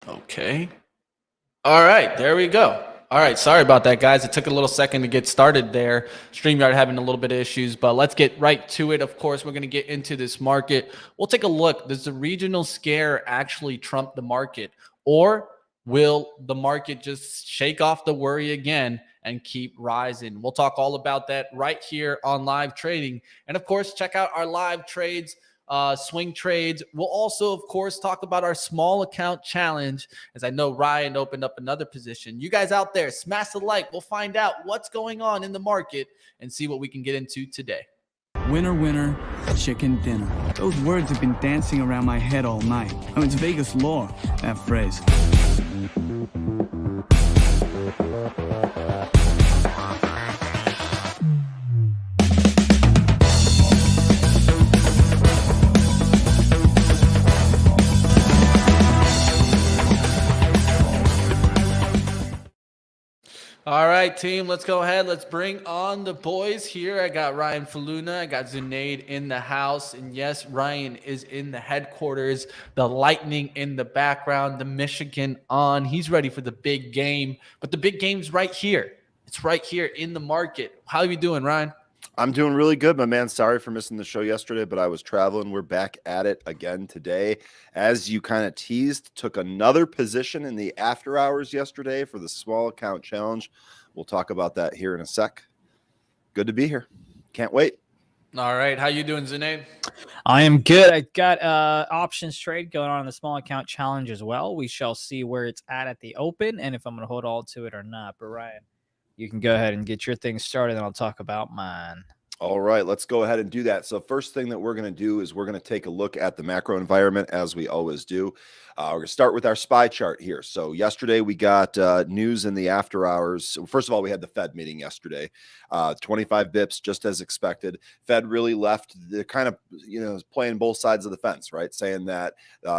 Okay. All right, there we go. All right, sorry about that, guys. It took a little second to get started there. StreamYard having a little bit of issues, but let's get right to it. Of course, we're going to get into this market. We'll take a look. Does the regional scare actually trump the market, or will the market just shake off the worry again and keep rising? We'll talk all about that right here on live trading. And of course, check out our live trades, swing trades. We'll also, of course, talk about our small account challenge, as I know Ryan opened up another position. You guys out there, smash the like. We'll find out what's going on in the market and see what we can get into today. Winner, winner, chicken dinner. Those words have been dancing around my head all night. Oh, it's Vegas lore, that phrase. All right, team, let's go ahead. Let's bring on the boys here. I got Ryan Faluna. I got Zunaid in the house. And yes, Ryan is in the headquarters. The Lightning in the background. The Michigan on. He's ready for the big game. But the big game's right here. It's right here in the market. How are you doing, Ryan? I'm doing really good, my man. Sorry for missing the show yesterday, but I was traveling. We're back at it again today. As you kind of teased, took another position in the after hours yesterday for the small account challenge. We'll talk about that here in a sec. Good to be here. Can't wait. All right. How you doing, Zunaid? I am good. I got options trade going on in the small account challenge as well. We shall see where it's at the open and if I'm going to hold all to it or not. But Ryan, you can go ahead and get your thing started, and I'll talk about mine. All right, let's go ahead and do that. So first thing that we're going to do is we're going to take a look at the macro environment, as we always do. We're going to start with our SPY chart here. So yesterday we got news in the after hours. First of all, we had the Fed meeting yesterday. 25 bips, just as expected. Fed really left the kind of, playing both sides of the fence, right? Saying that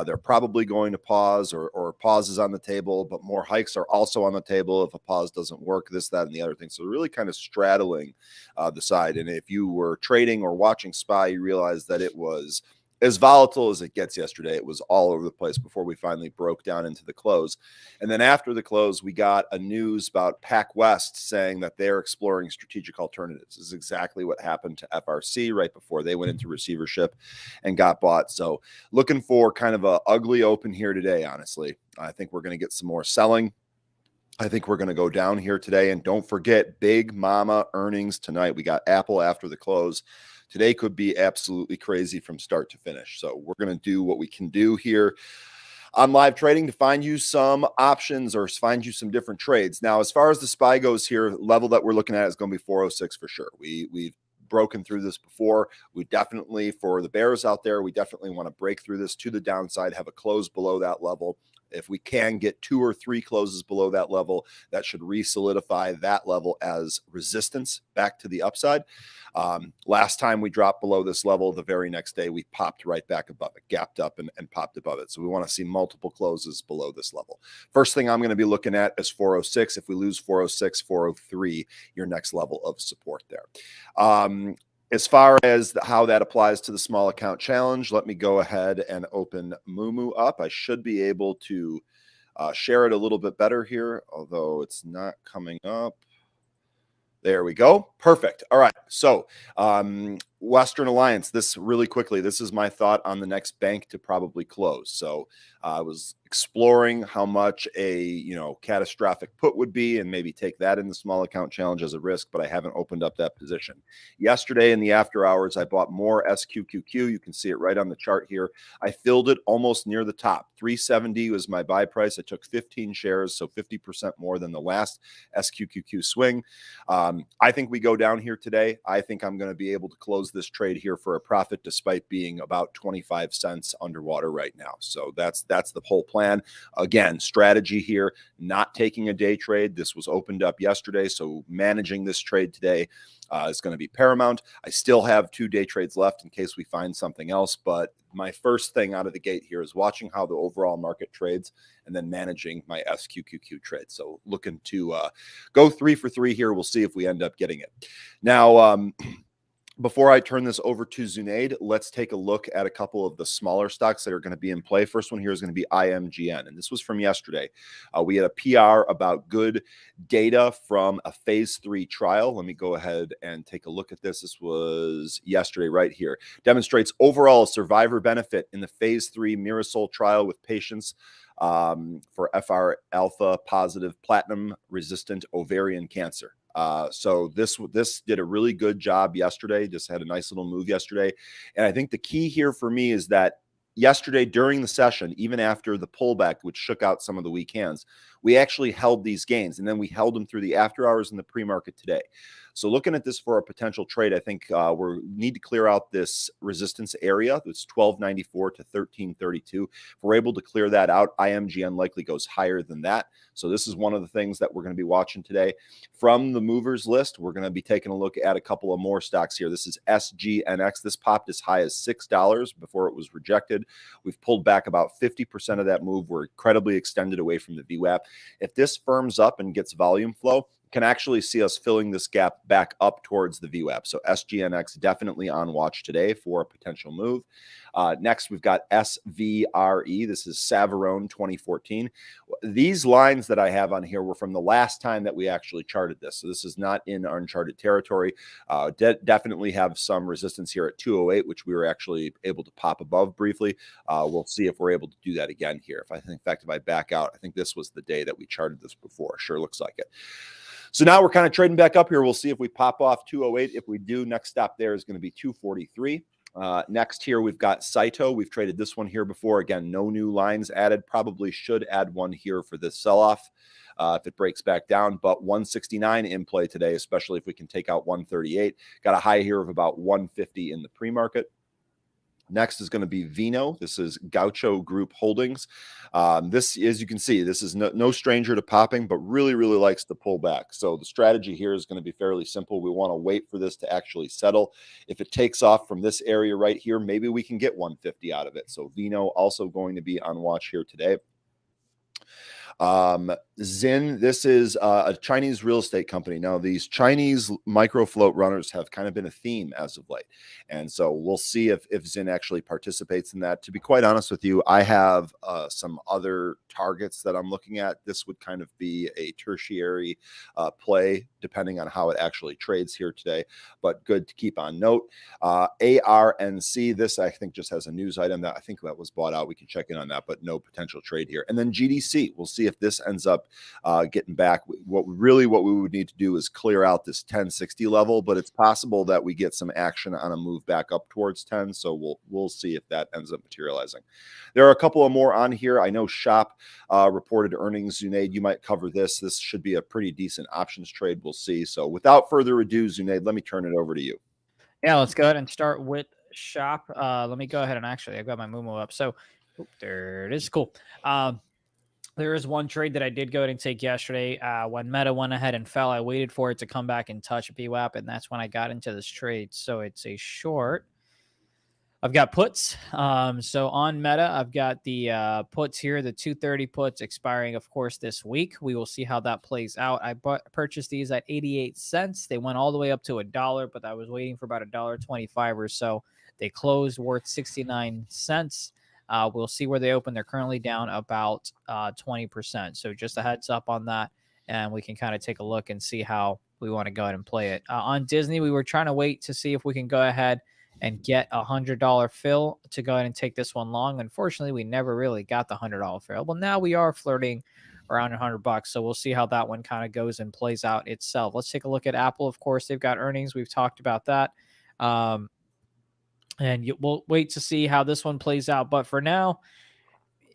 they're probably going to pause or pauses on the table, but more hikes are also on the table if a pause doesn't work, this, that, and the other thing. So really kind of straddling the side. And if you were trading or watching SPY, you realize that it was as volatile as it gets yesterday. It was all over the place before we finally broke down into the close. And then after the close, we got a news about PacWest saying that they're exploring strategic alternatives. This is exactly what happened to FRC right before they went into receivership and got bought. So looking for kind of a ugly open here today, honestly. I think we're going to get some more selling. I think we're going to go down here today. And don't forget, Big Mama earnings tonight. We got Apple after the close. Today could be absolutely crazy from start to finish. So we're going to do what we can do here on live trading to find you some options or find you some different trades. Now, as far as the SPY goes here, level that we're looking at is going to be 406 for sure. We've broken through this before. We definitely, for the bears out there, we definitely want to break through this to the downside, have a close below that level. If we can get 2 or 3 closes below that level, that should re-solidify that level as resistance back to the upside. Last time we dropped below this level, the very next day we popped right back above it, gapped up and popped above it. So we want to see multiple closes below this level. First thing I'm going to be looking at is 406. If we lose 406, 403, your next level of support there. As far as how that applies to the small account challenge, let me go ahead and open Moomoo up. I should be able to share it a little bit better here, although it's not coming up. There we go. Perfect. All right. So Western Alliance, this really quickly, this is my thought on the next bank to probably close. So I was exploring how much a catastrophic put would be and maybe take that in the small account challenge as a risk, but I haven't opened up that position. Yesterday in the after hours, I bought more SQQQ. You can see it right on the chart here. I filled it almost near the top. 370 was my buy price. I took 15 shares, so 50% more than the last SQQQ swing. I think we go down here today. I think I'm going to be able to close this trade here for a profit despite being about 25 cents underwater right now. So that's the whole plan. Again, strategy here, not taking a day trade. This was opened up yesterday, so managing this trade today is going to be paramount. I still have 2 day trades left in case we find something else, but my first thing out of the gate here is watching how the overall market trades and then managing my SQQQ trade. So looking to go 3 for 3 here. We'll see if we end up getting it. Now, Before I turn this over to Zunaid, let's take a look at a couple of the smaller stocks that are going to be in play. First one here is going to be IMGN, and this was from yesterday. We had a PR about good data from a phase 3 trial. Let me go ahead and take a look at this. This was yesterday right here. Demonstrates overall survivor benefit in the phase 3 Mirasol trial with patients for FR alpha positive platinum resistant ovarian cancer. So this did a really good job yesterday. Just had a nice little move yesterday. And I think the key here for me is that yesterday during the session, even after the pullback, which shook out some of the weak hands, we actually held these gains, and then we held them through the after hours in the pre-market today. So looking at this for a potential trade, I think we need to clear out this resistance area. It's 1294 to 1332. If we're able to clear that out, IMGN likely goes higher than that. So this is one of the things that we're going to be watching today. From the movers list, we're going to be taking a look at a couple of more stocks here. This is SGNX. This popped as high as $6 before it was rejected. We've pulled back about 50% of that move. We're incredibly extended away from the VWAP. If this firms up and gets volume flow, can actually see us filling this gap back up towards the VWAP. So SGNX definitely on watch today for a potential move. Next, we've got SVRE. This is Savarone 2014. These lines that I have on here were from the last time that we actually charted this. So this is not in uncharted territory. Definitely have some resistance here at 208, which we were actually able to pop above briefly. We'll see if we're able to do that again here. In fact, if I back out, I think this was the day that we charted this before. Sure looks like it. So now we're kind of trading back up here. We'll see if we pop off 208. If we do, next stop there is going to be 243. Next here, we've got Saito. We've traded this one here before. Again, no new lines added. Probably should add one here for this sell-off if it breaks back down. But 169 in play today, especially if we can take out 138. Got a high here of about 150 in the pre-market. Next is going to be Vino. This is Gaucho Group Holdings. This, as you can see, this is no stranger to popping, but really, really likes to pull back. So the strategy here is going to be fairly simple. We want to wait for this to actually settle. If it takes off from this area right here, maybe we can get 150 out of it. So Vino also going to be on watch here today. Zin, this is a Chinese real estate company. Now, these Chinese micro float runners have kind of been a theme as of late. And so we'll see if Zin actually participates in that. To be quite honest with you, I have some other targets that I'm looking at. This would kind of be a tertiary play, depending on how it actually trades here today, but good to keep on note. ARNC, this I think just has a news item that I think that was bought out. We can check in on that, but no potential trade here. And then GDC, we'll see if this ends up getting back. What we would need to do is clear out this 1060 level, but it's possible that we get some action on a move back up towards 10. So we'll see if that ends up materializing. There are a couple of more on here. I know Shop reported earnings. Zunaid, you might cover this. This should be a pretty decent options trade. We'll see. So without further ado, Zunaid, let me turn it over to you. Yeah, let's go ahead and start with Shop. Let me go ahead and actually, I've got my Moomoo up. So there it is. Cool. There is one trade that I did go ahead and take yesterday. When Meta went ahead and fell, I waited for it to come back and touch VWAP, and that's when I got into this trade. So it's a short. I've got puts. So on Meta, I've got the puts here, the 230 puts expiring, of course, this week. We will see how that plays out. I purchased these at 88 cents. They went all the way up to $1, but I was waiting for about $1.25 or so. They closed worth 69 cents. We'll see where they open. They're currently down about 20%. So just a heads up on that, and we can kind of take a look and see how we want to go ahead and play it. On Disney, we were trying to wait to see if we can go ahead and get a $100 fill to go ahead and take this one long. Unfortunately, we never really got the $100 fill. Well, now we are flirting around $100. So we'll see how that one kind of goes and plays out itself. Let's take a look at Apple. Of course, they've got earnings. We've talked about that. And we'll wait to see how this one plays out. But for now,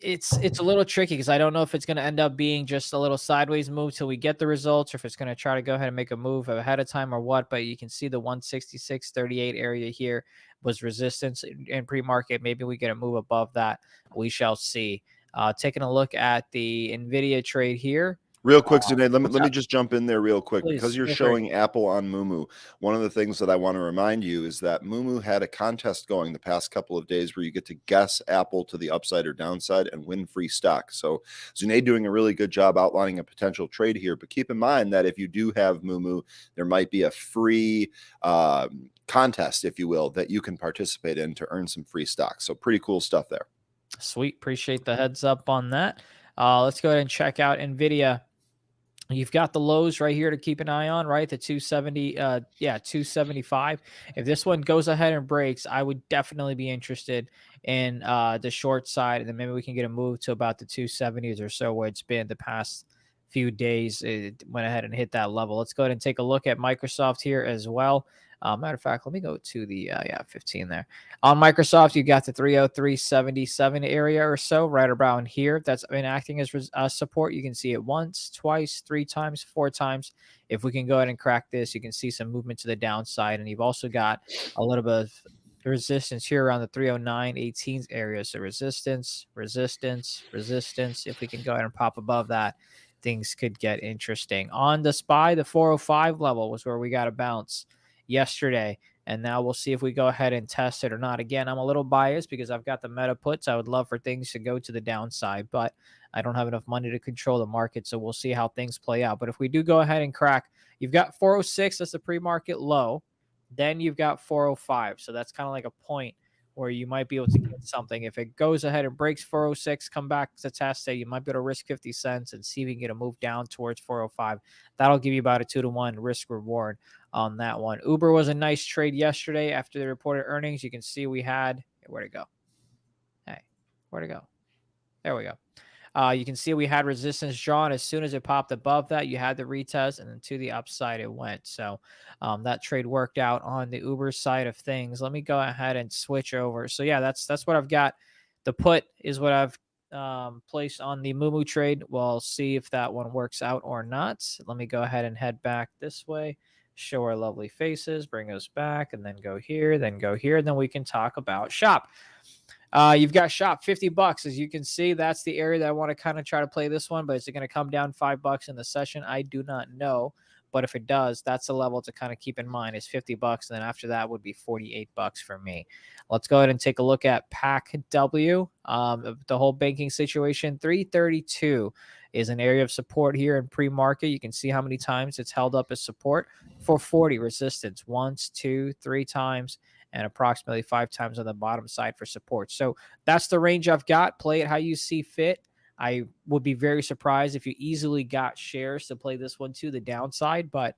it's a little tricky because I don't know if it's going to end up being just a little sideways move till we get the results, or if it's going to try to go ahead and make a move ahead of time or what. But you can see the 166.38 area here was resistance in pre-market. Maybe we get a move above that. We shall see. Taking a look at the NVIDIA trade here. Real quick, Zunaid, let me just jump in there real quick. Please, because you're showing Apple on Moomoo. One of the things that I want to remind you is that Moomoo had a contest going the past couple of days where you get to guess Apple to the upside or downside and win free stock. So Zunaid doing a really good job outlining a potential trade here. But keep in mind that if you do have Moomoo, there might be a free contest, if you will, that you can participate in to earn some free stocks. So pretty cool stuff there. Sweet. Appreciate the heads up on that. Let's go ahead and check out NVIDIA. You've got the lows right here to keep an eye on, right? The 270, 275. If this one goes ahead and breaks, I would definitely be interested in the short side, and then maybe we can get a move to about the 270s or so, where it's been the past few days. It went ahead and hit that level. Let's go ahead and take a look at Microsoft here as well. Matter of fact, let me go to the 15 there. On Microsoft, you got the 303.77 area or so, right around here. That's been acting as support. You can see it once, twice, 3 times, 4 times. If we can go ahead and crack this, you can see some movement to the downside. And you've also got a little bit of resistance here around the 309.18 area. So resistance, resistance, resistance. If we can go ahead and pop above that, things could get interesting. On the SPY, the 405 level was where we got a bounce yesterday. And now we'll see if we go ahead and test it or not. Again, I'm a little biased because I've got the meta puts. I would love for things to go to the downside, but I don't have enough money to control the market. So we'll see how things play out. But if we do go ahead and crack, you've got 406 as the pre-market low. Then you've got 405. So that's kind of like a point where you might be able to get something. If it goes ahead and breaks 406, come back to test it, you might be able to risk 50 cents and see if you can get a move down towards 405. That'll give you about a 2-to-1 risk reward on that one. Uber was a nice trade yesterday after they reported earnings. You can see we had, where'd it go? Hey, where'd it go? There we go. You can see we had resistance drawn. As soon as it popped above that, you had the retest, and then to the upside it went. So that trade worked out on the Uber side of things. Let me go ahead and switch over. So yeah, that's what I've got. The put is what I've placed on the Moomoo trade. We'll see if that one works out or not. Let me go ahead and head back this way, show our lovely faces, bring us back, and then go here, and then we can talk about shop. You've got shop $50. As you can see, that's the area that I want to kind of try to play this one, but is it going to come down $5 in the session? I do not know. But if it does, that's a level to kind of keep in mind is $50. And then after that would be $48 for me. Let's go ahead and take a look at PAC W. The whole banking situation. 332 is an area of support here in pre-market. You can see how many times it's held up as support. 440 resistance once, 2, 3 times, and approximately 5 times on the bottom side for support. So that's the range I've got. Play it how you see fit. I would be very surprised if you easily got shares to play this one to the downside, but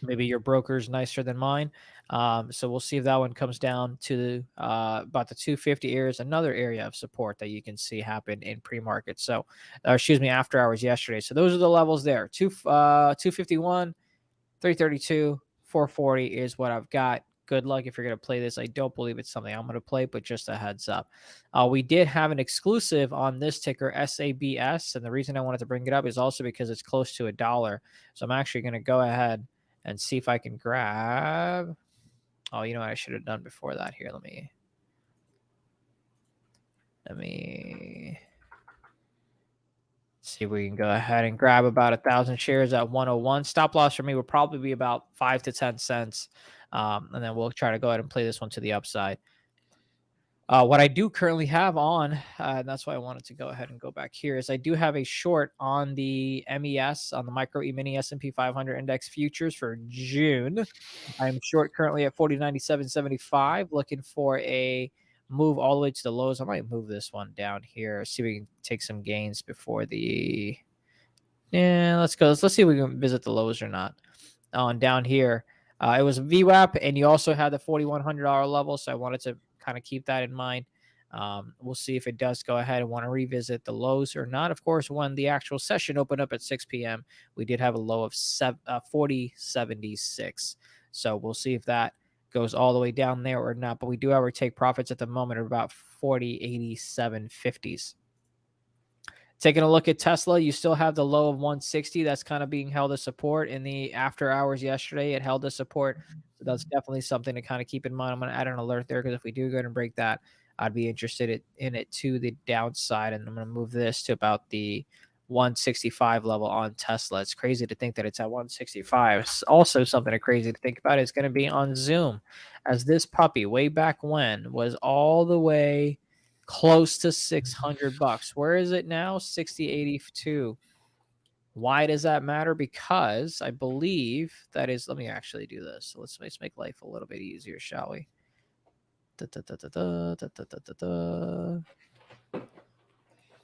maybe your broker's nicer than mine. So we'll see if that one comes down to about the 250 area is another area of support that you can see happen in pre-market. So, after hours yesterday. So those are the levels there. 251, 332, 440 is what I've got. Good luck if you're going to play this. I don't believe it's something I'm going to play, but just a heads up. We did have an exclusive on this ticker, SABS, and the reason I wanted to bring it up is also because it's close to $1. So I'm actually going to go ahead and see if I can grab. Oh, you know what I should have done before that here. Let me see if we can go ahead and grab about 1,000 shares at 101. Stop loss for me would probably be about 5 to 10 cents. And then we'll try to go ahead and play this one to the upside. What I do currently have on, and that's why I wanted to go ahead and go back here, is I do have a short on the MES, on the Micro E-mini S&P 500 Index Futures for June. I'm short currently at 40.9775, looking for a move all the way to the lows. I might move this one down here, see if we can take some gains before the... Yeah, let's go. Let's see if we can visit the lows or not. On down here, it was a VWAP, and you also had the $4,100 level, so I wanted to kind of keep that in mind. We'll see if it does go ahead and want to revisit the lows or not. Of course, when the actual session opened up at 6 p.m., we did have a low of 40.76. So we'll see if that goes all the way down there or not. But we do have our take profits at the moment of about 40.8750s. Taking a look at Tesla, you still have the low of 160. That's kind of being held as support. In the after hours yesterday, it held as support. So that's definitely something to kind of keep in mind. I'm going to add an alert there because if we do go ahead and break that, I'd be interested in it to the downside. And I'm going to move this to about the 165 level on Tesla. It's crazy to think that it's at 165. It's also something crazy to think about is going to be on Zoom, as this puppy way back when was all the way close to $600. Where is it now? 60.82. Why does that matter? Because I believe that is, let me actually do this. So let's make life a little bit easier, shall we?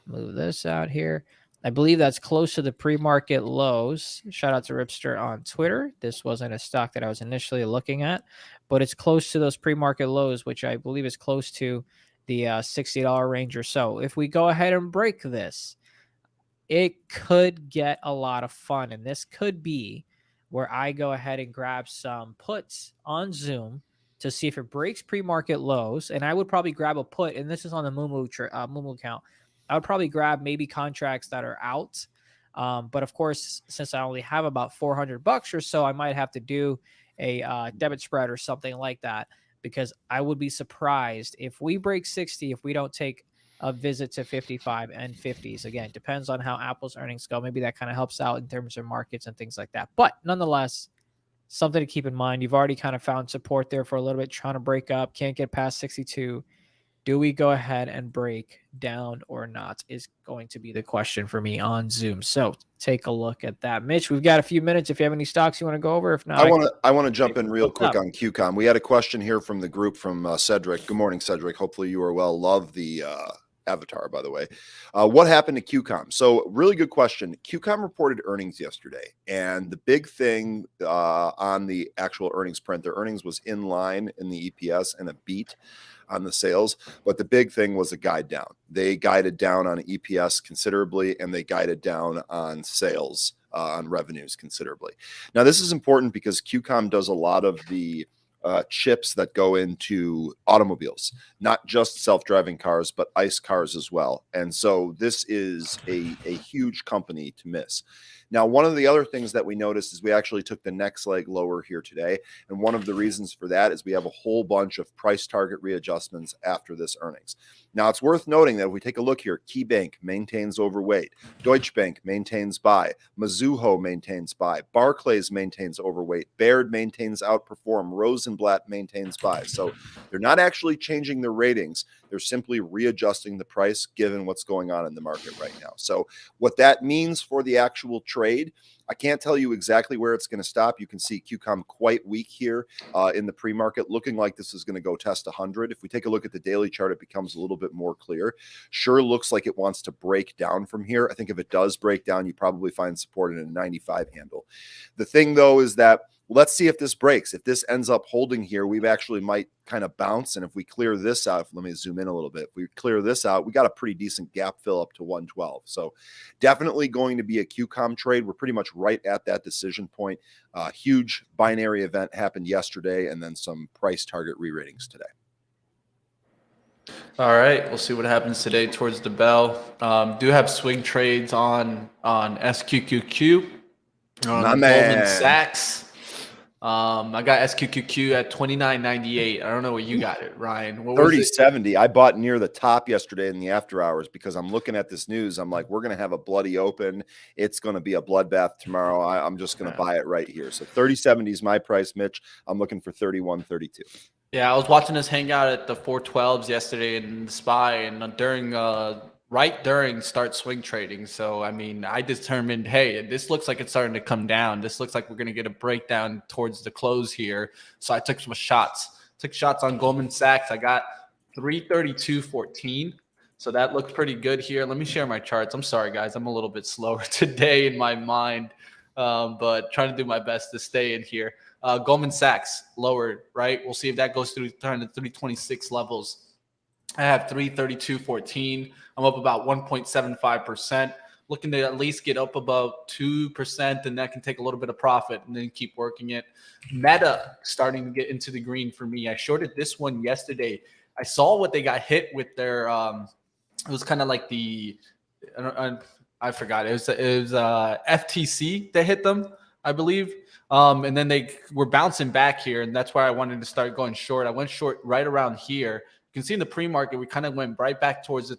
Move this out here. I believe that's close to the pre-market lows. Shout out to Ripster on Twitter. This wasn't a stock that I was initially looking at, but it's close to those pre-market lows, which I believe is close to the $60 range or so. If we go ahead and break this, it could get a lot of fun. And this could be where I go ahead and grab some puts on Zoom to see if it breaks pre-market lows. And I would probably grab a put, and this is on the Moomoo account. I would probably grab maybe contracts that are out. But of course, since I only have about $400 or so, I might have to do a debit spread or something like that, because I would be surprised if we break 60, if we don't take a visit to 55 and 50s. Again, depends on how Apple's earnings go. Maybe that kind of helps out in terms of markets and things like that. But nonetheless, something to keep in mind. You've already kind of found support there for a little bit, trying to break up, can't get past 62. Do we go ahead and break down or not is going to be the question for me on Zoom. So take a look at that. Mitch, we've got a few minutes. If you have any stocks you want to go over, if not, I want to jump in real quick on QCOM. We had a question here from the group from Cedric. Good morning, Cedric. Hopefully you are well. Love the avatar, by the way. What happened to QCOM? So really good question. QCOM reported earnings yesterday, and the big thing on the actual earnings print, their earnings was in line in the EPS and a beat on the sales, but the big thing was a guide down. They guided down on EPS considerably, and they guided down on sales, on revenues considerably. Now, this is important because QCOM does a lot of the chips that go into automobiles, not just self-driving cars, but ICE cars as well. And so this is a huge company to miss. Now, one of the other things that we noticed is we actually took the next leg lower here today. And one of the reasons for that is we have a whole bunch of price target readjustments after this earnings. Now, it's worth noting that if we take a look here, KeyBank maintains overweight, Deutsche Bank maintains buy, Mizuho maintains buy, Barclays maintains overweight, Baird maintains outperform, Rosenblatt maintains buy. So they're not actually changing their ratings. They're simply readjusting the price given what's going on in the market right now. So what that means for the actual trade, I can't tell you exactly where it's going to stop. You can see QCOM quite weak here in the pre-market, looking like this is going to go test 100. If we take a look at the daily chart, it becomes a little bit more clear. Sure looks like it wants to break down from here. I think if it does break down, you probably find support in a 95 handle. The thing, though, is that let's see if this breaks. If this ends up holding here, we actually might kind of bounce. And if we clear this out, let me zoom in a little bit. If we clear this out, we got a pretty decent gap fill up to 112. So definitely going to be a QCOM trade. We're pretty much right at that decision point. Huge binary event happened yesterday, and then some price target re-ratings today. All right, we'll see what happens today towards the bell. Do have swing trades on SQQQ, on Goldman Sachs. I got SQQQ at 29.98. I don't know what you got it, Ryan. What 30.70. I bought near the top yesterday in the after hours because I'm looking at this news. I'm like, we're going to have a bloody open. It's going to be a bloodbath tomorrow. I'm just going to buy it right here. So 30.70 is my price, Mitch. I'm looking for 31.32. Yeah, I was watching this hangout at the 412s yesterday in the SPY, and during start swing trading. So, I mean, I determined, hey, this looks like it's starting to come down. This looks like we're going to get a breakdown towards the close here. So I took some shots. Took shots on Goldman Sachs. I got 332.14. So that looked pretty good here. Let me share my charts. I'm sorry, guys. I'm a little bit slower today in my mind, but trying to do my best to stay in here. Goldman Sachs lowered, right? We'll see if that goes through the 326 levels. I have 332.14. I'm up about 1.75%. Looking to at least get up above 2%, and that can take a little bit of profit and then keep working it. Meta starting to get into the green for me. I shorted this one yesterday. I saw what they got hit with their it was kind of like the I forgot. It was FTC that hit them, I believe. And then they were bouncing back here, and that's why I wanted to start going short. I went short right around here. You can see in the pre-market, we kind of went right back towards the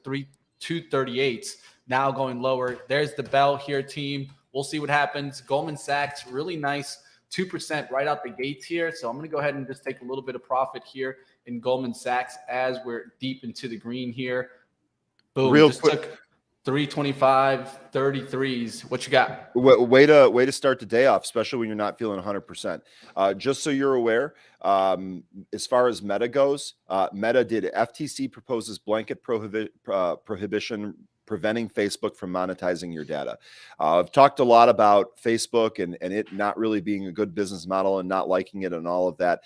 238s, now going lower. There's the bell here, team. We'll see what happens. Goldman Sachs, really nice 2% right out the gates here. So I'm going to go ahead and just take a little bit of profit here in Goldman Sachs as we're deep into the green here. Boom. 325, 33s. What you got? Way to start the day off, especially when you're not feeling 100%. Just so you're aware, as far as Meta goes, Meta did FTC proposes blanket prohibition preventing Facebook from monetizing your data. I've talked a lot about Facebook and it not really being a good business model and not liking it and all of that.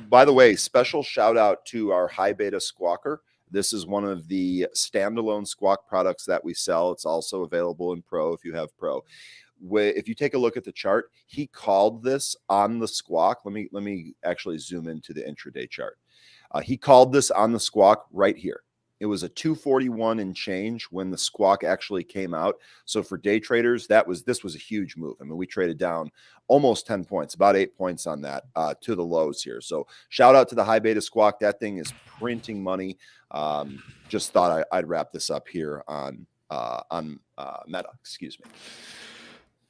By the way, special shout out to our high beta squawker. This is one of the standalone Squawk products that we sell. It's also available in Pro if you have Pro. If you take a look at the chart, he called this on the Squawk. Let me actually zoom into the intraday chart. He called this on the Squawk right here. It was a 241 and change when the Squawk actually came out. So for day traders, this was a huge move. I mean, we traded down almost 10 points, about 8 points on that to the lows here. So shout out to the high beta Squawk. That thing is printing money. Just thought I'd wrap this up here on Meta. Excuse me.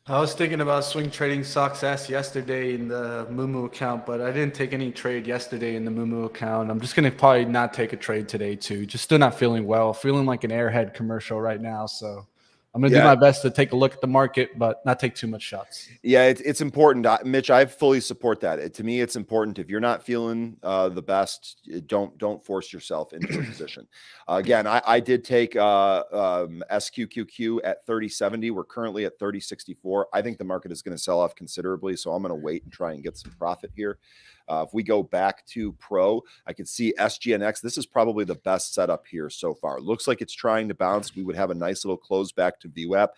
I was thinking about swing trading success yesterday in the Moomoo account, but I didn't take any trade yesterday in the Moomoo account. I'm just going to probably not take a trade today too. Just still not feeling well, feeling like an Airhead commercial right now. So I'm going to do my best to take a look at the market, but not take too much shots. Yeah, it's important. Mitch, I fully support that. To me, it's important. If you're not feeling the best, don't force yourself into a position. Again, I did take SQQQ at 30.70. We're currently at 30.64. I think the market is going to sell off considerably, so I'm going to wait and try and get some profit here. If we go back to Pro, I can see SGNX. This is probably the best setup here so far. Looks like it's trying to bounce. We would have a nice little close back to VWAP.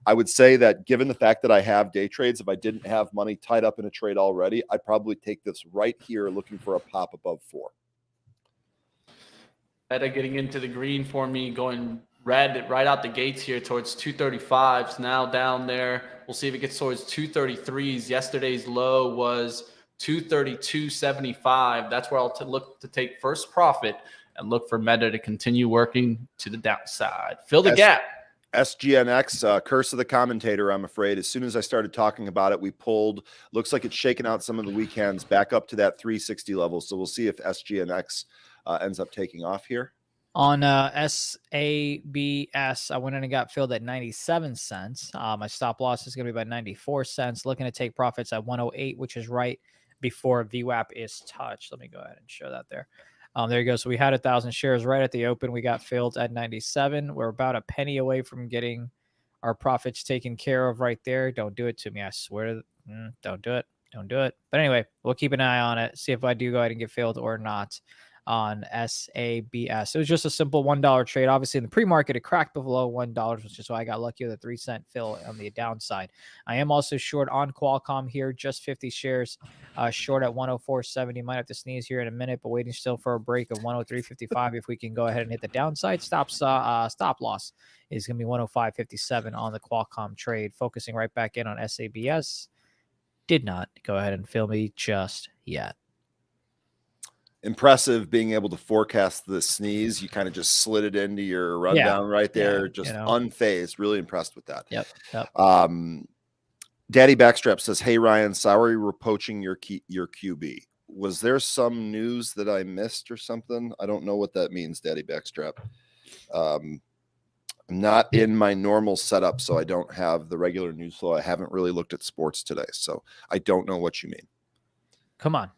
I would say that given the fact that I have day trades, if I didn't have money tied up in a trade already, I'd probably take this right here looking for a pop above 4. Meta getting into the green for me, going red right out the gates here towards 235s. Now down there. We'll see if it gets towards 233s. Yesterday's low was 232.75. That's where I'll look to take first profit and look for Meta to continue working to the downside. Fill the gap. SGNX, curse of the commentator, I'm afraid. As soon as I started talking about it, we pulled. Looks like it's shaken out some of the weekends back up to that 360 level. So we'll see if SGNX ends up taking off here. On SABS, I went in and got filled at 97 cents. My stop loss is going to be about 94 cents. Looking to take profits at 108, which is right before VWAP is touched. Let me go ahead and show that there. There you go. So we had 1,000 shares right at the open. We got filled at 97. We're about a penny away from getting our profits taken care of right there. Don't do it to me. I swear. Don't do it. Don't do it. But anyway, we'll keep an eye on it. See if I do go ahead and get filled or not on SABS. It was just a simple $1 trade. Obviously, in the pre-market, it cracked below $1, which is why I got lucky with a 3-cent fill on the downside. I am also short on Qualcomm here, just 50 shares short at 104.70. Might have to sneeze here in a minute, but waiting still for a break of 103.55. If we can go ahead and hit the downside, stop loss is going to be 105.57 on the Qualcomm trade. Focusing right back in on SABS. Did not go ahead and fill me just yet. Impressive being able to forecast the sneeze. You kind of just slid it into your rundown right there. Just unfazed. Really impressed with that. Yep. Daddy Backstrap says, "Hey Ryan, sorry we're poaching your QB. Was there some news that I missed or something? I don't know what that means, Daddy Backstrap. I'm not in my normal setup, so I don't have the regular news flow. I haven't really looked at sports today, so I don't know what you mean. Come on,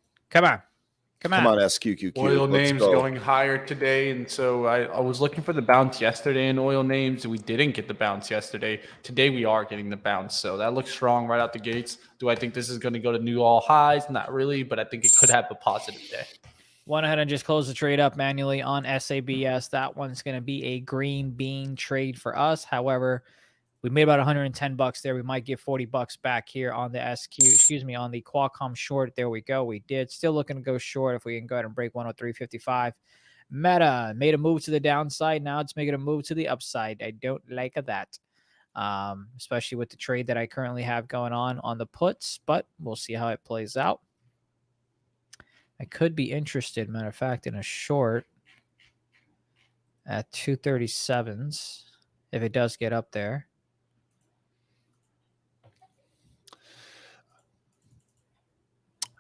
SQQQ. Oil names going higher today, and so I was looking for the bounce yesterday in oil names, and we didn't get the bounce yesterday. Today we are getting the bounce, so that looks strong right out the gates. Do I think this is going to go to new all highs? Not really, but I think it could have a positive day. Went ahead and just closed the trade up manually on SABS. That one's going to be a green bean trade for us. However, we made about 110 bucks there. We might get 40 bucks back here on the on the Qualcomm short. There we go. We did. Still looking to go short if we can go ahead and break 103.55. Meta made a move to the downside. Now it's making a move to the upside. I don't like that, especially with the trade that I currently have going on the puts, but we'll see how it plays out. I could be interested, matter of fact, in a short at 237s if it does get up there.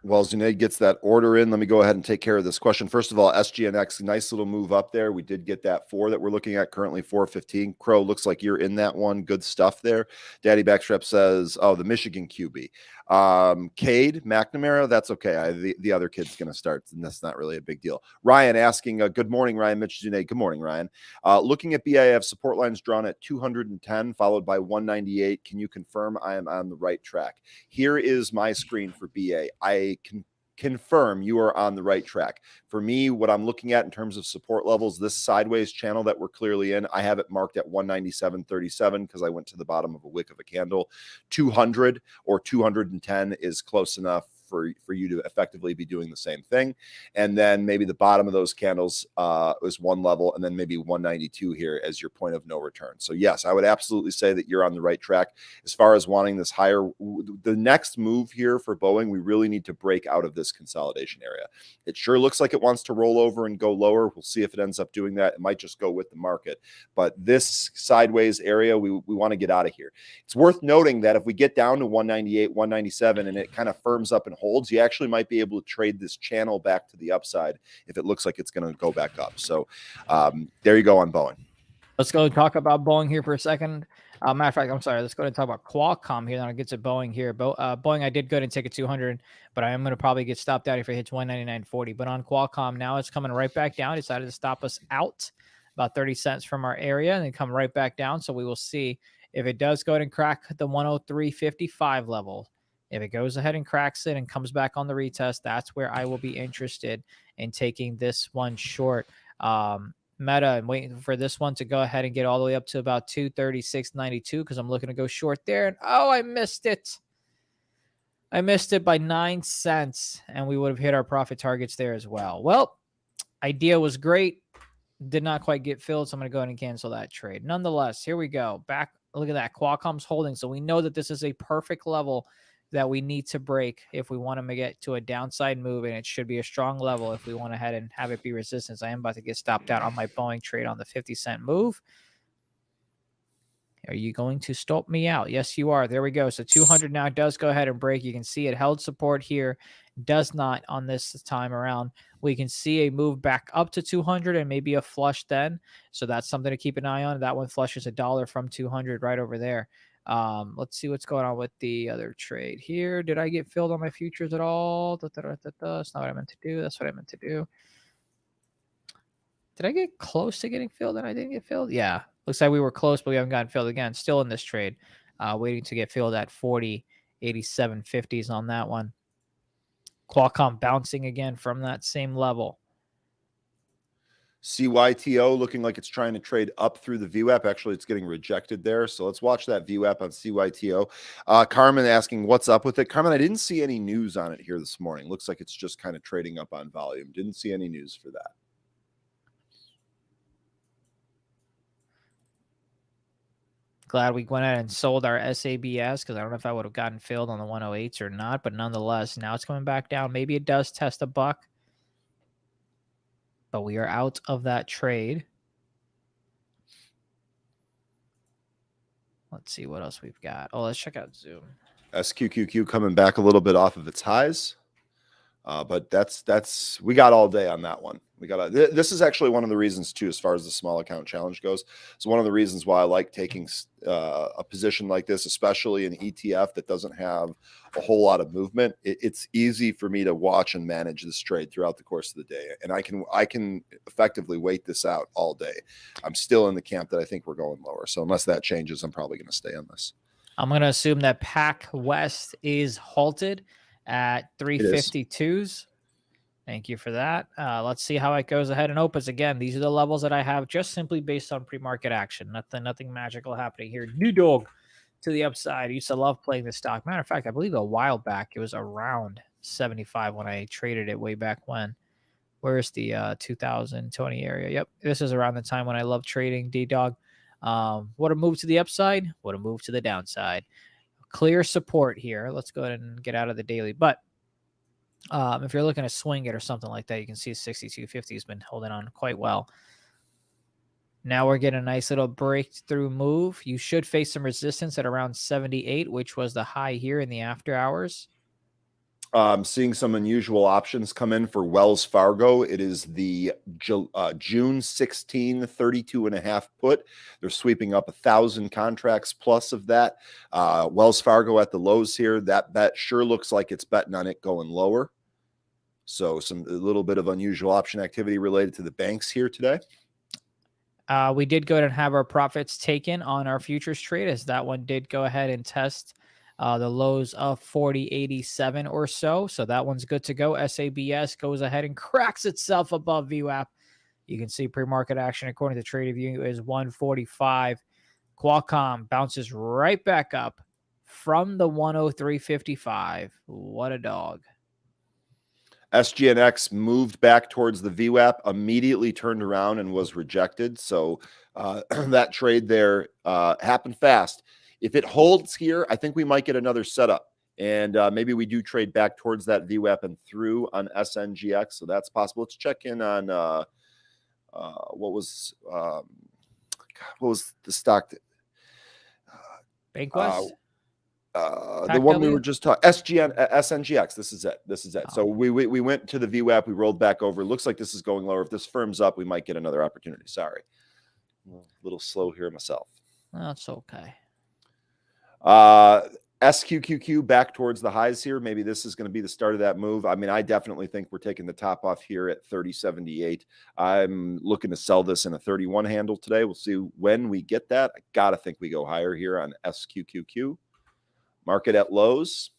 While Zunaid gets that order in, let me go ahead and take care of this question. First of all, SGNX, nice little move up there. We did get that 4 that we're looking at currently, 415. Crow, looks like you're in that one. Good stuff there. Daddy Backstrap says, oh, the Michigan QB. Cade McNamara, that's okay. The other kid's going to start, and that's not really a big deal. Ryan asking, good morning, Ryan. Mitch Zunaid, good morning, Ryan. Looking at BIF, support lines drawn at 210, followed by 198. Can you confirm I am on the right track? Here is my screen for BA. I can confirm you are on the right track. For me, what I'm looking at in terms of support levels, this sideways channel that we're clearly in, I have it marked at 197.37 because I went to the bottom of a wick of a candle. 200 or 210 is close enough for you to effectively be doing the same thing. And then maybe the bottom of those candles is one level, and then maybe 192 here as your point of no return. So yes, I would absolutely say that you're on the right track. As far as wanting this higher, the next move here for Boeing, we really need to break out of this consolidation area. It sure looks like it wants to roll over and go lower. We'll see if it ends up doing that. It might just go with the market. But this sideways area, we want to get out of here. It's worth noting that if we get down to 198, 197, and it kind of firms up and holds, you actually might be able to trade this channel back to the upside if it looks like it's going to go back up. So there you go on Boeing. Let's go talk about Boeing here for a second. Matter of fact, I'm sorry. Let's go and talk about Qualcomm here. Then I'll get to Boeing here. Boeing, I did go ahead and take a 200, but I am going to probably get stopped out if it hits 199.40. But on Qualcomm, now it's coming right back down. Decided to stop us out about 30 cents from our area and then come right back down. So we will see if it does go ahead and crack the 103.55 level. If it goes ahead and cracks it and comes back on the retest, that's where I will be interested in taking this one short. Meta and waiting for this one to go ahead and get all the way up to about 236.92 because I'm looking to go short there. And oh, I missed it. I missed it by 9 cents, and we would have hit our profit targets there as well. Well, idea was great. Did not quite get filled, so I'm going to go ahead and cancel that trade. Nonetheless, here we go. Back. Look at that. Qualcomm's holding, so we know that this is a perfect level that we need to break if we want to get to a downside move, and it should be a strong level if we want to head and have it be resistance. I am about to get stopped out on my Boeing trade on the 50-cent move. Are you going to stop me out? Yes, you are. There we go. So 200 now does go ahead and break. You can see it held support here. Does not on this time around. We can see a move back up to 200 and maybe a flush then. So that's something to keep an eye on. That one flushes $1 from 200 right over there. Let's see what's going on with the other trade here. Did I get filled on my futures at all? That's not what I meant to do. That's what I meant to do. Did I get close to getting filled and I didn't get filled? Yeah. Looks like we were close, but we haven't gotten filled again. Still in this trade. Waiting to get filled at 40.8750s on that one. Qualcomm bouncing again from that same level. CYTO looking like it's trying to trade up through the VWAP. Actually, it's getting rejected there. So let's watch that VWAP on CYTO. Carmen asking what's up with it. Carmen, I didn't see any news on it here this morning. Looks like it's just kind of trading up on volume. Didn't see any news for that. Glad we went ahead and sold our SABS because I don't know if I would have gotten filled on the 108s or not. But nonetheless, now it's coming back down. Maybe it does test a buck. But we are out of that trade. Let's see what else we've got. Oh, let's check out Zoom. SQQQ coming back a little bit off of its highs. But that's we got all day on that one. This is actually one of the reasons too, as far as the small account challenge goes. It's one of the reasons why I like taking a position like this, especially an ETF that doesn't have a whole lot of movement. It's easy for me to watch and manage this trade throughout the course of the day, and I can effectively wait this out all day. I'm still in the camp that I think we're going lower. So unless that changes, I'm probably going to stay on this. I'm going to assume that Pac West is halted at 352s. Thank you for that. Let's see how it goes ahead and opens. Again, these are the levels that I have just simply based on pre-market action. Nothing magical happening here. New dog to the upside. I used to love playing this stock. Matter of fact, I believe a while back it was around 75 when I traded it way back when. Where's the 2020 area? Yep, this is around the time when I loved trading D-Dog. What a move to the upside. What a move to the downside. Clear support here. Let's go ahead and get out of the daily. But if you're looking to swing it or something like that, you can see 62.50 has been holding on quite well. Now we're getting a nice little breakthrough move. You should face some resistance at around 78, which was the high here in the after hours. Seeing some unusual options come in for Wells Fargo. It is the June 16, 32.5 put. They're sweeping up 1,000 contracts plus of that. Wells Fargo at the lows here. That bet sure looks like it's betting on it going lower. So a little bit of unusual option activity related to the banks here today. We did go ahead and have our profits taken on our futures trade, as that one did go ahead and test the lows of 40.87 or so. So that one's good to go. SABS goes ahead and cracks itself above VWAP. You can see pre-market action according to TradingView is 145. Qualcomm bounces right back up from the 103.55. What a dog. SGNX moved back towards the VWAP, immediately turned around and was rejected. So that trade there happened fast. If it holds here, I think we might get another setup. And maybe we do trade back towards that VWAP and through on SNGX. So that's possible. Let's check in on what was the stock? Bankwest? The one we were just talking, SNGX. This is it. Oh. So we went to the VWAP. We rolled back over. Looks like this is going lower. If this firms up, we might get another opportunity. Sorry. A little slow here myself. That's okay. SQQQ back towards the highs here. Maybe this is going to be the start of that move. I mean, I definitely think we're taking the top off here at 30.78. I'm looking to sell this in a 31 handle today. We'll see when we get that. I got to think we go higher here on SQQQ. Market at lows.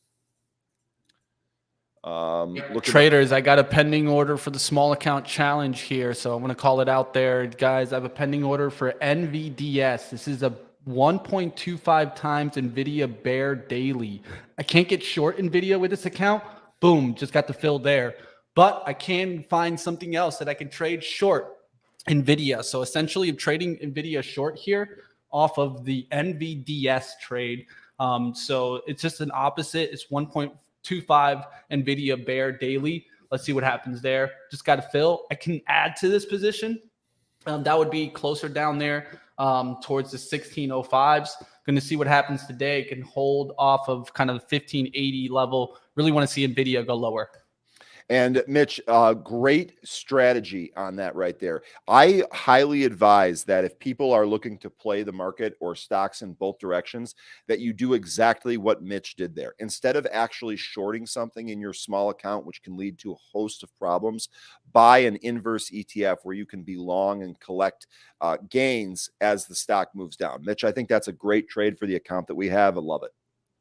Traders, I got a pending order for the small account challenge here. So I'm going to call it out there. Guys, I have a pending order for NVDS. This is a 1.25 times NVIDIA bear daily. I can't get short NVIDIA with this account. Boom, just got the fill there. But I can find something else that I can trade short NVIDIA. So essentially I'm trading NVIDIA short here off of the NVDS trade. So it's just an opposite. It's 1.25 NVIDIA bear daily. Let's see what happens there. Just got to fill. I can add to this position. That would be closer down there towards the 1605s. Going to see what happens today. It can hold off of kind of the 1580 level. Really want to see NVIDIA go lower. And Mitch, great strategy on that right there. I highly advise that if people are looking to play the market or stocks in both directions, that you do exactly what Mitch did there. Instead of actually shorting something in your small account, which can lead to a host of problems, buy an inverse ETF where you can be long and collect gains as the stock moves down. Mitch, I think that's a great trade for the account that we have. I love it.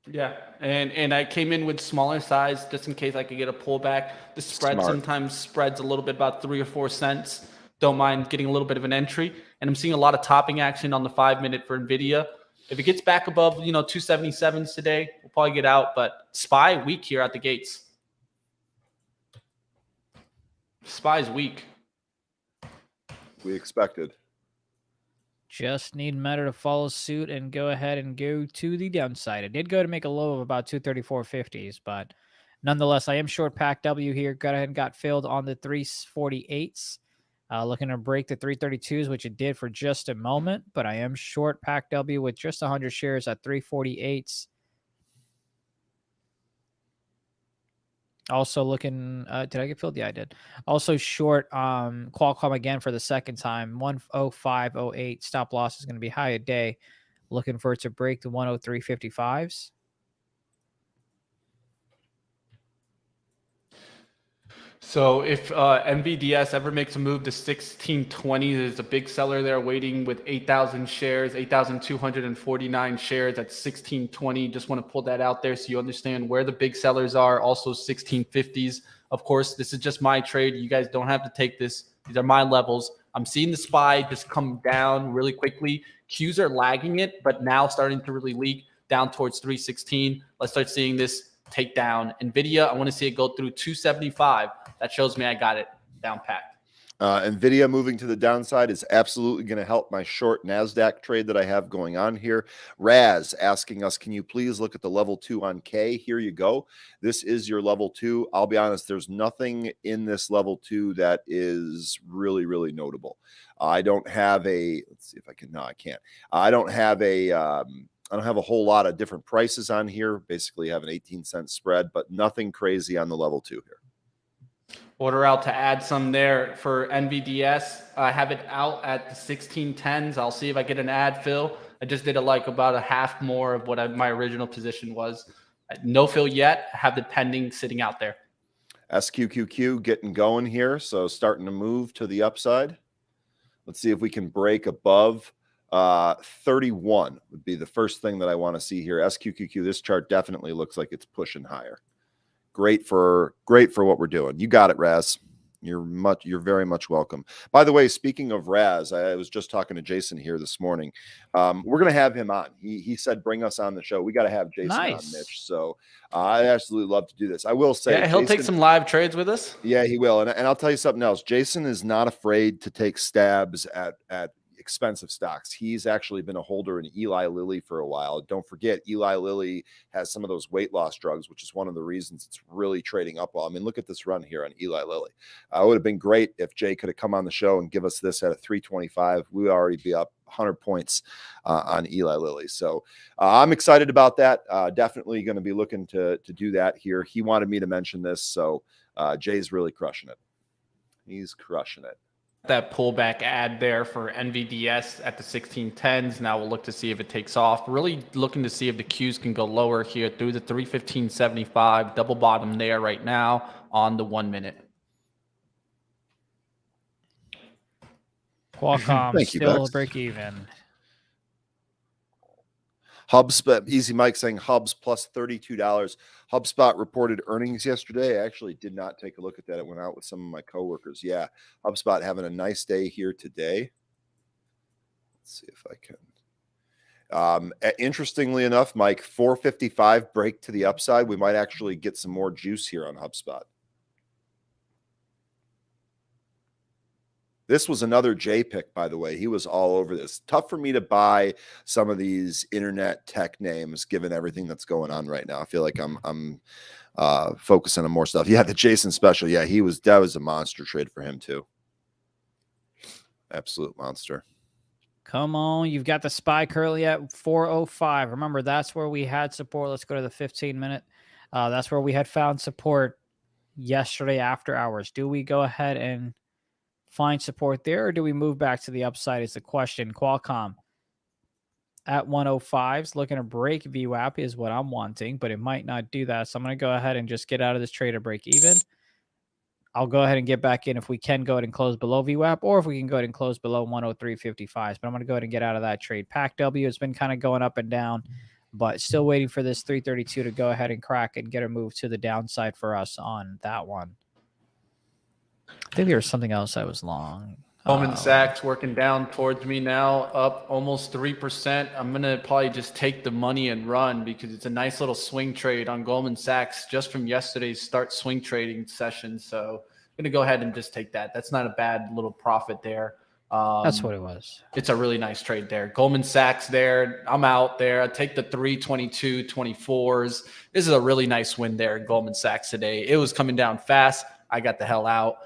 Yeah, and I came in with smaller size just in case I could get a pullback. The spread sometimes spreads a little bit, about 3 or 4 cents. Don't mind getting a little bit of an entry. And I'm seeing a lot of topping action on the 5-minute for NVIDIA. If it gets back above, 277s today, we'll probably get out. But SPY weak here at the gates. SPY's weak. We expected. Just need Meta to follow suit and go ahead and go to the downside. It did go to make a low of about 234.50s, but nonetheless, I am short pack W here. Got ahead and got filled on the 348s. Looking to break the 332s, which it did for just a moment, but I am short pack W with just 100 shares at 348s. Also looking, did I get filled? Yeah, I did. Also short Qualcomm again for the second time, 105.08. Stop loss is going to be high a day. Looking for it to break the 103.55s. So if NVDS ever makes a move to 1620, there's a big seller there waiting with 8,000 shares, 8,249 shares at 1620. Just want to pull that out there so you understand where the big sellers are. Also 1650s. Of course, this is just my trade. You guys don't have to take this. These are my levels. I'm seeing the SPY just come down really quickly. Qs are lagging it, but now starting to really leak down towards 316. Let's start seeing this take down. NVIDIA, I want to see it go through 275. That shows me I got it down packed. NVIDIA moving to the downside is absolutely going to help my short NASDAQ trade that I have going on here. Raz asking us, can you please look at the level 2 on K? Here you go. This is your level 2. I'll be honest, there's nothing in this level 2 that is really, really notable. I don't have a, let's see if I can, no, I can't. I don't have a I don't have a whole lot of different prices on here. Basically have an 18-cent spread, but nothing crazy on the level 2 here. Order out to add some there for NVDS. I have it out at the 1610s. I'll see if I get an ad fill. I just did like about a half more of what my original position was. No fill yet. I have the pending sitting out there. SQQQ getting going here, so starting to move to the upside. Let's see if we can break above 31 would be the first thing that I want to see here. SQQQ, this chart definitely looks like it's pushing higher. Great for what we're doing. You got it, Raz. You're very much welcome. By the way, speaking of Raz, I was just talking to Jason here this morning. We're gonna have him on. He said bring us on the show. We got to have Jason on, Mitch. So I absolutely love to do this. I will say, yeah, he'll Jason, take some live trades with us. Yeah, he will. And I'll tell you something else. Jason is not afraid to take stabs at expensive stocks. He's actually been a holder in Eli Lilly for a while. Don't forget, Eli Lilly has some of those weight loss drugs, which is one of the reasons it's really trading up well. I mean, look at this run here on Eli Lilly. It would have been great if Jay could have come on the show and give us this at a 325. We would already be up 100 points on Eli Lilly. So I'm excited about that. Definitely going to be looking to do that here. He wanted me to mention this. So Jay's really crushing it. He's crushing it. That pullback ad there for NVDS at the 1610s. Now we'll look to see if it takes off. Really looking to see if the Qs can go lower here through the 315.75. Double bottom there right now on the 1 minute. Qualcomm still break even. HubSpot, Easy Mike saying Hubs plus $32. HubSpot reported earnings yesterday. I actually did not take a look at that. It went out with some of my coworkers. Yeah, HubSpot having a nice day here today. Let's see if I can. Interestingly enough, Mike, 455 break to the upside. We might actually get some more juice here on HubSpot. This was another J pick, by the way. He was all over this. Tough for me to buy some of these internet tech names, given everything that's going on right now. I feel like I'm focusing on more stuff. Yeah, the Jason special. Yeah, that was a monster trade for him too. Absolute monster. Come on, you've got the SPY currently at 405. Remember, that's where we had support. Let's go to the 15-minute. That's where we had found support yesterday after hours. Do we go ahead and find support there, or do we move back to the upside is the question. Qualcomm at 105s, looking to break VWAP is what I'm wanting, but it might not do that. So I'm going to go ahead and just get out of this trade to break even. I'll go ahead and get back in if we can go ahead and close below VWAP, or if we can go ahead and close below 103.55s. But I'm going to go ahead and get out of that trade. PAC-W has been kind of going up and down, but still waiting for this 332 to go ahead and crack and get a move to the downside for us on that one. I think there was something else I was long. Goldman Sachs working down towards me now, up almost 3%. I'm going to probably just take the money and run because it's a nice little swing trade on Goldman Sachs just from yesterday's start swing trading session. So I'm going to go ahead and just take that. That's not a bad little profit there. That's what it was. It's a really nice trade there. Goldman Sachs there. I'm out there. I take the 322, 24s. This is a really nice win there in Goldman Sachs today. It was coming down fast. I got the hell out.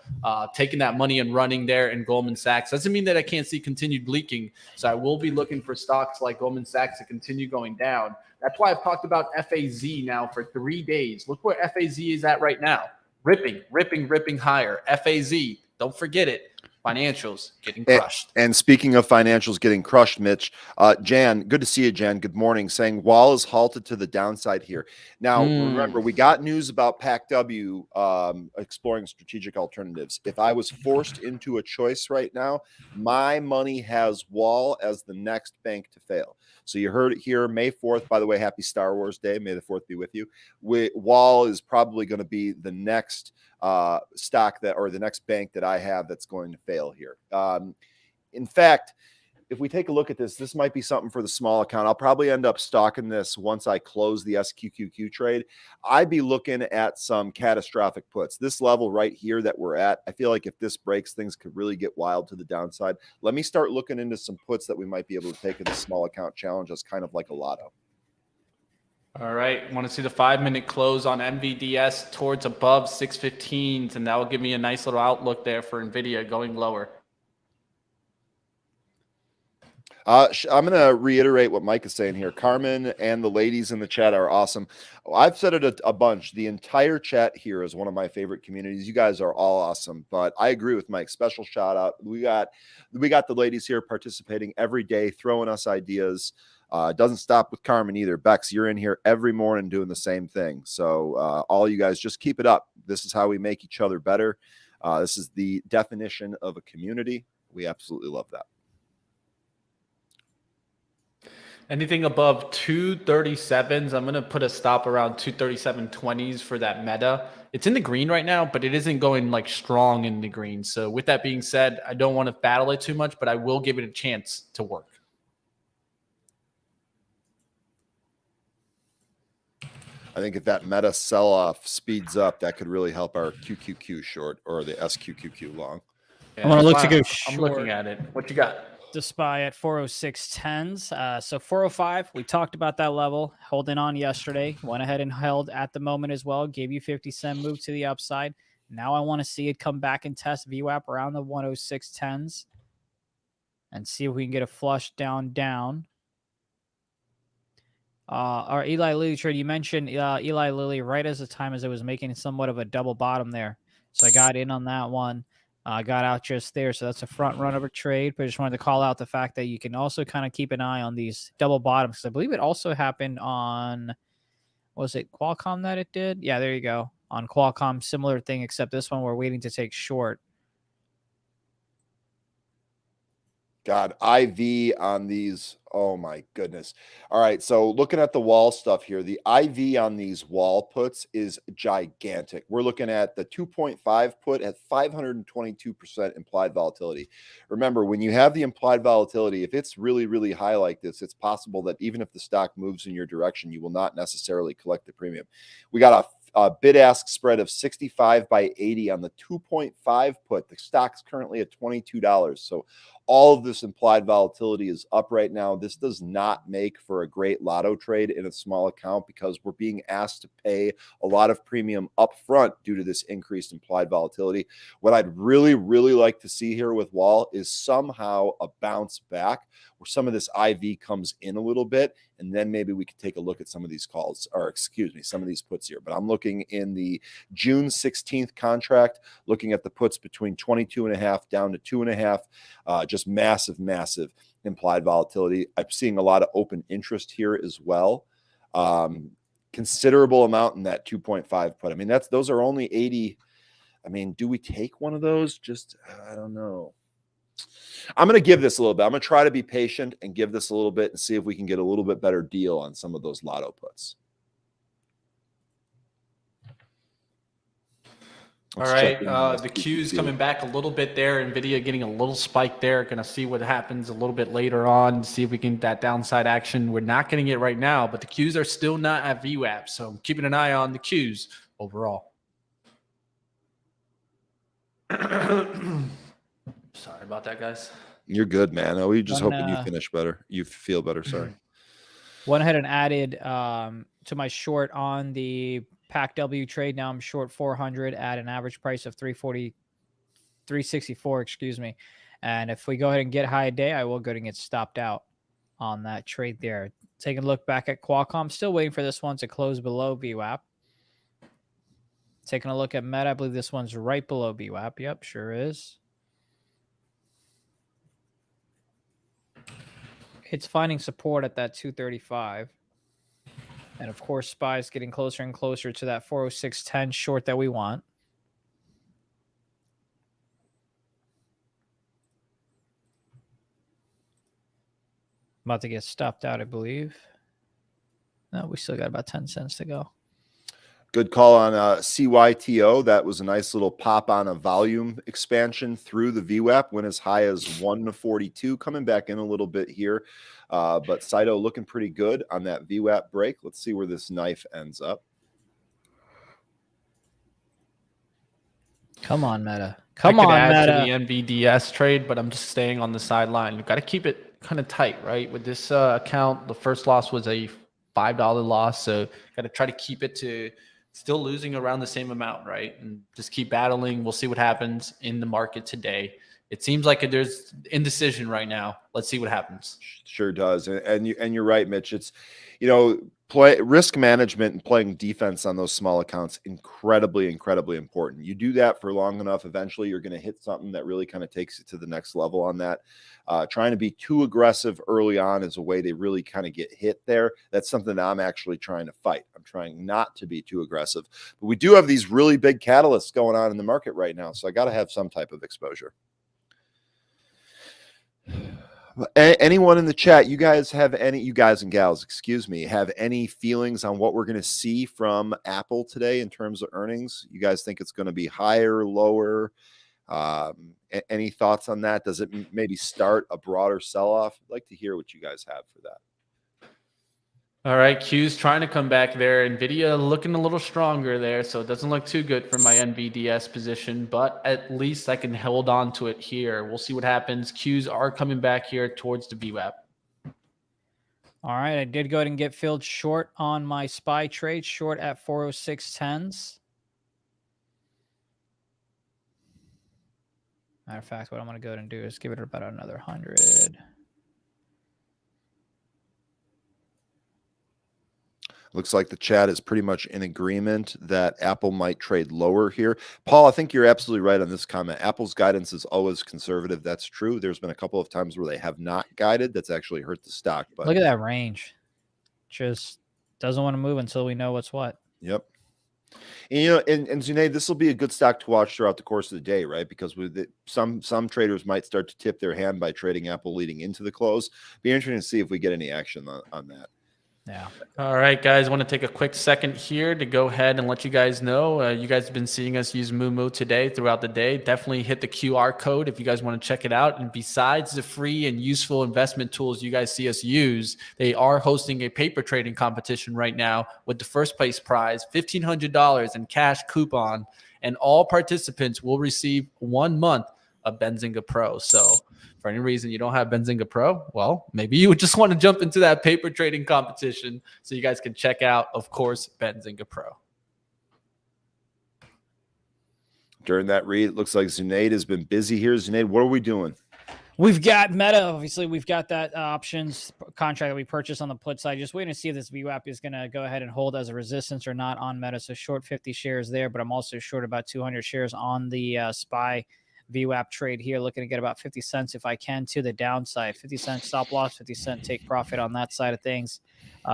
Taking that money and running there in Goldman Sachs doesn't mean that I can't see continued leaking. So I will be looking for stocks like Goldman Sachs to continue going down. That's why I've talked about FAZ now for 3 days. Look where FAZ is at right now. Ripping higher. FAZ, don't forget it. Financials getting crushed. And speaking of financials getting crushed, Mitch, Jan, good to see you, Jan. Good morning. Saying Wall is halted to the downside here. Now, remember, we got news about PAC-W exploring strategic alternatives. If I was forced into a choice right now, my money has Wall as the next bank to fail. So you heard it here, May 4th. By the way, happy Star Wars Day. May the 4th be with you. Wall is probably going to be the next stock or the next bank that I have that's going to fail here. In fact, if we take a look at this might be something for the small account. I'll probably end up stocking this once I close the SQQQ trade. I'd be looking at some catastrophic puts. This level right here that we're at, I feel like if this breaks, things could really get wild to the downside. Let me start looking into some puts that we might be able to take in the small account challenge as kind of like a lotto. All right. Want to see the 5-minute close on NVDS towards above 615s, and that will give me a nice little outlook there for NVIDIA going lower. I'm going to reiterate what Mike is saying here. Carmen and the ladies in the chat are awesome. I've said it a bunch. The entire chat here is one of my favorite communities. You guys are all awesome, but I agree with Mike. Special shout out. We got the ladies here participating every day, throwing us ideas. Doesn't stop with Carmen either. Bex, you're in here every morning doing the same thing. So all you guys just keep it up. This is how we make each other better. This is the definition of a community. We absolutely love that. Anything above 237s, I'm going to put a stop around 237.20s for that meta. It's in the green right now, but it isn't going like strong in the green. So with that being said, I don't want to battle it too much, but I will give it a chance to work. I think if that meta sell-off speeds up, that could really help our QQQ short or the SQQQ long. Yeah, I'm going to look to go I'm short. looking at it. What you got? To SPY at 406.10s. So 405, we talked about that level, holding on yesterday. Went ahead and held at the moment as well. Gave you 50-cent move to the upside. Now I want to see it come back and test VWAP around the 106.10s and see if we can get a flush down. Our Eli Lilly trade, you mentioned Eli Lilly right as the time as it was making somewhat of a double bottom there. So I got in on that one. Got out just there. So that's a front run of a trade. But I just wanted to call out the fact that you can also kind of keep an eye on these double bottoms. I believe it also happened on, was it Qualcomm that it did? Yeah, there you go. On Qualcomm, similar thing, except this one we're waiting to take short. God, IV on these. Oh my goodness. All right. So looking at the wall stuff here, the IV on these wall puts is gigantic. We're looking at the 2.5 put at 522% implied volatility. Remember, when you have the implied volatility, if it's really, really high like this, it's possible that even if the stock moves in your direction, you will not necessarily collect the premium. We got a bid-ask spread of 65 by 80 on the 2.5 put. The stock's currently at $22. So all of this implied volatility is up right now. This does not make for a great lotto trade in a small account because we're being asked to pay a lot of premium up front due to this increased implied volatility. What I'd really, really like to see here with Wall is somehow a bounce back where some of this IV comes in a little bit, and then maybe we could take a look at some of these calls, or excuse me, some of these puts here. But I'm looking in the June 16th contract, looking at the puts between 22.5 down to 2.5, just massive, massive implied volatility. I'm seeing a lot of open interest here as well. Considerable amount in that 2.5 put. I mean, those are only 80. I mean, do we take one of those? I don't know. I'm going to give this a little bit. I'm going to try to be patient and give this a little bit and see if we can get a little bit better deal on some of those lotto puts. All right, the Q's coming back a little bit there. NVIDIA getting a little spike there. Going to see what happens a little bit later on, see if we can get that downside action. We're not getting it right now, but the Q's are still not at VWAP, so I'm keeping an eye on the Q's overall. Sorry about that, guys. You're good, man. Oh, we just hoping you finish better. You feel better. Sorry. Went ahead and added to my short on the Pack W trade. Now I'm short 400 at an average price of 364, excuse me. And if we go ahead and get high day, I will go ahead and get stopped out on that trade there. Taking a look back at Qualcomm, still waiting for this one to close below VWAP. Taking a look at Meta, I believe this one's right below VWAP. Yep, sure is. It's finding support at that 235. And of course, SPY's getting closer and closer to that 406.10 short that we want. About to get stopped out, I believe. No, we still got about 10 cents to go. Good call on CYTO. That was a nice little pop on a volume expansion through the VWAP. Went as high as 142, coming back in a little bit here. But Saito looking pretty good on that VWAP break. Let's see where this knife ends up. Come on, Meta. Come on, Meta. Meta. To the NVDS trade, but I'm just staying on the sideline. You've got to keep it kind of tight, right? With this account, the first loss was a $5 loss, so got to try to keep it to still losing around the same amount, right? And just keep battling. We'll see what happens in the market today. it seems like there's indecision right now. Let's see what happens. Sure does. And you're right, Mitch. It's, play risk management and playing defense on those small accounts, incredibly, incredibly important. You do that for long enough, eventually you're going to hit something that really kind of takes it to the next level on that. Trying to be too aggressive early on is a way they really kind of get hit there. That's something that I'm actually trying to fight. I'm trying not to be too aggressive. But we do have these really big catalysts going on in the market right now, so I got to have some type of exposure. Anyone in the chat, you guys and gals, excuse me, have any feelings on what we're going to see from Apple today in terms of earnings? You guys think it's going to be higher, lower? Any thoughts on that? Does it maybe start a broader sell-off? I'd like to hear what you guys have for that. All right, Q's trying to come back there. NVIDIA looking a little stronger there, so it doesn't look too good for my NVDS position, but at least I can hold on to it here. We'll see what happens. Q's are coming back here towards the VWAP. All right, I did go ahead and get filled short on my SPY trade, short at 406.10s. Matter of fact, what I'm going to go ahead and do is give it about another 100. Looks like the chat is pretty much in agreement that Apple might trade lower here. Paul, I think you're absolutely right on this comment. Apple's guidance is always conservative. That's true. There's been a couple of times where they have not guided. That's actually hurt the stock. But look at that range. Just doesn't want to move until we know what's what. Yep. And and Zunaid, this will be a good stock to watch throughout the course of the day, right? Because with it, some traders might start to tip their hand by trading Apple leading into the close. Be interesting to see if we get any action on that. Yeah. All right, guys. I want to take a quick second here to go ahead and let you guys know. You guys have been seeing us use Moomoo today throughout the day. Definitely hit the QR code if you guys want to check it out. And besides the free and useful investment tools you guys see us use, they are hosting a paper trading competition right now with the first place prize, $1,500 in cash coupon. And all participants will receive 1 month of Benzinga Pro. So for any reason you don't have Benzinga Pro, well, maybe you would just want to jump into that paper trading competition so you guys can check out, of course, Benzinga Pro. During that read, it looks like Zunaid has been busy here. Zunaid, what are we doing? We've got Meta. Obviously, we've got that options contract that we purchased on the put side. Just waiting to see if this VWAP is going to go ahead and hold as a resistance or not on Meta. So short 50 shares there, but I'm also short about 200 shares on the SPY VWAP trade here, looking to get about 50 cents if I can to the downside. 50 cents stop loss, 50 cent take profit on that side of things.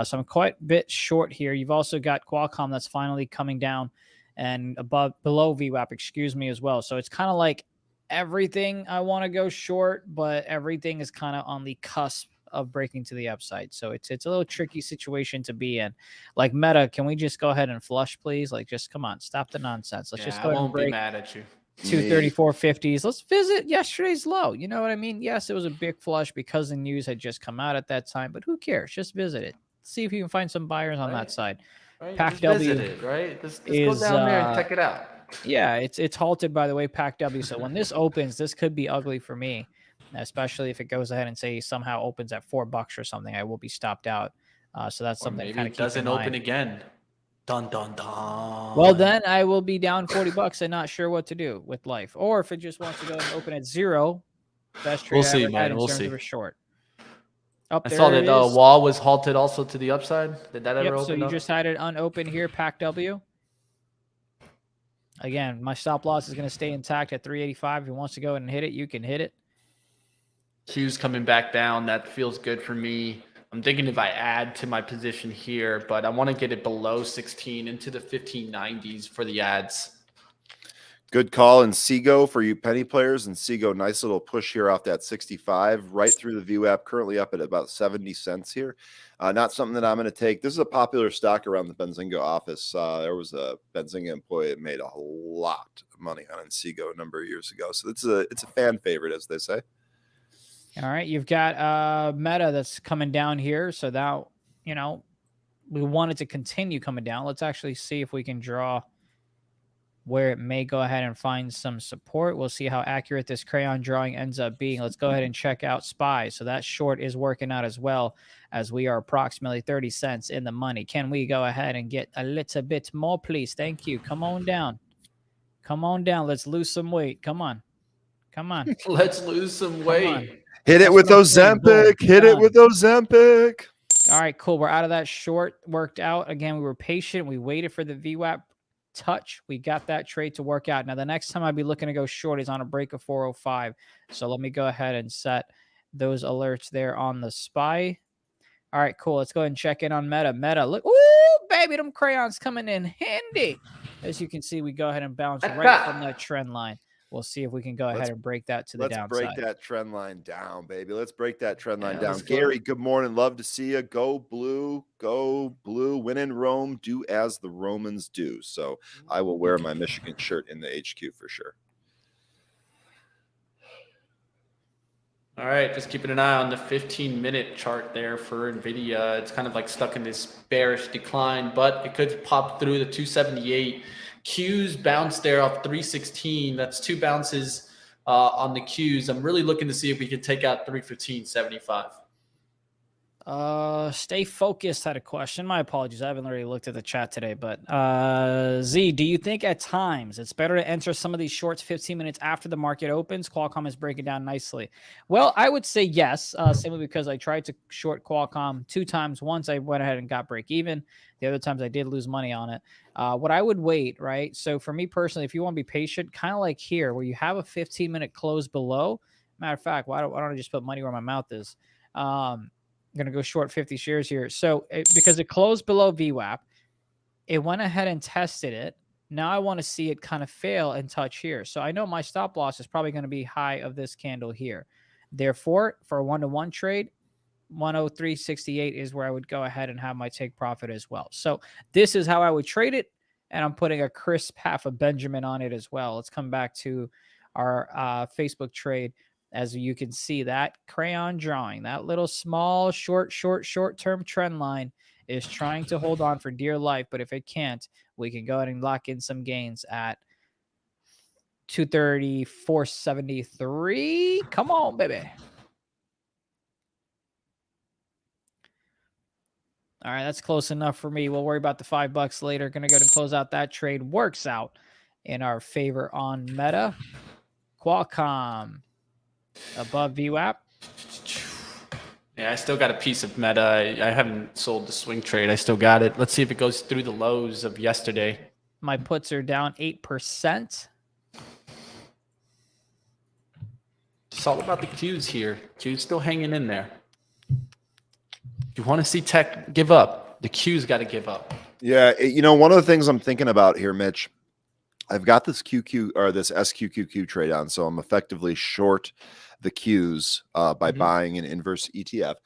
So I'm quite a bit short here. You've also got Qualcomm that's finally coming down and below VWAP, excuse me, as well. So it's kind of like everything I want to go short, but everything is kind of on the cusp of breaking to the upside. So it's a little tricky situation to be in. Like Meta, can we just go ahead and flush, please? Like, just come on, stop the nonsense. Let's just go ahead and break. I won't be mad at you. 234.50s. Let's visit yesterday's low. You know what I mean? Yes, it was a big flush because the news had just come out at that time, but who cares? Just visit it. See if you can find some buyers on that side. Right? Pack Just W visit it, right? Just is, go down there and check it out. Yeah, it's halted, by the way, Pack W. So when this opens, this could be ugly for me, especially if it goes ahead and say somehow opens at $4 or something. I will be stopped out. So that's Or something maybe kind it of doesn't open again. Dun dun dun. Well, then I will be down $40 and not sure what to do with life. Or if it just wants to go and open at zero, best trade We'll I see, ever had man. in We'll terms see. of a short. Up I there saw that it the is. wall was halted also to the upside. Did that ever Yep, open so you up? just had it unopened here, Pack W. Again, my stop loss is going to stay intact at 385. If he wants to go and hit it, you can hit it. Q's coming back down. That feels good for me. I'm thinking if I add to my position here, but I want to get it below 16 into the 1590s for the ads. Good call. And Seago for you penny players. And Seago, nice little push here off that 65 right through the VWAP, currently up at about 70 cents here. Not something that I'm going to take. This is a popular stock around the Benzinga office. There was a Benzinga employee that made a lot of money on Seago a number of years ago. So it's a fan favorite, as they say. All right, you've got Meta that's coming down here. So that, we want it to continue coming down. Let's actually see if we can draw where it may go ahead and find some support. We'll see how accurate this crayon drawing ends up being. Let's go ahead and check out SPY. So that short is working out as well, as we are approximately 30 cents in the money. Can we go ahead and get a little bit more, please? Thank you. Come on down. Come on down. Let's lose some weight. Come on. Come on. Let's lose some Come weight. on. Hit it That's with what I'm saying. Boom. Ozempic. Hit it with Ozempic. All right, cool. We're out of that short, worked out. Again, we were patient. We waited for the VWAP touch. We got that trade to work out. Now, the next time I'd be looking to go short is on a break of 405. So let me go ahead and set those alerts there on the SPY. All right, cool. Let's go ahead and check in on Meta. Meta, look. Ooh, baby, them crayons coming in handy. As you can see, we go ahead and bounce right from that trend line. We'll see if we can go ahead and break that to the downside. Let's break that trend line down, baby. Let's break that trend line down. let's go. Gary, good morning. Love to see you. Go blue. Go blue. Win in Rome. Do as the Romans do. So I will wear my Michigan shirt in the HQ for sure. All right, just keeping an eye on the 15-minute chart there for NVIDIA. It's kind of like stuck in this bearish decline, but it could pop through the 278. Qs bounced there off 316. That's 2 bounces on the Qs. I'm really looking to see if we can take out 315.75. Stay focused had a question. My apologies. I haven't really looked at the chat today, but Z, do you think at times it's better to enter some of these shorts 15 minutes after the market opens? Qualcomm is breaking down nicely. Well, I would say yes, simply because I tried to short Qualcomm 2 times. Once I went ahead and got break even. The other times I did lose money on it. What I would wait, right? So for me personally, if you want to be patient, kind of like here where you have a 15-minute close below. Matter of fact, why don't I just put money where my mouth is? I'm going to go short 50 shares here. So because it closed below VWAP, it went ahead and tested it. Now I want to see it kind of fail and touch here. So I know my stop loss is probably going to be high of this candle here. Therefore, for a 1-to-1 trade, 103.68 is where I would go ahead and have my take profit as well. So this is how I would trade it. And I'm putting a crisp half of Benjamin on it as well. Let's come back to our Facebook trade. As you can see, that crayon drawing, that little small, short-term trend line is trying to hold on for dear life. But if it can't, we can go ahead and lock in some gains at 234.73. Come on, baby. All right, that's close enough for me. We'll worry about the $5 later. Going to go to close out that trade. Works out in our favor on Meta. Qualcomm above VWAP. Yeah, I still got a piece of Meta. I haven't sold the swing trade. I still got it. Let's see if it goes through the lows of yesterday. My puts are down 8%. It's all about the Qs here. Qs still hanging in there. If you want to see tech give up, the Qs got to give up. Yeah, one of the things I'm thinking about here, Mitch, I've got this this SQQQ trade on, so I'm effectively short the Qs by buying an inverse ETF.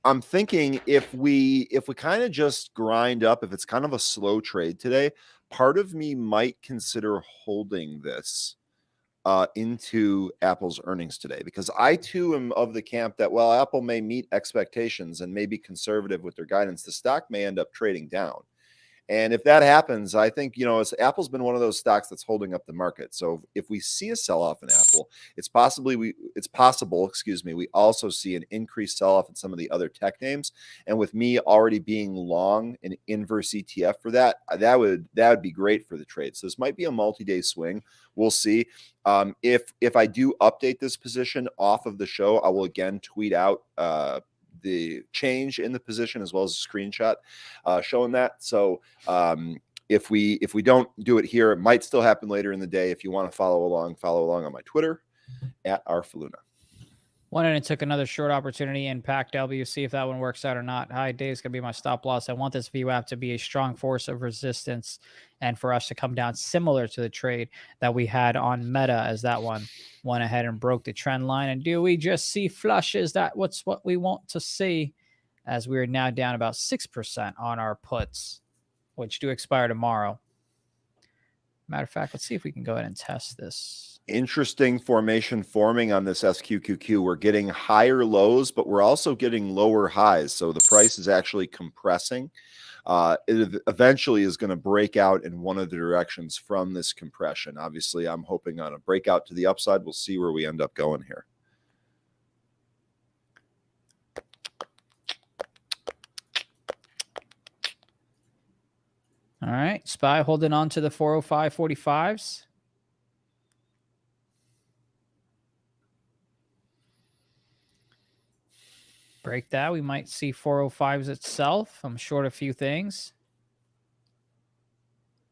I'm thinking if we kind of just grind up, if it's kind of a slow trade today, part of me might consider holding this into Apple's earnings today, because I too am of the camp that while Apple may meet expectations and may be conservative with their guidance, the stock may end up trading down. And if that happens, I think, Apple's been one of those stocks that's holding up the market. So if we see a sell-off in Apple, it's possible, we also see an increased sell-off in some of the other tech names. And with me already being long an inverse ETF for that would be great for the trade. So this might be a multi-day swing. We'll see. If I do update this position off of the show, I will again tweet out the change in the position as well as a screenshot showing that. So if we don't do it here, it might still happen later in the day. If you want to follow along on my Twitter at rfaluna. Went in and took another short opportunity in PAC-W. See if that one works out or not. High day is going to be my stop loss. I want this VWAP to be a strong force of resistance and for us to come down similar to the trade that we had on Meta, as that one went ahead and broke the trend line. And do we just see flushes? What's what we want to see, as we are now down about 6% on our puts, which do expire tomorrow. Matter of fact, let's see if we can go ahead and test this. Interesting formation forming on this SQQQ. We're getting higher lows, but we're also getting lower highs. So the price is actually compressing. It eventually is going to break out in one of the directions from this compression. Obviously, I'm hoping on a breakout to the upside. We'll see where we end up going here. All right, SPY holding on to the 405.45s. break that. We might see 405s itself. I'm short a few things.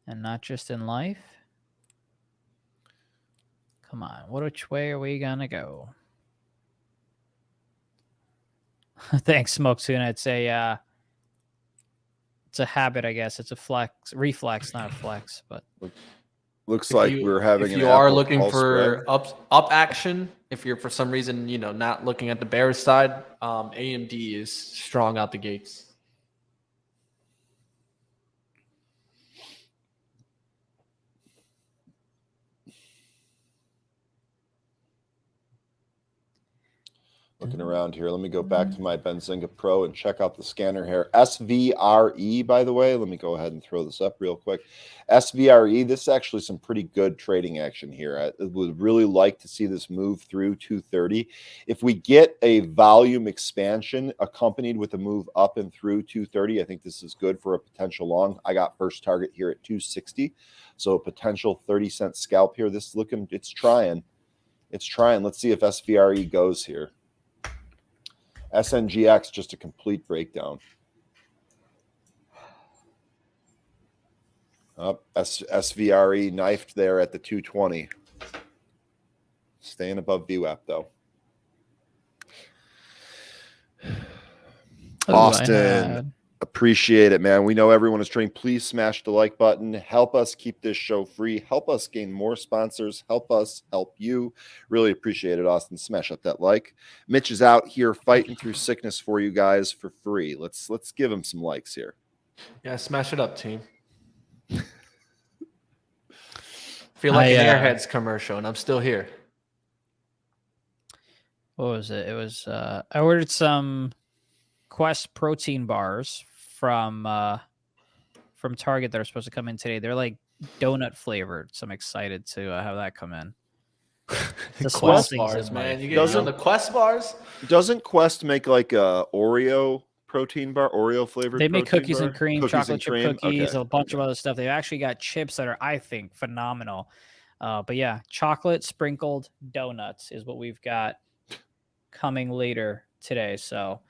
And not just in life. Come on. Which way are we going to go? Thanks, Smoke Tuna. It's a habit, I guess. It's a reflex, not a flex. But Looks like we're having if an you are Apple looking pulse for spread. up action, if you're for some reason not looking at the Bears side, AMD is strong out the gates. Looking around here, let me go back to my Benzinga Pro and check out the scanner here. SVRE, by the way, let me go ahead and throw this up real quick. SVRE, this is actually some pretty good trading action here. I would really like to see this move through 230. If we get a volume expansion accompanied with a move up and through 230, I think this is good for a potential long. I got first target here at 260, so a potential 30-cent scalp here. This is looking, it's trying. It's trying. Let's see if SVRE goes here. SNGX, just a complete breakdown. SVRE knifed there at the 220. Staying above VWAP, though. Austin, appreciate it, man. We know everyone is trained. Please smash the like button. Help us keep this show free. Help us gain more sponsors. Help us help you. Really appreciate it, Austin. Smash up that like. Mitch is out here fighting through sickness for you guys for free. Let's give him some likes here. Yeah, smash it up, team. Feel like an Airheads commercial, and I'm still here. What was it? It was I ordered some Quest protein bars from Target that are supposed to come in today. They're like donut flavored, so I'm excited to have that come in. The Quest bars, man. You get on the Quest bars? Doesn't Quest make like a Oreo protein bar, Oreo flavored? They make cookies bar? and cream, cookies chocolate and chip cream? cookies, Okay. a bunch of other stuff. They've actually got chips that are, I think, phenomenal. But yeah, chocolate sprinkled donuts is what we've got coming later today. So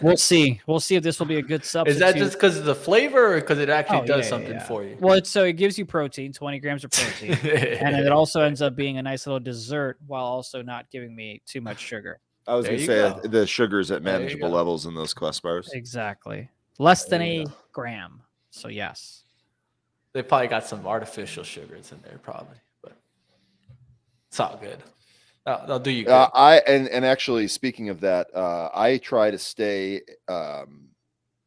we'll see. We'll see if this will be a good substitute. Is that just because of the flavor, or because it actually does something for you? Well, it gives you protein, 20 grams of protein, and it also ends up being a nice little dessert while also not giving me too much sugar. I was going to say the sugar's at manageable levels in those Quest bars. Exactly. Less than a gram. So yes. They probably got some artificial sugars in there, probably, but it's all good. They'll do you good. And actually, speaking of that, I try to stay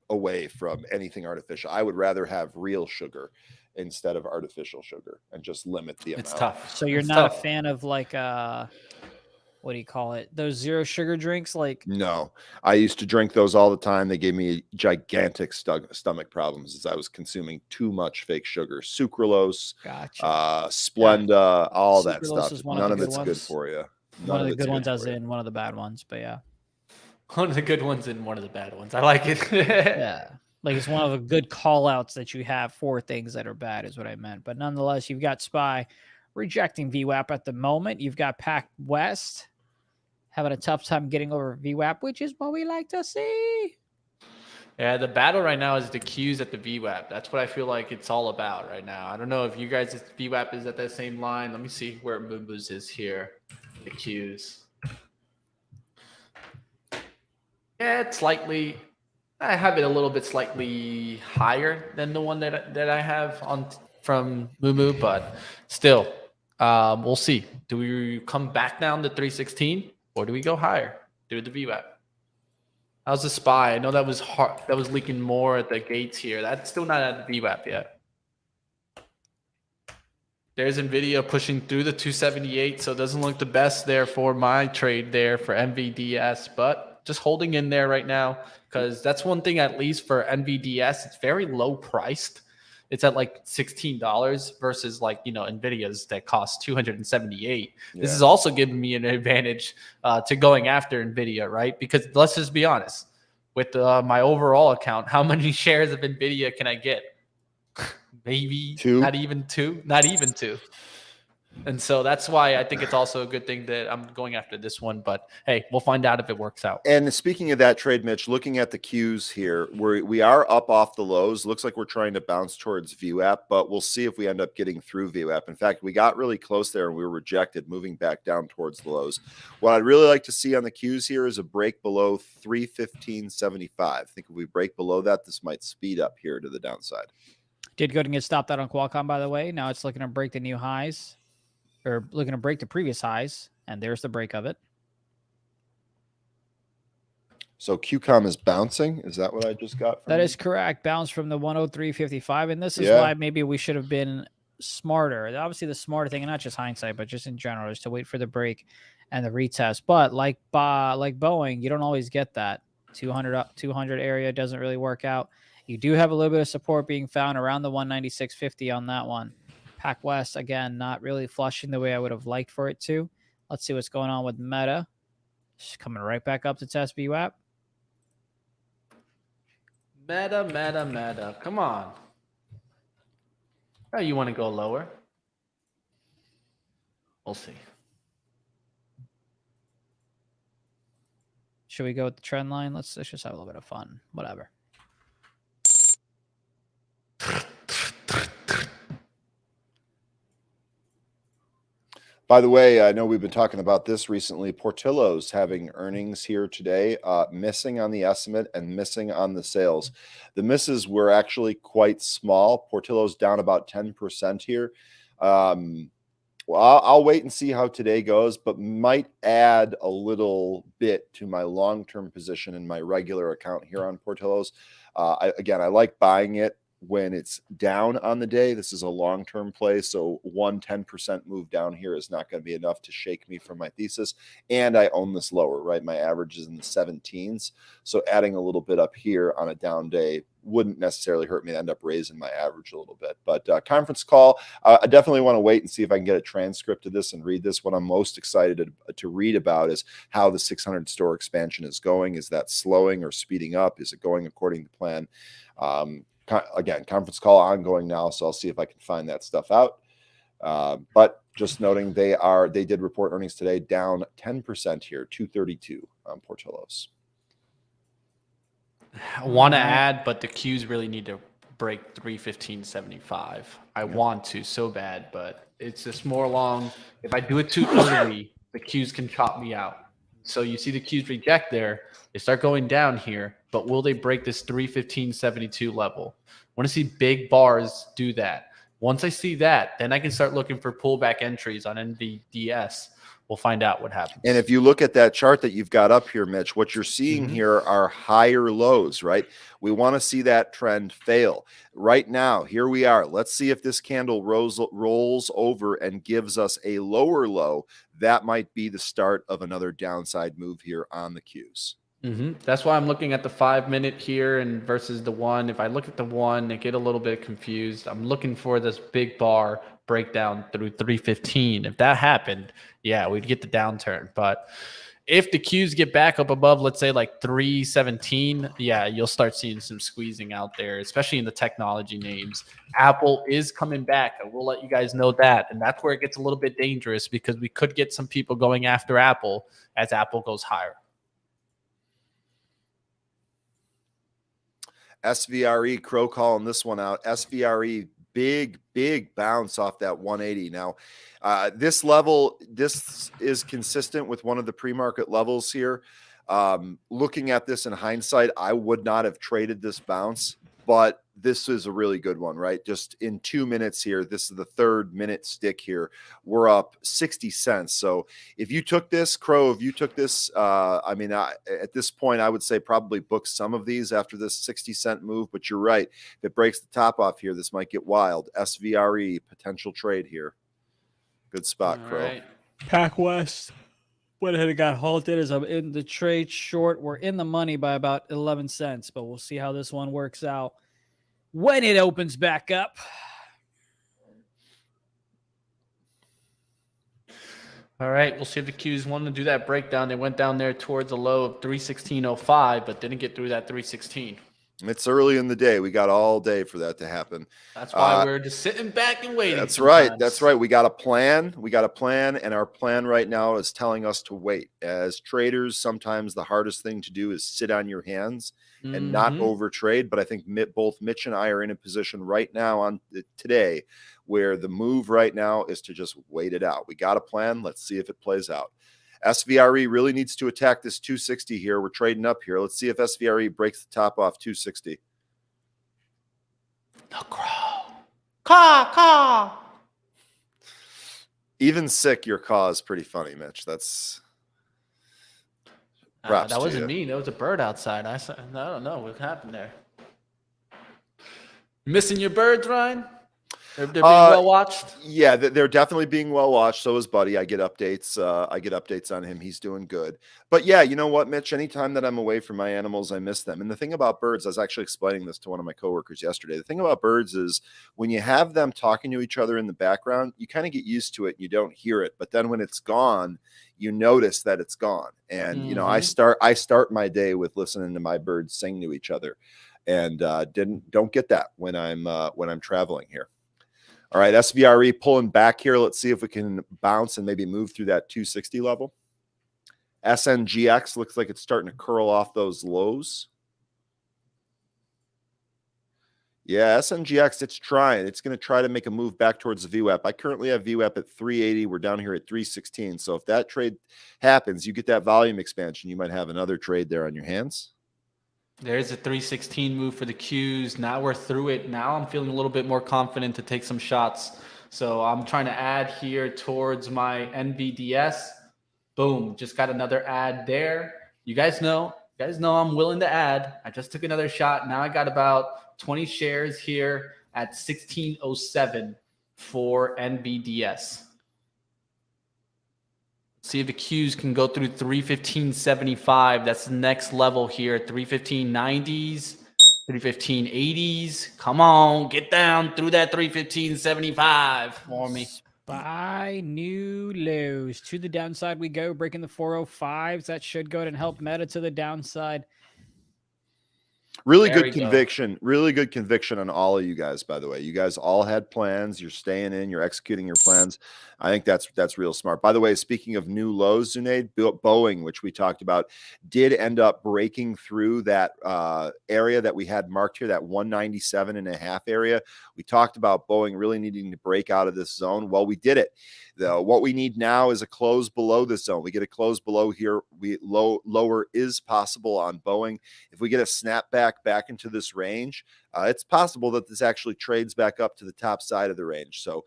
away from anything artificial. I would rather have real sugar instead of artificial sugar and just limit the amount. It's tough. So you're not a fan of like what do you call it? Those zero sugar drinks? Like no, I used to drink those all the time. They gave me gigantic stomach problems as I was consuming too much fake sugar, sucralose, Splenda, all that stuff. None of it's good for you. One of the good ones, as in one of the bad ones. But yeah, one of the good ones and one of the bad ones. I like it. Yeah, like it's one of the good call outs that you have for things that are bad, is what I meant. But nonetheless, you've got Spy rejecting VWAP at the moment. You've got Pac West having a tough time getting over VWAP, which is what we like to see. Yeah, the battle right now is the Qs at the VWAP. That's what I feel like it's all about right now. I don't know if you guys' VWAP is at that same line. Let me see where Moomoo's is here. The Qs. Yeah, it's slightly. I have it a little bit slightly higher than the one that I have from Moomoo, but still, we'll see. Do we come back down to 316? Or do we go higher? Do the VWAP. How's the Spy? I know that was hard. That was leaking more at the gates here. That's still not at the VWAP yet. There's NVIDIA pushing through the 278, so it doesn't look the best there for my trade there for NVDS, but just holding in there right now because that's one thing, at least for NVDS, it's very low priced. It's at like $16 versus like, NVIDIA's that cost $278. Yeah. This is also giving me an advantage to going after NVIDIA, right? Because let's just be honest, with my overall account, how many shares of NVIDIA can I get? Maybe 2? Not even two. And so that's why I think it's also a good thing that I'm going after this one. But hey, we'll find out if it works out. And speaking of that trade, Mitch, looking at the cues here, we are up off the lows. Looks like we're trying to bounce towards VWAP, but we'll see if we end up getting through VWAP. In fact, we got really close there and we were rejected, moving back down towards the lows. What I'd really like to see on the cues here is a break below 315.75. I think if we break below that, this might speed up here to the downside. Did go and get stopped out on Qualcomm, by the way. Now it's looking to break the new highs, or looking to break the previous highs, and there's the break of it. So QCOM is bouncing. Is that what I just got? That is correct. Bounce from the 103.55, and this is Yeah. why maybe we should have been smarter. Obviously, the smarter thing, and not just hindsight, but just in general, is to wait for the break and the retest. But like Boeing, you don't always get that 200 area doesn't really work out. You do have a little bit of support being found around the 196.50 on that one. Pac West, again, not really flushing the way I would have liked for it to. Let's see what's going on with Meta. Just coming right back up to test VWAP. Meta. Come on. Oh, you want to go lower? We'll see. Should we go with the trend line? Let's just have a little bit of fun. Whatever. By the way, I know we've been talking about this recently. Portillo's having earnings here today, missing on the estimate and missing on the sales. The misses were actually quite small. Portillo's down about 10% here. Well, I'll wait and see how today goes, but might add a little bit to my long-term position in my regular account here on Portillo's. I like buying it when it's down on the day. This is a long-term play, so 10% move down here is not going to be enough to shake me from my thesis. And I own this lower, right? My average is in the 17s, so adding a little bit up here on a down day wouldn't necessarily hurt me to end up raising my average a little bit. But conference call, I definitely want to wait and see if I can get a transcript of this and read this. What I'm most excited to read about is how the 600 store expansion is going. Is that slowing or speeding up? Is it going according to plan? Again, conference call ongoing now, so I'll see if I can find that stuff out. But just noting they did report earnings today, down 10% here, 232 on Portillo's. I want to add, but the Qs really need to break 315.75. I want to so bad, but it's just more along. If I do it too early, the Qs can chop me out. So you see the Qs reject there. They start going down here, but will they break this 315.72 level? I want to see big bars do that. Once I see that, then I can start looking for pullback entries on NVDS. We'll find out what happens. And if you look at that chart that you've got up here, Mitch, what you're seeing here are higher lows, right? We want to see that trend fail. Right now, here we are. Let's see if this candle rolls over and gives us a lower low. That might be the start of another downside move here on the Qs. That's why I'm looking at the 5-minute here and versus the 1. If I look at the 1, I get a little bit confused. I'm looking for this big bar breakdown through 315. If that happened, yeah, we'd get the downturn. But if the Qs get back up above, let's say like 317, yeah, you'll start seeing some squeezing out there, especially in the technology names. Apple is coming back. I will let you guys know that. And that's where it gets a little bit dangerous because we could get some people going after Apple as Apple goes higher. SVRE, Crow calling this one out. SVRE, big bounce off that 180. Now, this level, this is consistent with one of the pre-market levels here. Looking at this in hindsight, I would not have traded this bounce, but this is a really good one, right? Just in 2 minutes here, this is the 3rd minute stick here. We're up 60 cents. So if you took this, Crow, if you took this, at this point, I would say probably book some of these after this 60-cent move, but you're right. If it breaks the top off here, this might get wild. SVRE, potential trade here. Good spot, Crow. Right. Pac West went ahead and got halted as I'm in the trade short. We're in the money by about 11 cents, but we'll see how this one works out when it opens back up. All right, we'll see if the Qs want to do that breakdown. They went down there towards a low of 316.05, but didn't get through that 316. It's early in the day. We got all day for that to happen. That's why we're just sitting back and waiting. That's right. sometimes. That's right. We got a plan. And our plan right now is telling us to wait. As traders, sometimes the hardest thing to do is sit on your hands and not over trade. But I think both Mitch and I are in a position right now on today where the move right now is to just wait it out. We got a plan. Let's see if it plays out. SVRE really needs to attack this 260 here. We're trading up here. Let's see if SVRE breaks the top off 260. The crow. Caw. Even sick, your caw is pretty funny, Mitch. That's props that to wasn't you. me. There was a bird outside. I don't know what happened there. Missing your birds, Ryan? They're being well watched. Yeah, they're definitely being well watched. So is Buddy. I get updates. On him. He's doing good. But yeah, you know what, Mitch? Anytime that I'm away from my animals, I miss them. And the thing about birds, I was actually explaining this to one of my coworkers yesterday. The thing about birds is when you have them talking to each other in the background, you kind of get used to it and you don't hear it. But then when it's gone, you notice that it's gone. And you know, I start my day with listening to my birds sing to each other, and don't get that when I'm traveling here. All right, SVRE pulling back here. Let's see if we can bounce and maybe move through that 260 level. SNGX looks like it's starting to curl off those lows. Yeah, SNGX, it's trying. It's going to try to make a move back towards the VWAP. I currently have VWAP at 380. We're down here at 316. So if that trade happens, you get that volume expansion, you might have another trade there on your hands. There's a 316 move for the Qs. Now we're through it. Now I'm feeling a little bit more confident to take some shots. So I'm trying to add here towards my NVDS. Boom, just got another add there. You guys know I'm willing to add. I just took another shot. Now I got about 20 shares here at 1607 for NVDS. See if the Qs can go through 315.75. That's the next level here. 315.90s, 315.80s. Come on, get down through that 315.75 for me. Buy new lows. To the downside we go, breaking the 405s. That should go ahead and help meta to the downside. Really good conviction on all of you guys, by the way. You guys all had plans. You're staying in, you're executing your plans. I think that's real smart. By the way, speaking of new lows, Zunaid, Boeing, which we talked about, did end up breaking through that area that we had marked here, that 197.5 area. We talked about Boeing really needing to break out of this zone. Well, we did it. What we need now is a close below this zone. We get a close below here. Lower is possible on Boeing. If we get a snapback back into this range, it's possible that this actually trades back up to the top side of the range. So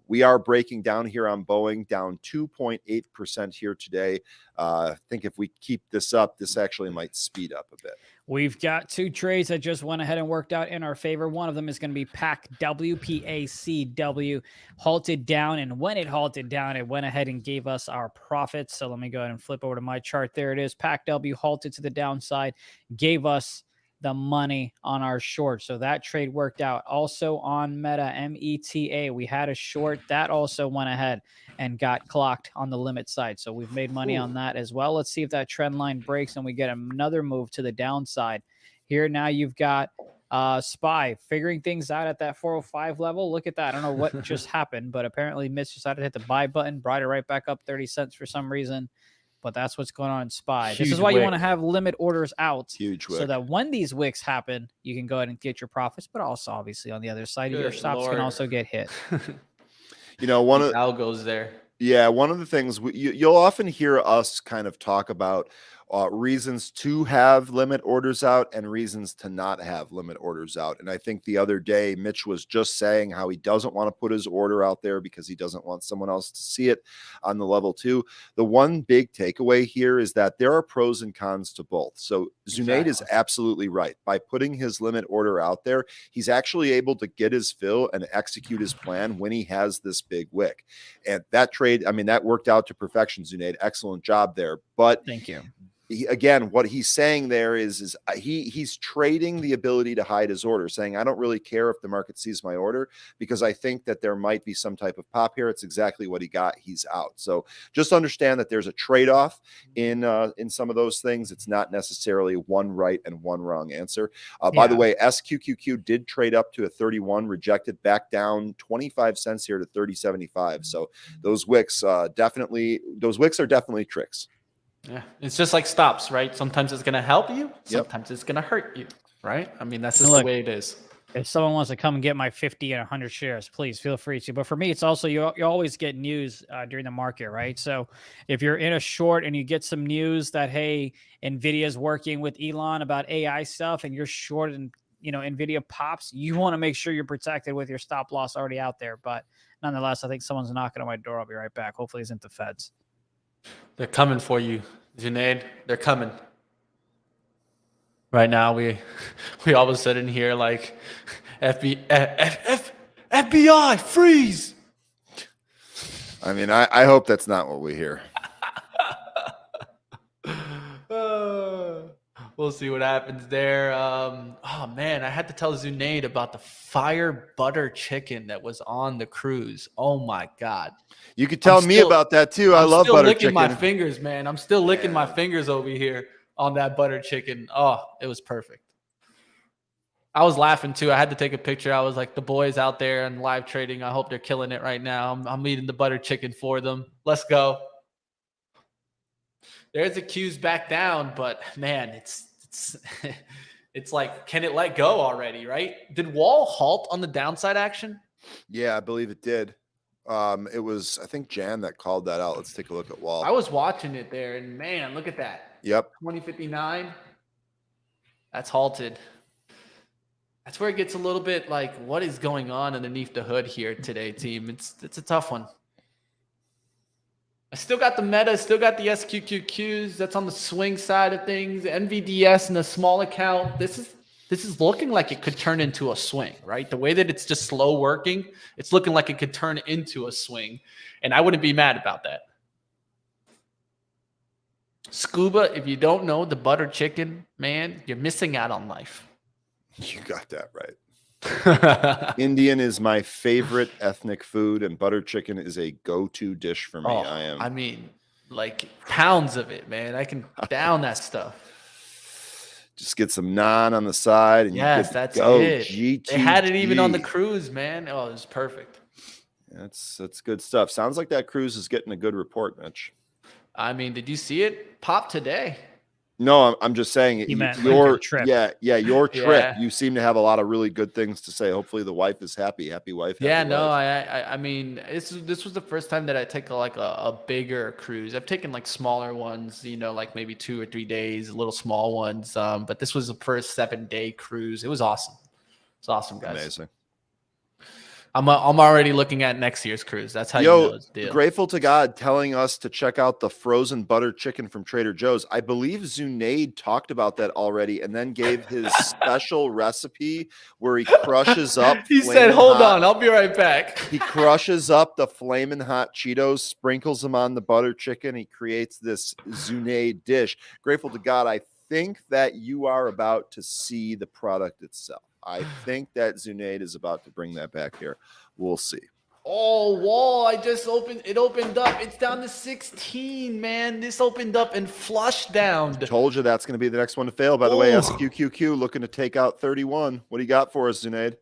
we are breaking down here on Boeing, down 2.8% here today. I think if we keep this up, this actually might speed up a bit. We've got two trades that just went ahead and worked out in our favor. One of them is going to be PACW, PACW, halted down. And when it halted down, it went ahead and gave us our profits. So let me go ahead and flip over to my chart. There it is. PACW halted to the downside, gave us the money on our short. So that trade worked out. Also on Meta, META, we had a short that also went ahead and got clocked on the limit side. So we've made money on that as well. Let's see if that trend line breaks and we get another move to the downside. Here now you've got SPY figuring things out at that 405 level. Look at that. I don't know what just happened, but apparently Mitch decided to hit the buy button, brought it right back up 30 cents for some reason. But that's what's going on in SPY. This is why you want to have limit orders out. Huge wick. So that when these wicks happen, you can go ahead and get your profits, but also obviously on the other side, your stops can also get hit. You know, one of the algos there. Yeah, one of the things you'll often hear us kind of talk about reasons to have limit orders out and reasons to not have limit orders out. And I think the other day, Mitch was just saying how he doesn't want to put his order out there because he doesn't want someone else to see it on the level 2. The one big takeaway here is that there are pros and cons to both. So Zunaid is absolutely right. By putting his limit order out there, he's actually able to get his fill and execute his plan when he has this big wick. And that trade, I mean, that worked out to perfection, Zunaid. Excellent job there. But thank you. again, what he's saying there is he's trading the ability to hide his order, saying, I don't really care if the market sees my order because I think that there might be some type of pop here. It's exactly what he got. He's out. So just understand that there's a trade-off in some of those things. It's not necessarily one right and one wrong answer. By the way, SQQQ did trade up to a 31, rejected, back down 25 cents here to 30.75. So those wicks are definitely tricks. Yeah, it's just like stops, right? Sometimes it's going to help you. Sometimes it's going to hurt you, right? I mean, that's just the way it is. If someone wants to come and get my 50 and 100 shares, please feel free to. But for me, it's also you always get news during the market, right? So if you're in a short and you get some news that, hey, NVIDIA's working with Elon about AI stuff and you're short and, NVIDIA pops, you want to make sure you're protected with your stop loss already out there. But nonetheless, I think someone's knocking on my door. I'll be right back. Hopefully it's isn't the feds. They're coming for you, Junaid. They're coming. Right now, we all of a sudden hear like FBI, freeze. I mean, I hope that's not what we hear. We'll see what happens there. Oh, man, I had to tell Zunaid about the fire butter chicken that was on the cruise. Oh, my God. You could tell me about that, too. I love butter chicken. I'm still licking my fingers, man. I'm still licking my fingers over here on that butter chicken. Oh, it was perfect. I was laughing, too. I had to take a picture. I was like, the boys out there and live trading, I hope they're killing it right now. I'm eating the butter chicken for them. Let's go. There's a Q's back down, but man, it's it's like, can it let go already, right? Did Wall halt on the downside action? Yeah, I believe it did. It was, I think, Jan that called that out. Let's take a look at Wall. I was watching it there, and man, look at that. Yep. 2059. That's halted. That's where it gets a little bit like, what is going on underneath the hood here today, team? It's a tough one. I still got the meta, still got the SQQQs. That's on the swing side of things. NVDS in a small account. This is looking like it could turn into a swing, right? The way that it's just slow working, it's looking like it could turn into a swing. And I wouldn't be mad about that. Scuba, if you don't know the butter chicken, man, you're missing out on life. You got that right. Indian is my favorite ethnic food, and butter chicken is a go-to dish for me. I mean, like pounds of it, man. I can down that stuff. Just get some naan on the side, and yes, that's it. GTG. They had it even on the cruise, man. Oh, it was perfect. That's good stuff. Sounds like that cruise is getting a good report, Mitch. I mean, did you see it pop today? No, I'm just saying your trip. Your trip. Yeah. You seem to have a lot of really good things to say. Hopefully the wife is happy. Happy wife. Happy wife. I mean, this was the first time that I take a bigger cruise. I've taken like smaller ones, like maybe 2 or 3 days, little small ones. But this was the first 7-day cruise. It was awesome. It's awesome, guys. Amazing. I'm already looking at next year's cruise. That's how you know it's the deal. Grateful to God telling us to check out the frozen butter chicken from Trader Joe's. I believe Zunaid talked about that already and then gave his special recipe where he crushes up. He said, hold on, I'll be right back. He crushes up the flaming hot Cheetos, sprinkles them on the butter chicken. He creates this Zunaid dish. Grateful to God, I think that you are about to see the product itself. I think that Zunaid is about to bring that back here. We'll see. Oh, Wall, it opened up. It's down to 16, man. This opened up and flushed down. Told you that's going to be the next one to fail. By the way, SQQQ looking to take out 31. What do you got for us, Zunaid?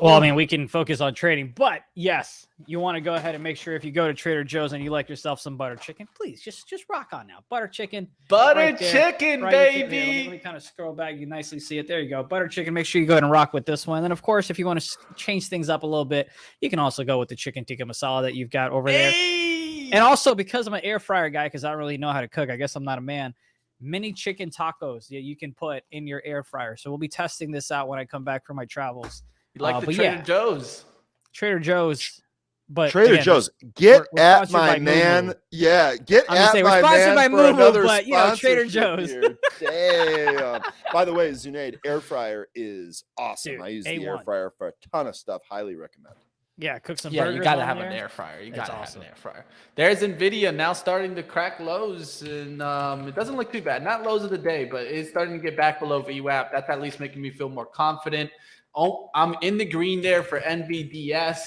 Well, I mean, we can focus on trading, but yes, you want to go ahead and make sure if you go to Trader Joe's and you like yourself some butter chicken, please just rock on now. Butter chicken. Butter chicken, baby. Let me kind of scroll back. You nicely see it. There you go. Butter chicken. Make sure you go ahead and rock with this one. And then, of course, if you want to change things up a little bit, you can also go with the chicken tikka masala that you've got over there. And also, because I'm an air fryer guy, because I don't really know how to cook, I guess I'm not a man, mini chicken tacos you can put in your air fryer. So we'll be testing this out when I come back from my travels. You like the Trader Joe's? Trader Joe's. But Trader Joe's, get at my man. Moomoo. Yeah, get at my man by for Moomoo, another but Trader Joe's. Damn. By the way, Zunaid, air fryer is awesome. Dude, I use A1. the air fryer for a ton of stuff. Highly recommend. Yeah, cook some Yeah, burgers. you got to on have there. an air fryer. You That's got to awesome. have an air fryer. There's Nvidia now starting to crack lows, and it doesn't look too bad. Not lows of the day, but it's starting to get back below VWAP. That's at least making me feel more confident. Oh, I'm in the green there for NVDS,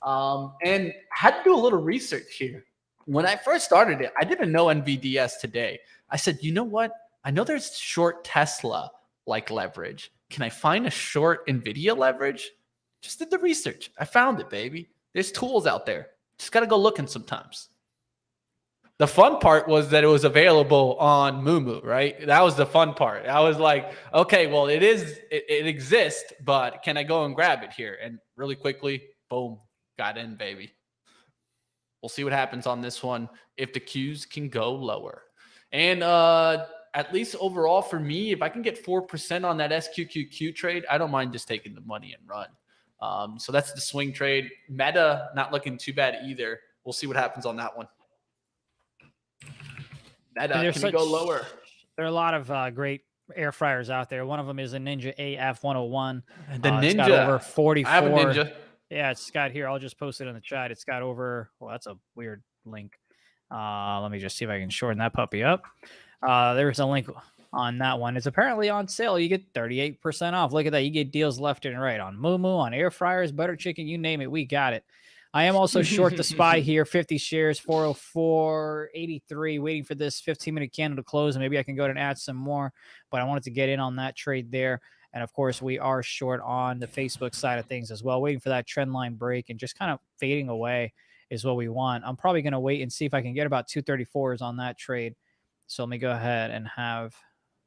and had to do a little research here. When I first started it, I didn't know NVDS today. I said, you know what? I know there's short Tesla like leverage. Can I find a short Nvidia leverage? Just did the research. I found it, baby. There's tools out there. Just got to go looking sometimes. The fun part was that it was available on Moomoo, right? That was the fun part. I was like, okay, well, it exists, but can I go and grab it here? And really quickly, boom, got in, baby. We'll see what happens on this one if the Qs can go lower. And at least overall for me, if I can get 4% on that SQQQ trade, I don't mind just taking the money and run. So that's the swing trade. Meta not looking too bad either. We'll see what happens on that one. Meta, can we go lower? There are a lot of great air fryers out there. One of them is a Ninja AF101. The Ninja. It's got over 44. I have a Ninja. Yeah, it's got here. I'll just post it in the chat. It's got over. Well, that's a weird link. Let me just see if I can shorten that puppy up. There's a link on that one. It's apparently on sale. You get 38% off. Look at that. You get deals left and right on Moomoo, on air fryers, butter chicken, you name it. We got it. I am also short the SPY here. 50 shares, 404.83. Waiting for this 15-minute candle to close, and maybe I can go and add some more. But I wanted to get in on that trade there. And of course, we are short on the Facebook side of things as well. Waiting for that trend line break and just kind of fading away is what we want. I'm probably going to wait and see if I can get about 234s on that trade. So let me go ahead and have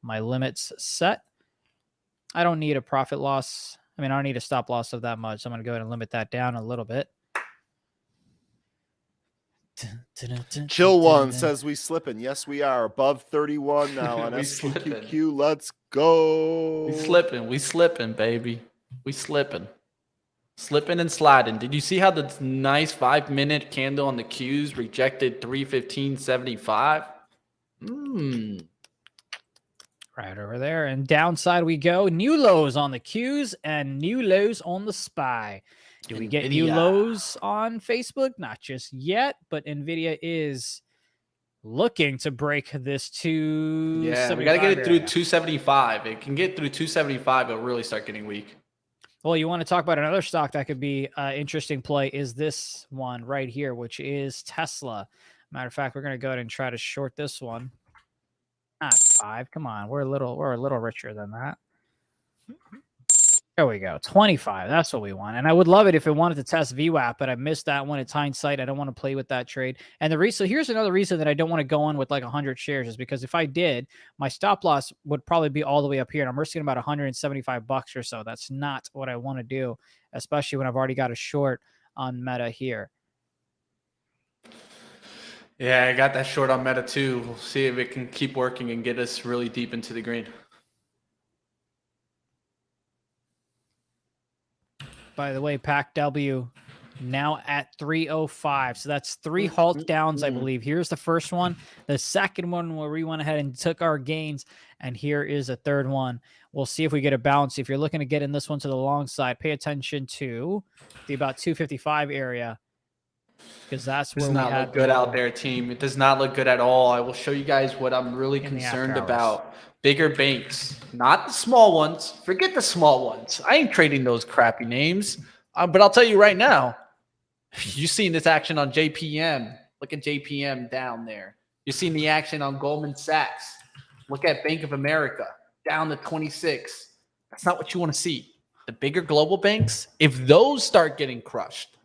my limits set. I don't need a profit loss. I don't need a stop loss of that much. So I'm going to go ahead and limit that down a little bit. Chill One says we slipping. Yes, we are above 31 now on We SQQQ. Let's go. We slipping, baby. We slipping and sliding. Did you see how the nice 5-minute candle on the Qs rejected 315.75? Right over there. And downside we go. New lows on the Qs and new lows on the SPY. Do we get new lows on Facebook? Not just yet, but NVIDIA is looking to break this 275. Yeah, we got to get it through 275. It can get through 275. It'll really start getting weak. Well, you want to talk about another stock that could be interesting play is this one right here, which is Tesla. Matter of fact, we're going to go ahead and try to short this one. Not 5. Come on. We're a little richer than that. There we go. 25. That's what we want. And I would love it if it wanted to test VWAP, but I missed that one. It's hindsight. I don't want to play with that trade. And here's another reason that I don't want to go on with like 100 shares is because if I did, my stop loss would probably be all the way up here. And I'm risking about $175 or so. That's not what I want to do, especially when I've already got a short on Meta here. Yeah, I got that short on Meta too. We'll see if it can keep working and get us really deep into the green. By the way, Pac W now at 305. So that's 3 halt downs, I believe. Here's the first one. The second one where we went ahead and took our gains. And here is a third one. We'll see if we get a bounce. If you're looking to get in this one to the long side, pay attention to the about 255 area. Because that's where it does not look good out there, team. It does not look good at all. I will show you guys what I'm really concerned about. Bigger banks, not the small ones. Forget the small ones. I ain't trading those crappy names. But I'll tell you right now, you've seen this action on JPM. Look at JPM down there. You've seen the action on Goldman Sachs. Look at Bank of America down to 26. That's not what you want to see. The bigger global banks, if those start getting crushed,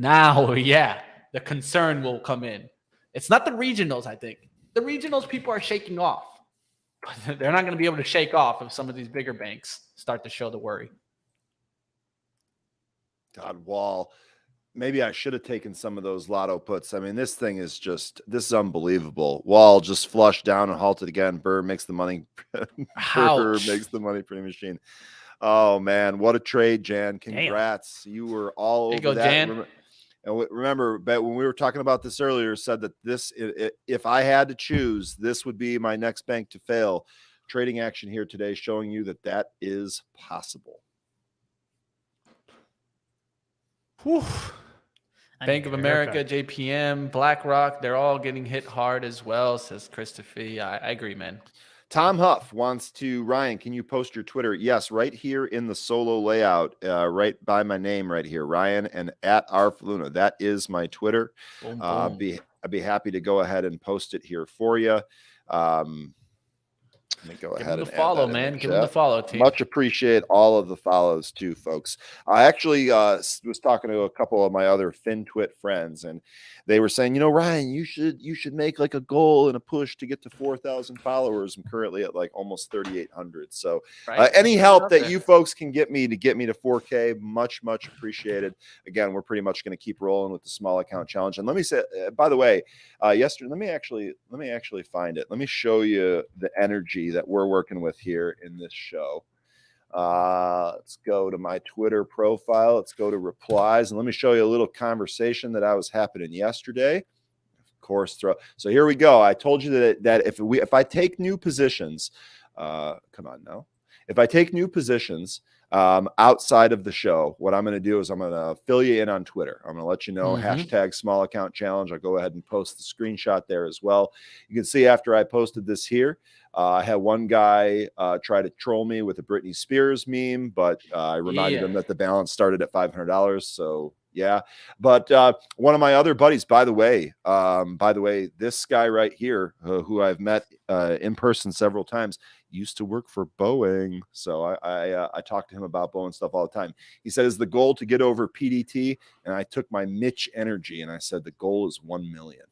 now, yeah, the concern will come in. It's not the regionals, I think. The regionals people are shaking off. But they're not going to be able to shake off if some of these bigger banks start to show the worry. God, Wall. Maybe I should have taken some of those lotto puts. This thing is this is unbelievable. Wall just flushed down and halted again. Burr makes the money. Burr makes the money pretty machine. Oh, man. What a trade, Jan. Congrats. Damn. You were all over that. Jan. And remember, when we were talking about this earlier, said that if I had to choose, this would be my next bank to fail. Trading action here today showing you that is possible. Whew. Bank of America, JPM, BlackRock, they're all getting hit hard as well, says Christopher. Yeah, I agree, man. Tom Huff wants to, Ryan, can you post your Twitter? Yes, right here in the solo layout, right by my name right here, Ryan, and at rfaluna. That is my Twitter. Boom, boom. I'd be happy to go ahead and post it here for you. Let me go Give ahead them and the follow, add that in man. the Give them the chat. follow, team. Much appreciate all of the follows too, folks. I actually was talking to a couple of my other FinTwit friends, and they were saying, Ryan, you should make like a goal and a push to get to 4,000 followers. I'm currently at like almost 3,800. So any help that you folks can get me to 4K, much appreciated. Again, we're pretty much going to keep rolling with the small account challenge. And let me say, by the way, yesterday, let me actually find it. Let me show you the energy that we're working with here in this show. Let's go to my Twitter profile. Let's go to replies, and let me show you a little conversation that I was happening yesterday. Of course, so here we go. I told you that if I take new positions, come on now. If I take new positions outside of the show, what I'm going to do is I'm going to fill you in on Twitter. I'm going to let you know, hashtag small account challenge. I'll go ahead and post the screenshot there as well. You can see after I posted this here, I had one guy try to troll me with a Britney Spears meme, but I reminded him that the balance started at $500. So yeah, but one of my other buddies, by the way, this guy right here, who I've met in person several times, used to work for Boeing. So I talked to him about Boeing stuff all the time. He said, is the goal to get over PDT? And I took my Mitch energy and I said, the goal is 1 million.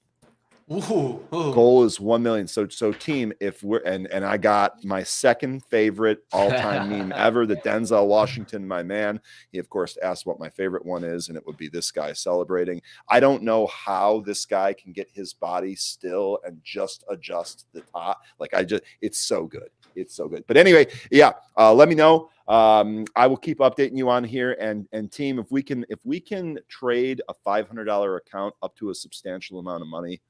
Ooh. Goal is 1 million. So team, if we're and I got my second favorite all-time meme ever, the Denzel Washington, my man. He of course asked what my favorite one is, and it would be this guy celebrating. I don't know how this guy can get his body still and just adjust the top. It's so good. It's so good. But anyway, yeah, let me know. I will keep updating you on here, and team, if we can trade a $500 account up to a substantial amount of money,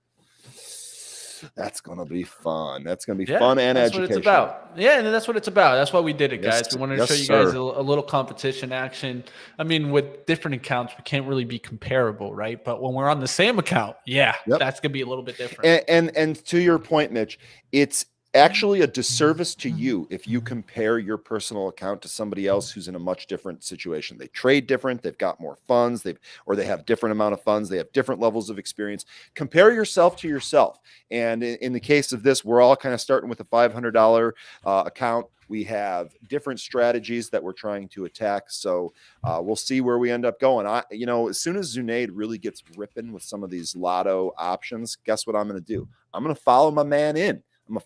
that's going to be fun. That's going to be fun and that's educational. What it's about. Yeah, and that's what it's about. That's why we did it, guys. Yes, we wanted to show you guys a little competition action. I mean, with different accounts, we can't really be comparable, right? But when we're on the same account, that's going to be a little bit different. And to your point, Mitch, it's actually a disservice to you if you compare your personal account to somebody else who's in a much different situation. They trade different, they've got more funds, they have different amount of funds, they have different levels of experience. Compare yourself to yourself. And in the case of this, we're all kind of starting with a $500 account. We have different strategies that we're trying to attack. So we'll see where we end up going. As soon as Zunaid really gets ripping with some of these lotto options, guess what I'm going to do? I'm going to follow my man in. And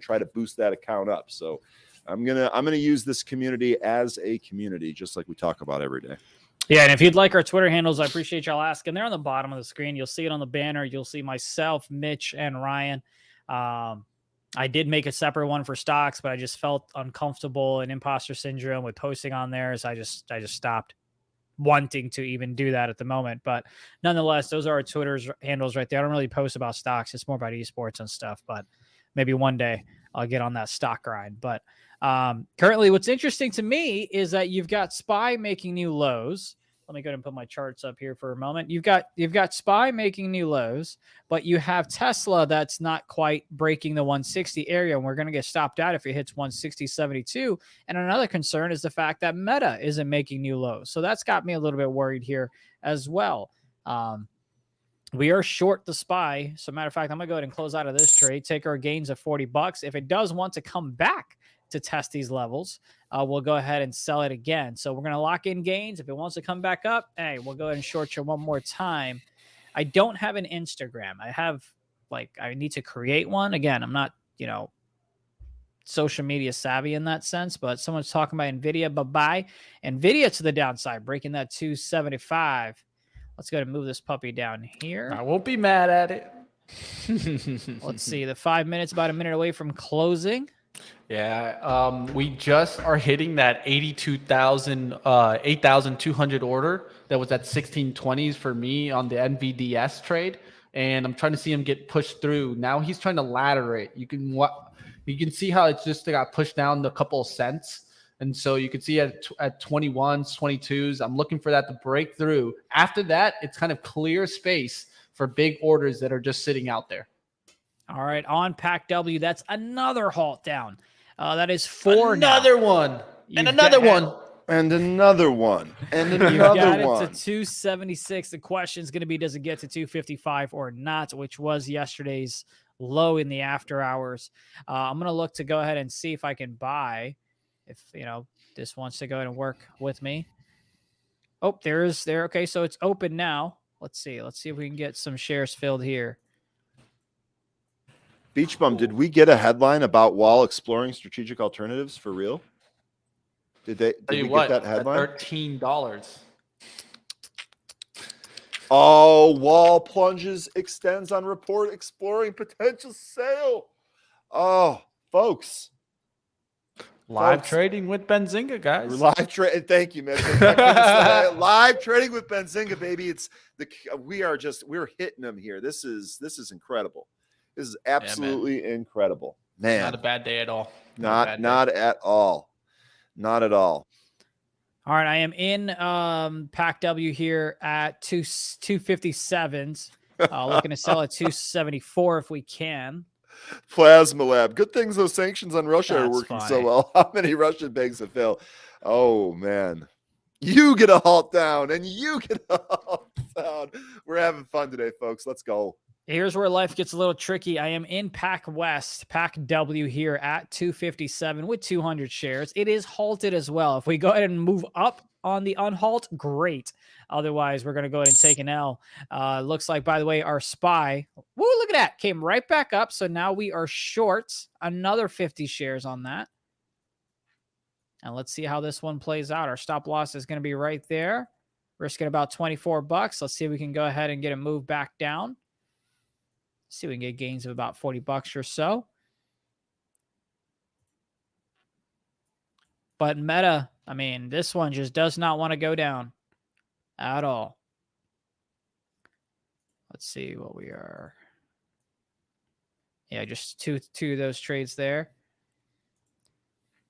try to boost that account up. So I'm gonna use this community as a community, just like we talk about every day. Yeah, and if you'd like our Twitter handles, I appreciate y'all asking. They're on the bottom of the screen. You'll see it on the banner. You'll see myself, Mitch, and Ryan. I did make a separate one for stocks, but I just felt uncomfortable and imposter syndrome with posting on there, so I just stopped wanting to even do that at the moment. But nonetheless, those are our Twitter's handles right there. I don't really post about stocks. It's more about esports and stuff, but maybe one day I'll get on that stock grind. But currently what's interesting to me is that you've got SPY making new lows. Let me go ahead and put my charts up here for a moment. You've got SPY making new lows, but you have Tesla that's not quite breaking the 160 area, and we're going to get stopped out if it hits 160.72. And another concern is the fact that Meta isn't making new lows. So that's got me a little bit worried here as well. We are short the SPY. So matter of fact, I'm going to go ahead and close out of this trade, take our gains of $40. If it does want to come back to test these levels, we'll go ahead and sell it again. So we're going to lock in gains. If it wants to come back up, hey, we'll go ahead and short you one more time. I don't have an Instagram. I need to create one. Again, I'm not, social media savvy in that sense, but someone's talking about NVIDIA. Bye-bye. NVIDIA to the downside, breaking that 275. Let's go ahead and move this puppy down here. I won't be mad at it. Let's see. The 5 minutes, about a minute away from closing. Yeah, we just are hitting that 8,200 order that was at 1620s for me on the NVDS trade, and I'm trying to see him get pushed through. Now he's trying to ladder it. You can see how it's just got pushed down a couple of cents, And so you can see at 21s, 22s, I'm looking for that to break through. After that, it's kind of clear space for big orders that are just sitting out there. All right, on Pack W, that's another halt down. That is 4 Another now. one. You've And another got- one. And another one. And You've another got it one. to 276. The question is going to be, does it get to 255 or not, which was yesterday's low in the after hours. I'm going to look to go ahead and see if I can buy, if, this wants to go ahead and work with me. Oh, there. Okay, so it's open now. Let's see. Let's see if we can get some shares filled here. Beach Bum, did we get a headline about Wall exploring strategic alternatives for real? Did we get that headline? $13. Oh, Wall plunges, extends on report exploring potential sale. Oh, folks. Live trading with Benzinga, guys. Live trade. Thank you, man. Live trading with Benzinga, baby. We're hitting them here. This is incredible. This is absolutely incredible, man. Not a bad day at all. Not at all. Not at all. All right, I am in Pack W here at 257s. Looking to sell at 274 if we can. Plasma Lab. Good things those sanctions on Russia are That's working funny. so well. How many Russian banks have failed? Oh, man. You get a halt down, and you get a halt down. We're having fun today, folks. Let's go. Here's where life gets a little tricky. I am in Pack West, Pack W here at 257 with 200 shares. It is halted as well. If we go ahead and move up on the unhalt, great. Otherwise, we're going to go ahead and take an L. Looks like, by the way, our SPY, woo, look at that, came right back up. So now we are short another 50 shares on that. And let's see how this one plays out. Our stop loss is going to be right there. Risking about 24 bucks. Let's see if we can go ahead and get a move back down. See if we can get gains of about 40 bucks or so. But Meta, I mean, this one just does not want to go down at all. Let's see what we are. Yeah, just two of those trades there.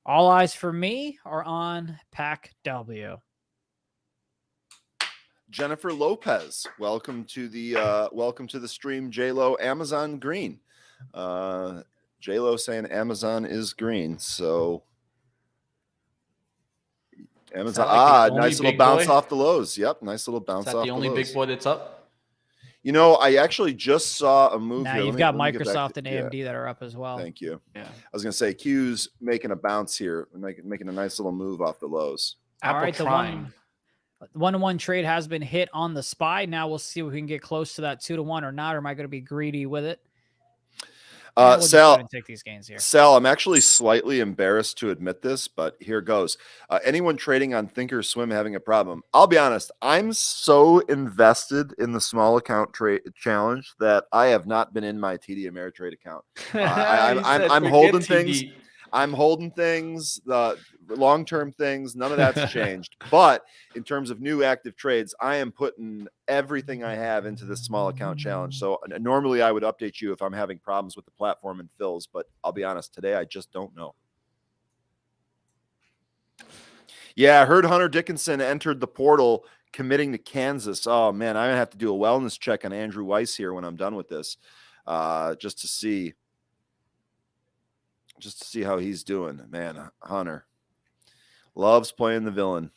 All eyes for me are on Pack W. Jennifer Lopez, welcome to the stream. J-Lo, Amazon green. J-Lo saying Amazon is green. So Amazon, nice little bounce off the lows. Yep, nice little bounce off the lows. The only big boy that's up? I actually just saw a move now here. you've got Microsoft and AMD that are up as well. Thank you. Yeah. I was going to say, Q's making a bounce here, making a nice little move off the lows. Apple All right, Prime. The one-to-one trade has been hit on the SPY. Now we'll see if we can get close to that 2-to-1 or not, or am I going to be greedy with it? We'll just go ahead and take these gains here. Sal, I'm actually slightly embarrassed to admit this, but here goes. Anyone trading on Thinkorswim having a problem? I'll be honest. I'm so invested in the small account trade challenge that I have not been in my TD Ameritrade account. I'm holding things. I'm holding things, the long-term things. None of that's changed. But in terms of new active trades, I am putting everything I have into this small account challenge. So normally I would update you if I'm having problems with the platform and fills, but I'll be honest, today I just don't know. Yeah, I heard Hunter Dickinson entered the portal committing to Kansas. Oh, man, I'm going to have to do a wellness check on Andrew Weiss here when I'm done with this, just to see how he's doing. Man, Hunter loves playing the villain.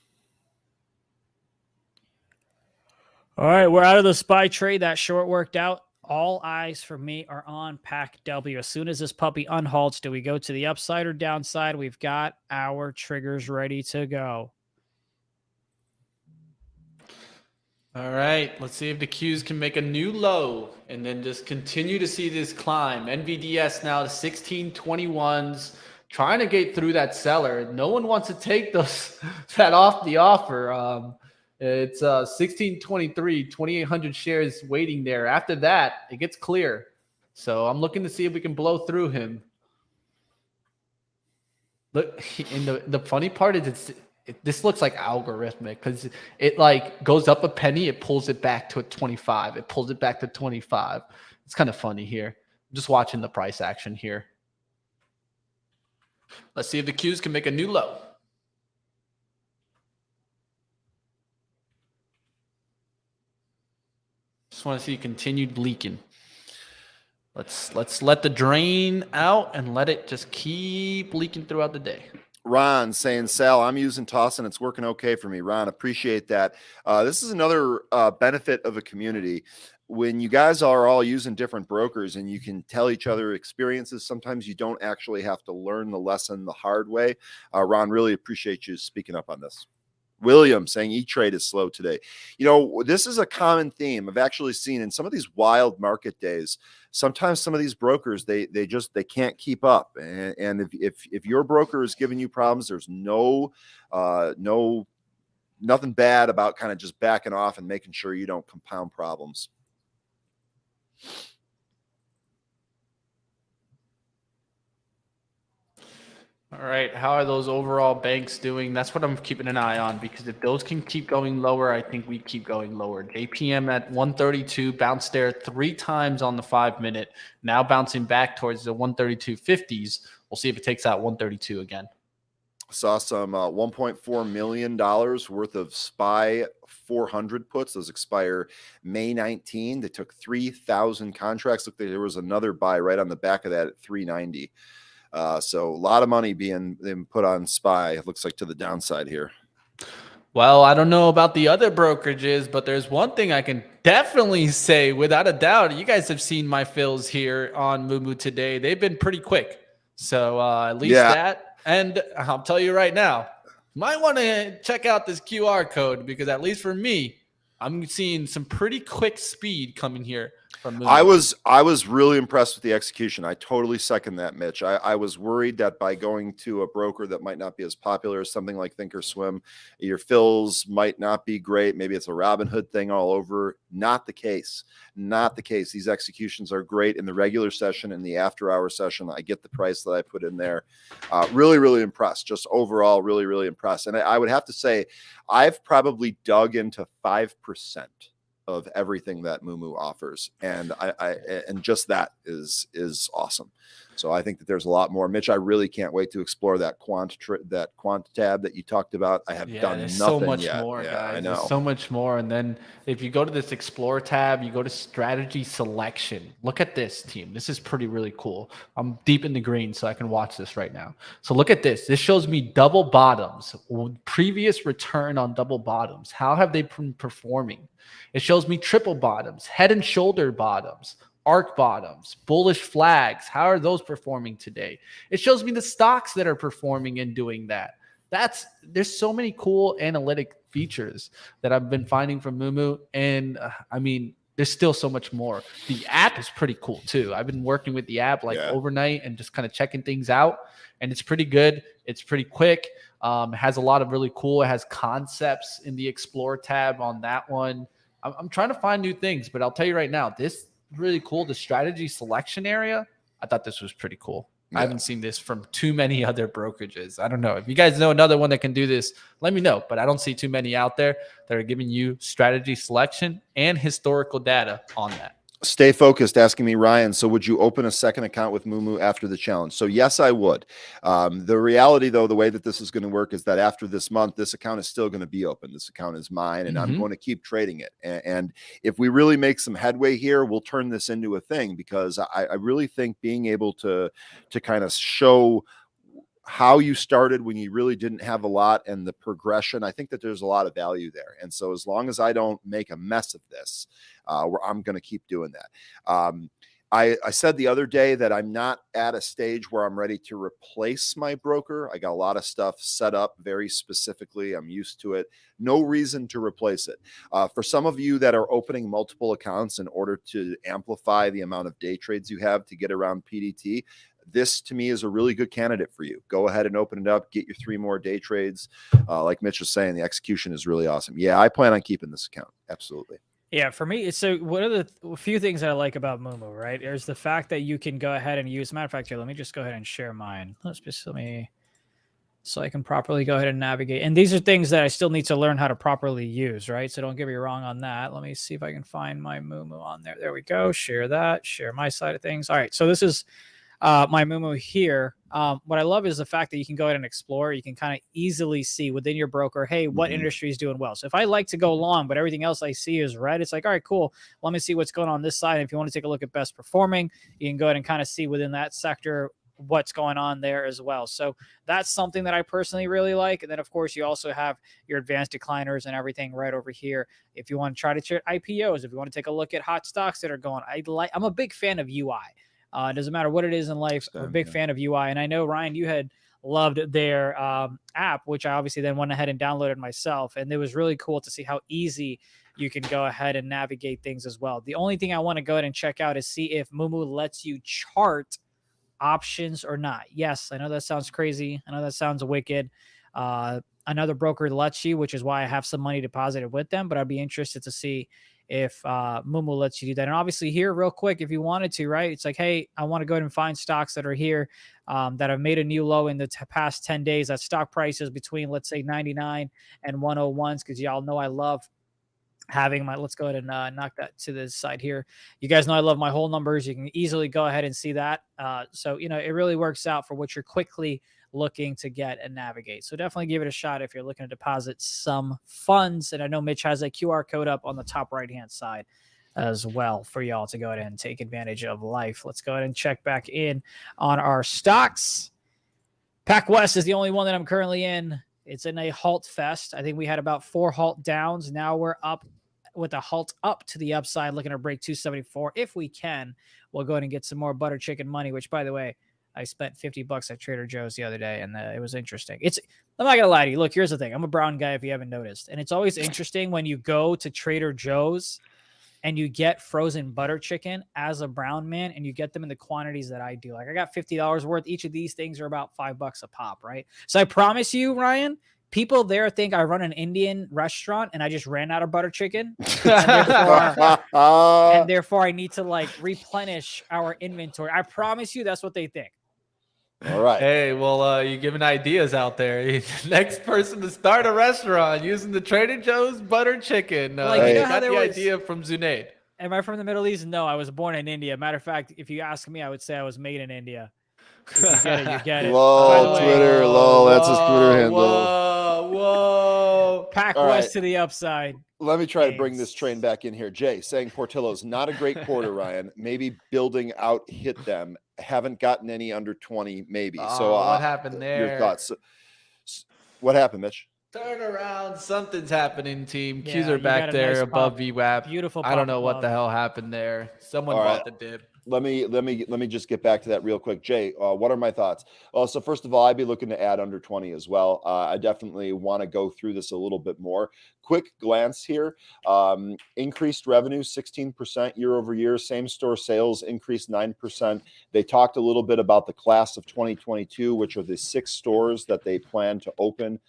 All right, we're out of the SPY trade. That short worked out. All eyes for me are on Pack W. As soon as this puppy unhalts, do we go to the upside or downside? We've got our triggers ready to go. All right, let's see if the Qs can make a new low and then just continue to see this climb. NVDS now to 1621s, trying to get through that seller. No one wants to take that off the offer. It's 1623, 2,800 shares waiting there. After that, it gets clear. So I'm looking to see if we can blow through him. Look, and the funny part is this looks like algorithmic because it like goes up a penny, it pulls it back to a 25. It pulls it back to 25. It's kind of funny here. I'm just watching the price action here. Let's see if the Qs can make a new low. Just want to see continued leaking. Let's let the drain out and let it just keep leaking throughout the day. Ron saying, Sal, I'm using Toss and it's working okay for me. Ron, appreciate that. This is another benefit of a community. When you guys are all using different brokers and you can tell each other experiences, sometimes you don't actually have to learn the lesson the hard way. Ron, really appreciate you speaking up on this. William saying E-Trade is slow today. You know, this is a common theme I've actually seen in some of these wild market days. Sometimes some of these brokers, they can't keep up. And if your broker is giving you problems, there's nothing bad about kind of just backing off and making sure you don't compound problems. All right, how are those overall banks doing? That's what I'm keeping an eye on, because if those can keep going lower, I think we keep going lower. JPM at 132, bounced there 3 times on the 5-minute, now bouncing back towards the 132.50s. We'll see if it takes out 132 again. Saw some $1.4 million worth of SPY 400 puts. Those expire May 19. They took 3,000 contracts. Look, there was another buy right on the back of that at 390. So a lot of money being put on SPY. It looks like to the downside here. Well, I don't know about the other brokerages, but there's one thing I can definitely say without a doubt. You guys have seen my fills here on Moomoo today. They've been pretty quick. So at least that. And I'll tell you right now, you might want to check out this QR code, because at least for me, I'm seeing some pretty quick speed coming here from Moomoo. I was really impressed with the execution. I totally second that, Mitch. I was worried that by going to a broker that might not be as popular as something like Thinkorswim, your fills might not be great. Maybe it's a Robinhood thing all over. Not the case. Not the case. These executions are great in the regular session and the after-hour session. I get the price that I put in there. Really, really impressed. Just overall, really, really impressed. And I would have to say, I've probably dug into 5% of everything that Moomoo offers, and and just that is awesome. So I think that there's a lot more. Mitch, I really can't wait to explore that quant tab that you talked about. I have done nothing so much yet. more, guys. I know. There's so much more. And then if you go to this Explore tab, you go to Strategy Selection. Look at this, team. This is really cool. I'm deep in the green, so I can watch this right now. So look at this. This shows me double bottoms, previous return on double bottoms. How have they been performing? It shows me triple bottoms, head and shoulder bottoms, arc bottoms, bullish flags. How are those performing today? It shows me the stocks that are performing and doing that. There's so many cool analytic features that I've been finding from Moomoo. And I mean, there's still so much more. The app is pretty cool too. I've been working with the app overnight and just kind of checking things out. And it's pretty good. It's pretty quick. It has a lot of really cool. It has concepts in the Explore tab on that one. I'm trying to find new things, but I'll tell you right now, this really cool. The strategy selection area, I thought this was pretty cool. Yeah. I haven't seen this from too many other brokerages. I don't know. If you guys know another one that can do this, let me know. But I don't see too many out there that are giving you strategy selection and historical data on that. Stay focused, asking me, Ryan, so would you open a second account with Moomoo after the challenge? So yes, I would. The reality, though, the way that this is going to work is that after this month, this account is still going to be open. This account is mine, and I'm going to keep trading it. And if we really make some headway here, we'll turn this into a thing, because I really think being able to kind of show how you started when you really didn't have a lot and the progression, I think that there's a lot of value there. And so as long as I don't make a mess of this, I'm going to keep doing that. I said the other day that I'm not at a stage where I'm ready to replace my broker. I got a lot of stuff set up very specifically. I'm used to it. No reason to replace it. For some of you that are opening multiple accounts in order to amplify the amount of day trades you have to get around PDT, this to me is a really good candidate for you. Go ahead and open it up, get your 3 more day trades. Like Mitch was saying, the execution is really awesome. Yeah, I plan on keeping this account. Absolutely. Yeah, for me, so one of the few things that I like about Moomoo, right, is the fact that you can go ahead and use, matter of fact, here, let me just go ahead and share mine. So I can properly go ahead and navigate. And these are things that I still need to learn how to properly use, right? So don't get me wrong on that. Let me see if I can find my Moomoo on there. There we go. Share that. Share my side of things. All right. So this is, my Moomoo here. What I love is the fact that you can go ahead and explore. You can kind of easily see within your broker, hey, what industry is doing well. So if I like to go long, but everything else I see is red, it's like, all right, cool. Let me see what's going on this side. And if you want to take a look at best performing, you can go ahead and kind of see within that sector what's going on there as well. So that's something that I personally really like. And then, of course, you also have your advanced decliners and everything right over here. If you want to try to check IPOs, if you want to take a look at hot stocks that are going, I'm a big fan of UI. It doesn't matter what it is in life. I'm a big fan of UI. And I know, Ryan, you had loved their app, which I obviously then went ahead and downloaded myself. And it was really cool to see how easy you can go ahead and navigate things as well. The only thing I want to go ahead and check out is see if Moomoo lets you chart options or not. Yes, I know that sounds crazy. I know that sounds wicked. Another broker lets you, which is why I have some money deposited with them, but I'd be interested to see if Moomoo lets you do that. And obviously here, real quick, if you wanted to, right, it's like, hey, I want to go ahead and find stocks that are here that have made a new low in the past 10 days. That stock prices between, let's say, 99 and 101s, because y'all know I love having my, let's go ahead and knock that to the side here. You guys know I love my whole numbers. You can easily go ahead and see that. So, you know, it really works out for what you're quickly looking to get and navigate. So definitely give it a shot if you're looking to deposit some funds. And I know Mitch has a QR code up on the top right-hand side as well for y'all to go ahead and take advantage of life. Let's go ahead and check back in on our stocks. Pac West is the only one that I'm currently in. It's in a halt fest. I think we had about 4 halt downs. Now we're up with a halt up to the upside, looking to break 274. If we can, we'll go ahead and get some more butter chicken money, which, by the way, I spent $50 at Trader Joe's the other day, and it was interesting. I'm not going to lie to you. Look, here's the thing. I'm a brown guy, if you haven't noticed. And it's always interesting when you go to Trader Joe's and you get frozen butter chicken as a brown man, and you get them in the quantities that I do. Like, I got $50 worth. Each of these things are about $5 a pop, right? So I promise you, Ryan, people there think I run an Indian restaurant and I just ran out of butter chicken. And therefore I need to like replenish our inventory. I promise you that's what they think. All right. Hey, well, you're giving ideas out there. Next person to start a restaurant using the Trader Joe's butter chicken. Like, you know how got there the was- idea from Zunaid. Am I from the Middle East? No, I was born in India. Matter of fact, if you ask me, I would say I was made in India. If you get it, you get it. Lol, By the way, Twitter, lol, that's his Twitter handle. Whoa. Pac All West right. to the upside. Let me try to bring this train back in here. Jay saying Portillo's not a great quarter, Ryan. Maybe building out hit them. Haven't gotten any under 20, maybe. So what happened there? Your thoughts. What happened, Mitch? Turn around. Something's happening, team. Qs Yeah, are you back got a there nice above pop. VWAP. Beautiful I don't pop know what the above. hell happened there. Someone All bought right. the dip. Let me just get back to that real quick. Jay, what are my thoughts? So first of all, I'd be looking to add under 20 as well. I definitely want to go through this a little bit more. Quick glance here. Increased revenue 16% year over year. Same store sales increased 9%. They talked a little bit about the class of 2022, which are the 6 stores that they plan to open.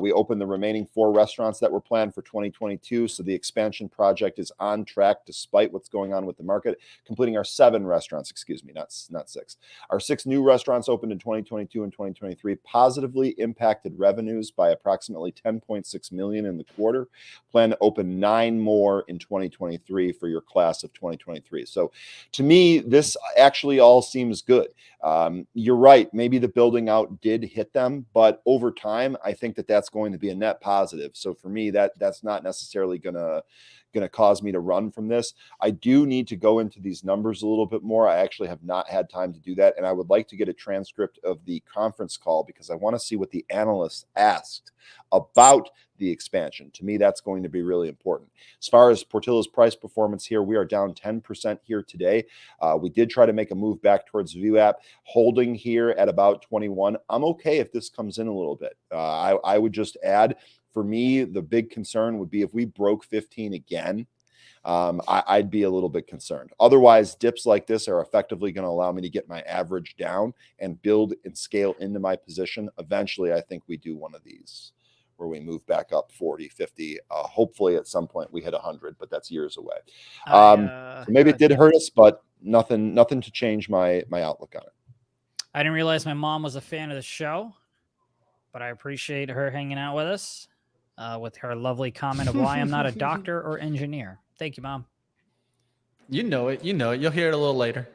We opened the remaining 4 restaurants that were planned for 2022. So the expansion project is on track despite what's going on with the market, completing our 7 restaurants, excuse me, not 6. Our 6 new restaurants opened in 2022 and 2023 positively impacted revenues by approximately $10.6 million in the quarter. Plan to open 9 more in 2023 for your class of 2023. So to me, this actually all seems good. You're right. Maybe the building out did hit them, but over time, I think that that's going to be a net positive. So for me, that's not necessarily going to cause me to run from this. I do need to go into these numbers a little bit more. I actually have not had time to do that. And I would like to get a transcript of the conference call because I want to see what the analysts asked about the expansion. To me, that's going to be really important. As far as Portillo's price performance here, we are down 10% here today. We did try to make a move back towards VWAP, holding here at about 21. I'm okay if this comes in a little bit. I would just add, for me, the big concern would be if we broke 15 again, I'd be a little bit concerned. Otherwise, dips like this are effectively going to allow me to get my average down and build and scale into my position. Eventually, I think we do one of these where we move back up 40, 50. Hopefully, at some point we hit 100, but that's years away. So maybe it did hurt us, but nothing to change my outlook on it. I didn't realize my mom was a fan of the show, but I appreciate her hanging out with us. With her lovely comment of why I'm not a doctor or engineer. Thank you, Mom. You know it. You'll hear it a little later.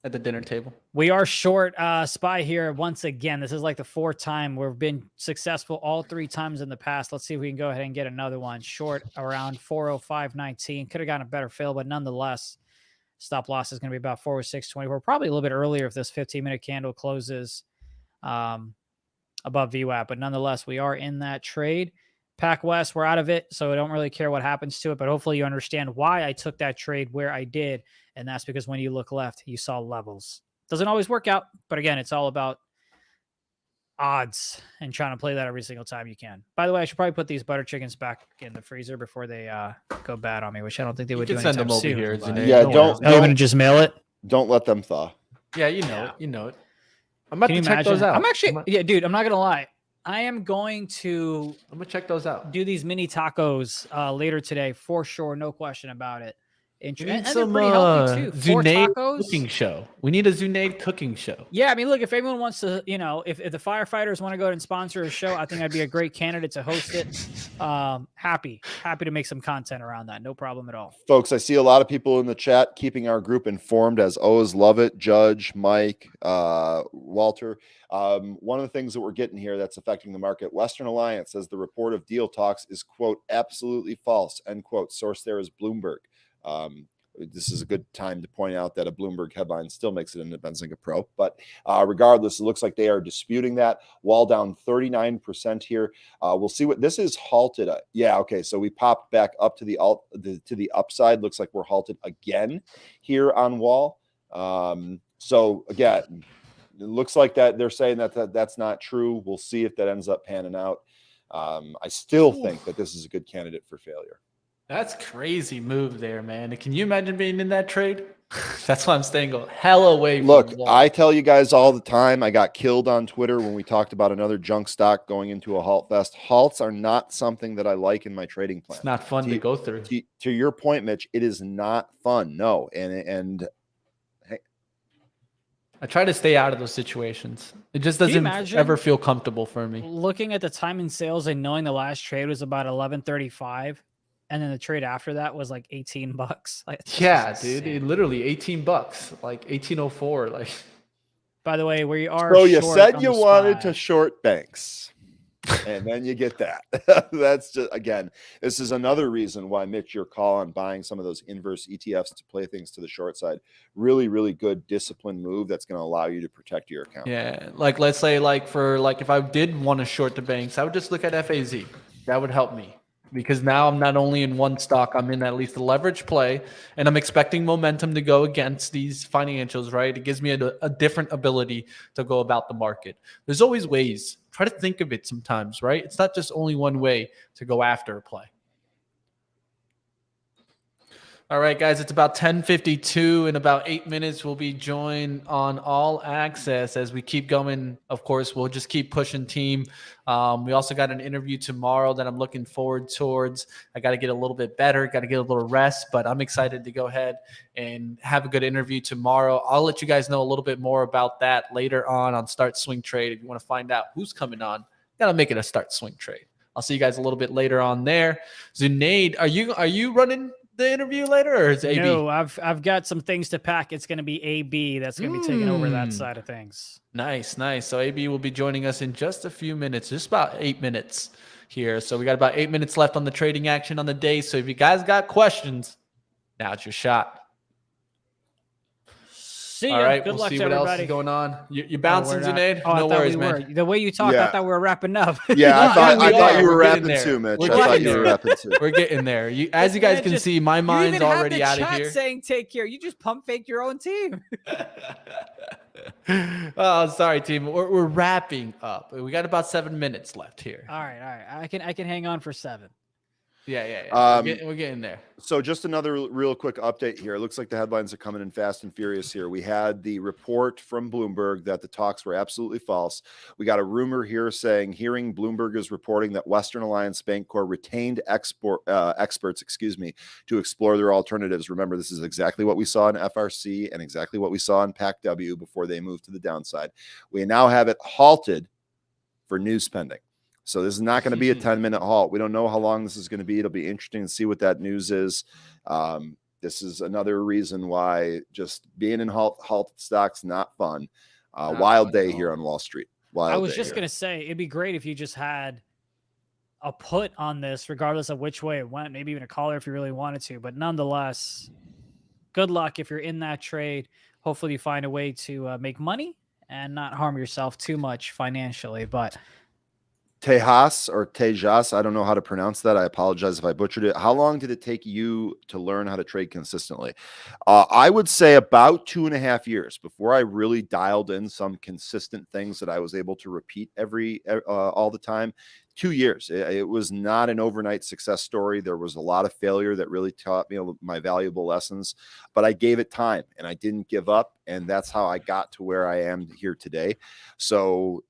at the dinner table. We are short SPY here once again. This is like the 4th time. We've been successful all 3 times in the past. Let's see if we can go ahead and get another one. Short around 405.19. Could have gotten a better fill, but nonetheless, stop loss is going to be about 406.24. Probably a little bit earlier if this 15-minute candle closes above VWAP. But nonetheless, we are in that trade. Pac West, we're out of it, so I don't really care what happens to it. But hopefully you understand why I took that trade where I did. And that's because when you look left, you saw levels. Doesn't always work out, but again, it's all about odds and trying to play that every single time you can. By the way, I should probably put these butter chickens back in the freezer before they go bad on me, which I don't think they would do send anytime them over soon. here. Yeah, don't I'm going to just mail it. Don't let them thaw. Yeah, you know it. You know it. I'm about Can to you check imagine? those out. I'm actually, yeah, dude, I'm not going to lie. I am going to I'm gonna check those out. do these mini tacos later today for sure. No question about it. And We they're need some pretty healthy too. 4 Zunaid tacos. cooking show. We need a Zunaid cooking show. Yeah, I mean, look, if anyone wants to, you know, if the firefighters want to go ahead and sponsor a show, I think I'd be a great candidate to host it. Happy to make some content around that. No problem at all. Folks, I see a lot of people in the chat keeping our group informed, as always. Love it. Judge, Mike, Walter. One of the things that we're getting here that's affecting the market, Western Alliance says the report of deal talks is, quote, absolutely false, end quote. Source there is Bloomberg. This is a good time to point out that a Bloomberg headline still makes it into Benzinga Pro. But regardless, it looks like they are disputing that. Wall down 39% here. We'll see what this is halted. Yeah, okay. So we popped back up to the upside. Looks like we're halted again here on Wall. So again, it looks like that they're saying that's not true. We'll see if that ends up panning out. I still think that this is a good candidate for failure. That's crazy move there, man. Can you imagine being in that trade? That's why I'm staying hell away from Look, Wall. I tell you guys all the time, I got killed on Twitter when we talked about another junk stock going into a halt fest. Halts are not something that I like in my trading plan. It's not fun to go through. To your point, Mitch, it is not fun. No. And hey, I try to stay out of those situations. It just doesn't ever feel comfortable for me. Looking at the time in sales and knowing the last trade was about 11:35. And then the trade after that was like $18. Like, yeah, dude, literally $18, like 1804. Like, by the way, we are. So you said you wanted to short banks, and then you get that. That's just, again, this is another reason why, Mitch, your call on buying some of those inverse ETFs to play things to the short side, really, really good disciplined move that's going to allow you to protect your account. Yeah, like let's say if I did want to short the banks, I would just look at FAZ. That would help me. Because now I'm not only in one stock, I'm in at least a leverage play, and I'm expecting momentum to go against these financials, right? It gives me a different ability to go about the market. There's always ways. Try to think of it sometimes, right? It's not just only one way to go after a play. All right, guys, it's about 10:52. In about 8 minutes, we'll be joined on All Access as we keep going. Of course, we'll just keep pushing team. We also got an interview tomorrow that I'm looking forward towards. I got to get a little bit better, got to get a little rest, but I'm excited to go ahead and have a good interview tomorrow. I'll let you guys know a little bit more about that later on Start Swing Trade. If you want to find out who's coming on, got to make it a Start Swing Trade. I'll see you guys a little bit later on there. Zunaid, are you running the interview later, or is AB? No, I've got some things to pack. It's going to be AB that's going to be taking over that side of things. Nice. So AB will be joining us in just a few minutes, just about 8 minutes here. So we got about 8 minutes left on the trading action on the day. So if you guys got questions, now's your shot. See ya. All right, Good we'll luck see to what everybody. else is going on. You're bouncing, Zunaid? No worries, man. The way you talk, I thought we were wrapping up. Yeah, I thought you were We're wrapping getting too, Mitch. there. I thought you were wrapping too. We're getting there. As you guys can see, my mind's already out of here. Saying take care. You just pump fake your own team. Oh, sorry, team. We're wrapping up. We got about 7 minutes left here. All right. I can hang on for 7. Yeah. We're getting there. So just another real quick update here. It looks like the headlines are coming in fast and furious here. We had the report from Bloomberg that the talks were absolutely false. We got a rumor here saying Bloomberg is reporting that Western Alliance Bancorp retained experts, to explore their alternatives. Remember, this is exactly what we saw in FRC and exactly what we saw in PAC-W before they moved to the downside. We now have it halted for news pending. So this is not going to be a 10-minute halt. We don't know how long this is going to be. It'll be interesting to see what that news is. This is another reason why just being in halted stocks not fun. Not Wild fun day at here all. on Wall Street. I Wild was day just here. gonna say it'd be great if you just had a put on this, regardless of which way it went. Maybe even a caller if you really wanted to. But nonetheless, good luck if you're in that trade. Hopefully, you find a way to make money and not harm yourself too much financially. But Tejas or Tejas, I don't know how to pronounce that. I apologize if I butchered it. How long did it take you to learn how to trade consistently? I would say about 2.5 years before I really dialed in some consistent things that I was able to repeat all the time. 2 years. It was not an overnight success story. There was a lot of failure that really taught me my valuable lessons, but I gave it time and I didn't give up. And that's how I got to where I am here today. So,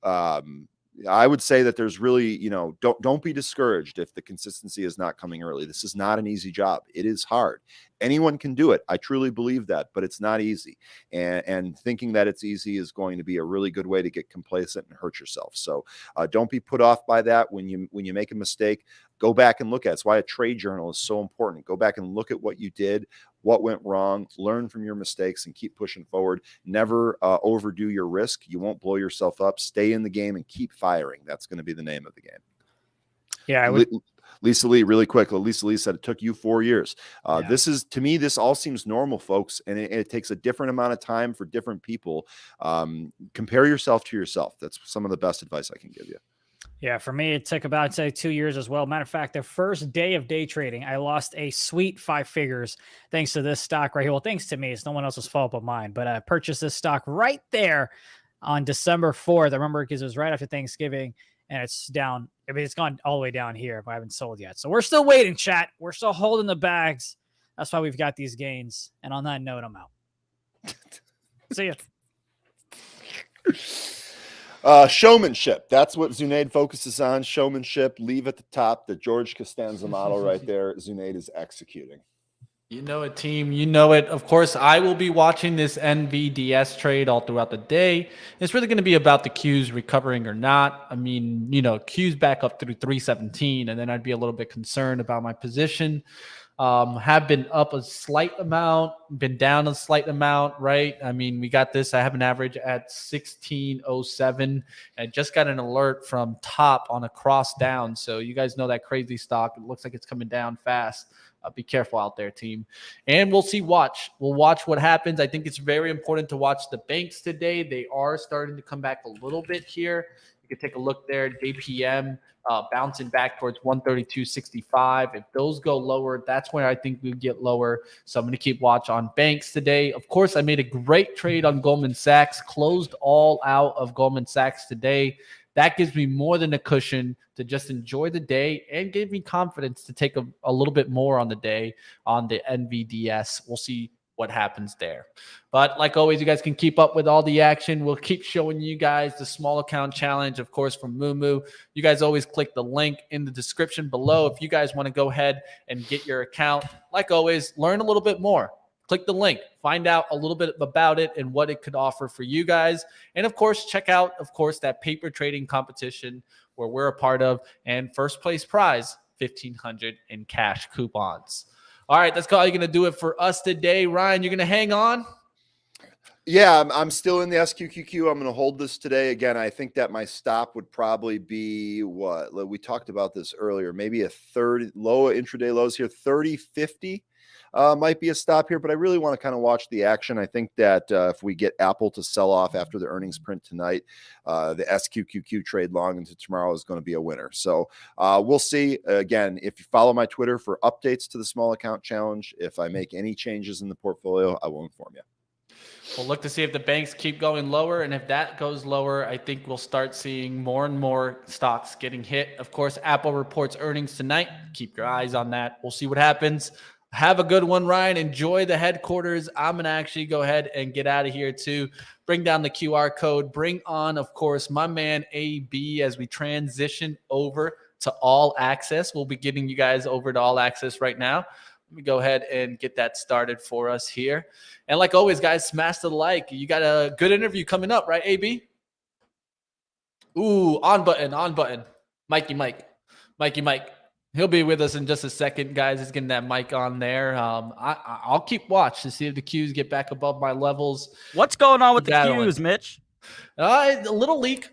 I would say that there's really, don't be discouraged if the consistency is not coming early. This is not an easy job. It is hard. Anyone can do it. I truly believe that, but it's not easy. And thinking that it's easy is going to be a really good way to get complacent and hurt yourself. So don't be put off by that. When you make a mistake, go back and look at it. It's why a trade journal is so important. Go back and look at what you did, what went wrong, learn from your mistakes, and keep pushing forward. Never overdo your risk. You won't blow yourself up. Stay in the game and keep firing. That's going to be the name of the game. yeah, I would. Lisa Lee, really quick. Lisa Lee said it took you 4 years. Yeah. This is, to me, this all seems normal, folks, and it takes a different amount of time for different people. Compare yourself to yourself. That's some of the best advice I can give you. Yeah, for me, it took about, say, 2 years as well. Matter of fact, the first day of day trading, I lost a sweet 5 figures thanks to this stock right here. Well, thanks to me. It's no one else's fault but mine. But I purchased this stock right there on December 4th. I remember because it was right after Thanksgiving, and it's down. I mean, it's gone all the way down here, but I haven't sold yet. So we're still waiting, chat. We're still holding the bags. That's why we've got these gains. And on that note, I'm out. See ya. Showmanship. That's what Zunaid focuses on. Showmanship. Leave at the top. The George Costanza model right there. Zunaid is executing. You know it, team. You know it. Of course, I will be watching this NVDS trade all throughout the day. It's really going to be about the Qs recovering or not. I mean, Qs back up through 317, and then I'd be a little bit concerned about my position. Have been up a slight amount, been down a slight amount, right? I mean, we got this. I have an average at 1607. I just got an alert from top on a cross down. So you guys know that crazy stock. It looks like it's coming down fast. Be careful out there, team. And we'll see. We'll watch what happens. I think it's very important to watch the banks today. They are starting to come back a little bit here. You can take a look there. JPM bouncing back towards 132.65. If those go lower, that's where I think we get lower. So I'm going to keep watch on banks today. Of course, I made a great trade on Goldman Sachs. Closed all out of Goldman Sachs today. That gives me more than a cushion to just enjoy the day and give me confidence to take a little bit more on the day on the NVDS. We'll see what happens there. But like always, you guys can keep up with all the action. We'll keep showing you guys the small account challenge, of course, from Moomoo. You guys always click the link in the description below if you guys want to go ahead and get your account. Like always, learn a little bit more. Click the link, find out a little bit about it and what it could offer for you guys. And of course, check out, that paper trading competition where we're a part of, and first place prize, $1,500 in cash coupons. All right, that's all you're going to do it for us today. Ryan, you're going to hang on? Yeah, I'm still in the SQQQ. I'm going to hold this today. Again, I think that my stop would probably be what? We talked about this earlier. Maybe a third low intraday lows here, 30.50. Might be a stop here, but I really want to kind of watch the action. I think that if we get Apple to sell off after the earnings print tonight, the SQQQ trade long into tomorrow is going to be a winner. So we'll see. Again, if you follow my Twitter for updates to the small account challenge, if I make any changes in the portfolio, I will inform you. We'll look to see if the banks keep going lower. And if that goes lower, I think we'll start seeing more and more stocks getting hit. Of course, Apple reports earnings tonight. Keep your eyes on that. We'll see what happens. Have a good one, Ryan. Enjoy the headquarters. I'm going to actually go ahead and get out of here too. Bring down the QR code. Bring on, of course, my man AB as we transition over to All Access. We'll be getting you guys over to All Access right now. Let me go ahead and get that started for us here. And like always, guys, smash the like. You got a good interview coming up, right, AB? Ooh, on button. Mikey Mike. He'll be with us in just a second, guys. He's getting that mic on there. I'll keep watch to see if the Qs get back above my levels. What's going on with the Battling. Qs, Mitch? A little leak.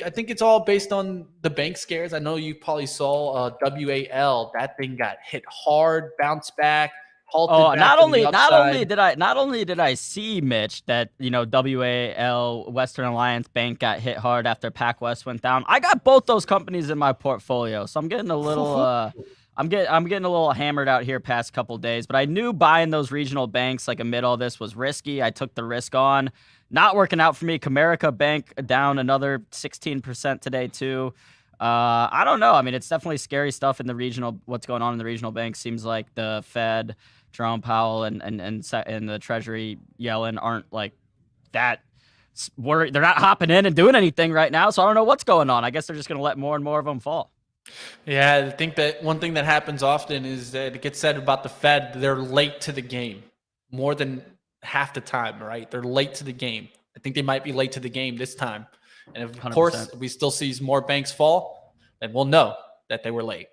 I think it's all based on the bank scares. I know you probably saw WAL. That thing got hit hard, bounced back, halted. Oh, back not only did I see, Mitch, that WAL Western Alliance Bank got hit hard after PacWest went down. I got both those companies in my portfolio, so I'm getting a little I'm getting a little hammered out here past couple days. But I knew buying those regional banks like amid all this was risky. I took the risk on. Not working out for me. Comerica Bank down another 16% today too. I don't know. I mean, it's definitely scary stuff in the regional. What's going on in the regional banks seems like the Fed, Jerome Powell, and the Treasury Yellen aren't like that worried. They're not hopping in and doing anything right now. So I don't know what's going on. I guess they're just going to let more and more of them fall. Yeah, I think that one thing that happens often is that it gets said about the Fed, they're late to the game more than half the time, right? They're late to the game. I think they might be late to the game this time. And of 100%. course, if we still see more banks fall, then we'll know that they were late.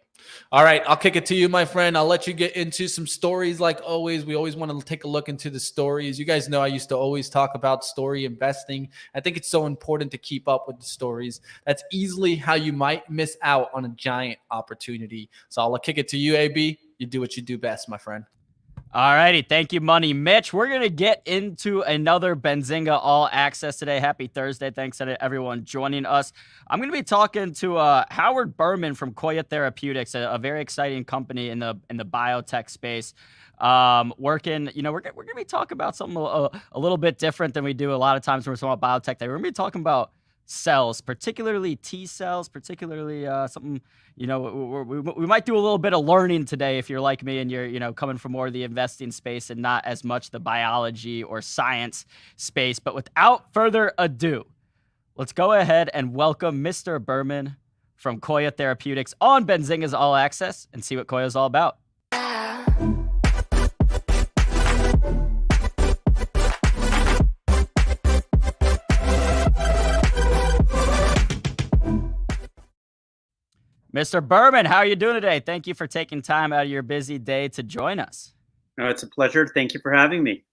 All right, I'll kick it to you, my friend. I'll let you get into some stories like always. We always want to take a look into the stories. You guys know I used to always talk about story investing. I think it's so important to keep up with the stories. That's easily how you might miss out on a giant opportunity. So I'll kick it to you, AB. You do what you do best, my friend. All righty. Thank you, Money Mitch. We're going to get into another Benzinga All Access today. Happy Thursday. Thanks to everyone joining us. I'm going to be talking to Howard Berman from Koya Therapeutics, a very exciting company in the biotech space. We're going to be talking about something a little bit different than we do a lot of times when we're talking about biotech. We're going to be talking about cells, particularly T cells, particularly something, we might do a little bit of learning today if you're like me and you're, coming from more of the investing space and not as much the biology or science space. But without further ado, let's go ahead and welcome Mr. Berman from Koya Therapeutics on Benzinga's All Access and see what Koya is all about. Mr. Berman, how are you doing today? Thank you for taking time out of your busy day to join us. Oh, it's a pleasure. Thank you for having me.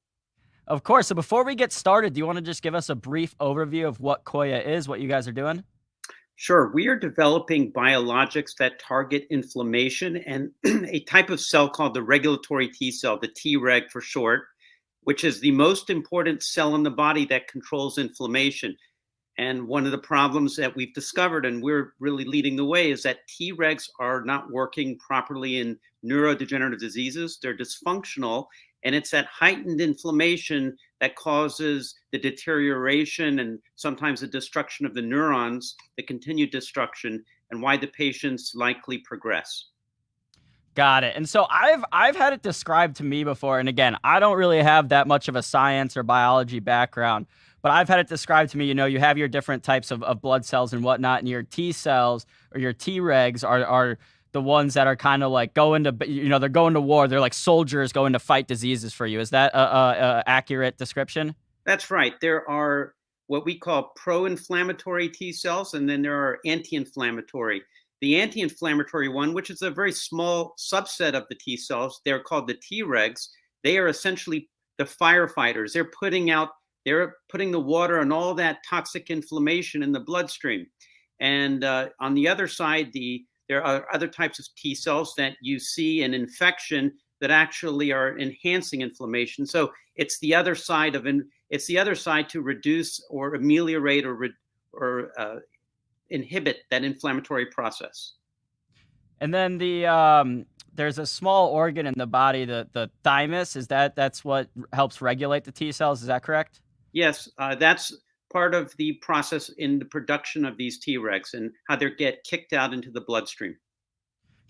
Of course. So before we get started, do you want to just give us a brief overview of what Koya is, what you guys are doing? Sure. We are developing biologics that target inflammation and a type of cell called the regulatory T cell, the Treg for short, which is the most important cell in the body that controls inflammation. And one of the problems that we've discovered, and we're really leading the way, is that Tregs are not working properly in neurodegenerative diseases. They're dysfunctional, and it's that heightened inflammation that causes the deterioration and sometimes the destruction of the neurons, the continued destruction, and why the patients likely progress. Got it. And so I've had it described to me before, and again, I don't really have that much of a science or biology background, but I've had it described to me, you have your different types of blood cells and whatnot, and your T cells or your Tregs are the ones that are kind of like going to, they're going to war. They're like soldiers going to fight diseases for you. Is that a accurate description? That's right. There are what we call pro-inflammatory T cells, and then there are anti-inflammatory. The anti-inflammatory one, which is a very small subset of the T cells, they're called the Tregs. They are essentially the firefighters. They're putting the water on all that toxic inflammation in the bloodstream. And on the other side, there are other types of T cells that you see in infection that actually are enhancing inflammation. So it's the other side to reduce or ameliorate or inhibit that inflammatory process. And then there's a small organ in the body, the thymus. That's what helps regulate the T cells. Is that correct? Yes, that's part of the process in the production of these Tregs and how they get kicked out into the bloodstream.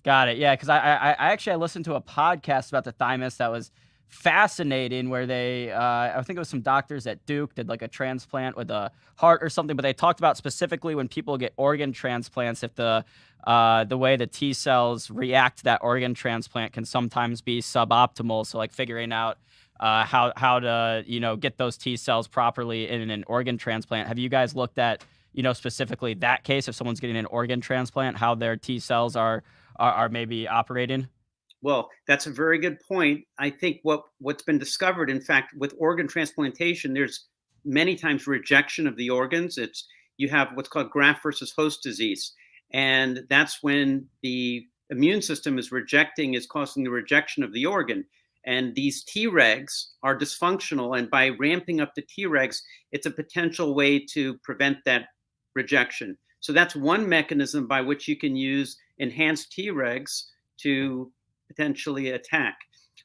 Got it. Yeah, because I listened to a podcast about the thymus that was fascinating, where I think it was some doctors at Duke did like a transplant with a heart or something, but they talked about specifically when people get organ transplants, if the way the T cells react to that organ transplant can sometimes be suboptimal. So like figuring out how to get those T cells properly in an organ transplant. Have you guys looked at specifically that case, if someone's getting an organ transplant, how their T cells are are maybe operating? Well, that's a very good point. I think what's been discovered, in fact, with organ transplantation, there's many times rejection of the organs. It's you have what's called graft versus host disease, and that's when the immune system is causing the rejection of the organ. And these Tregs are dysfunctional, and by ramping up the Tregs, it's a potential way to prevent that rejection. So that's one mechanism by which you can use enhanced Tregs to potentially attack.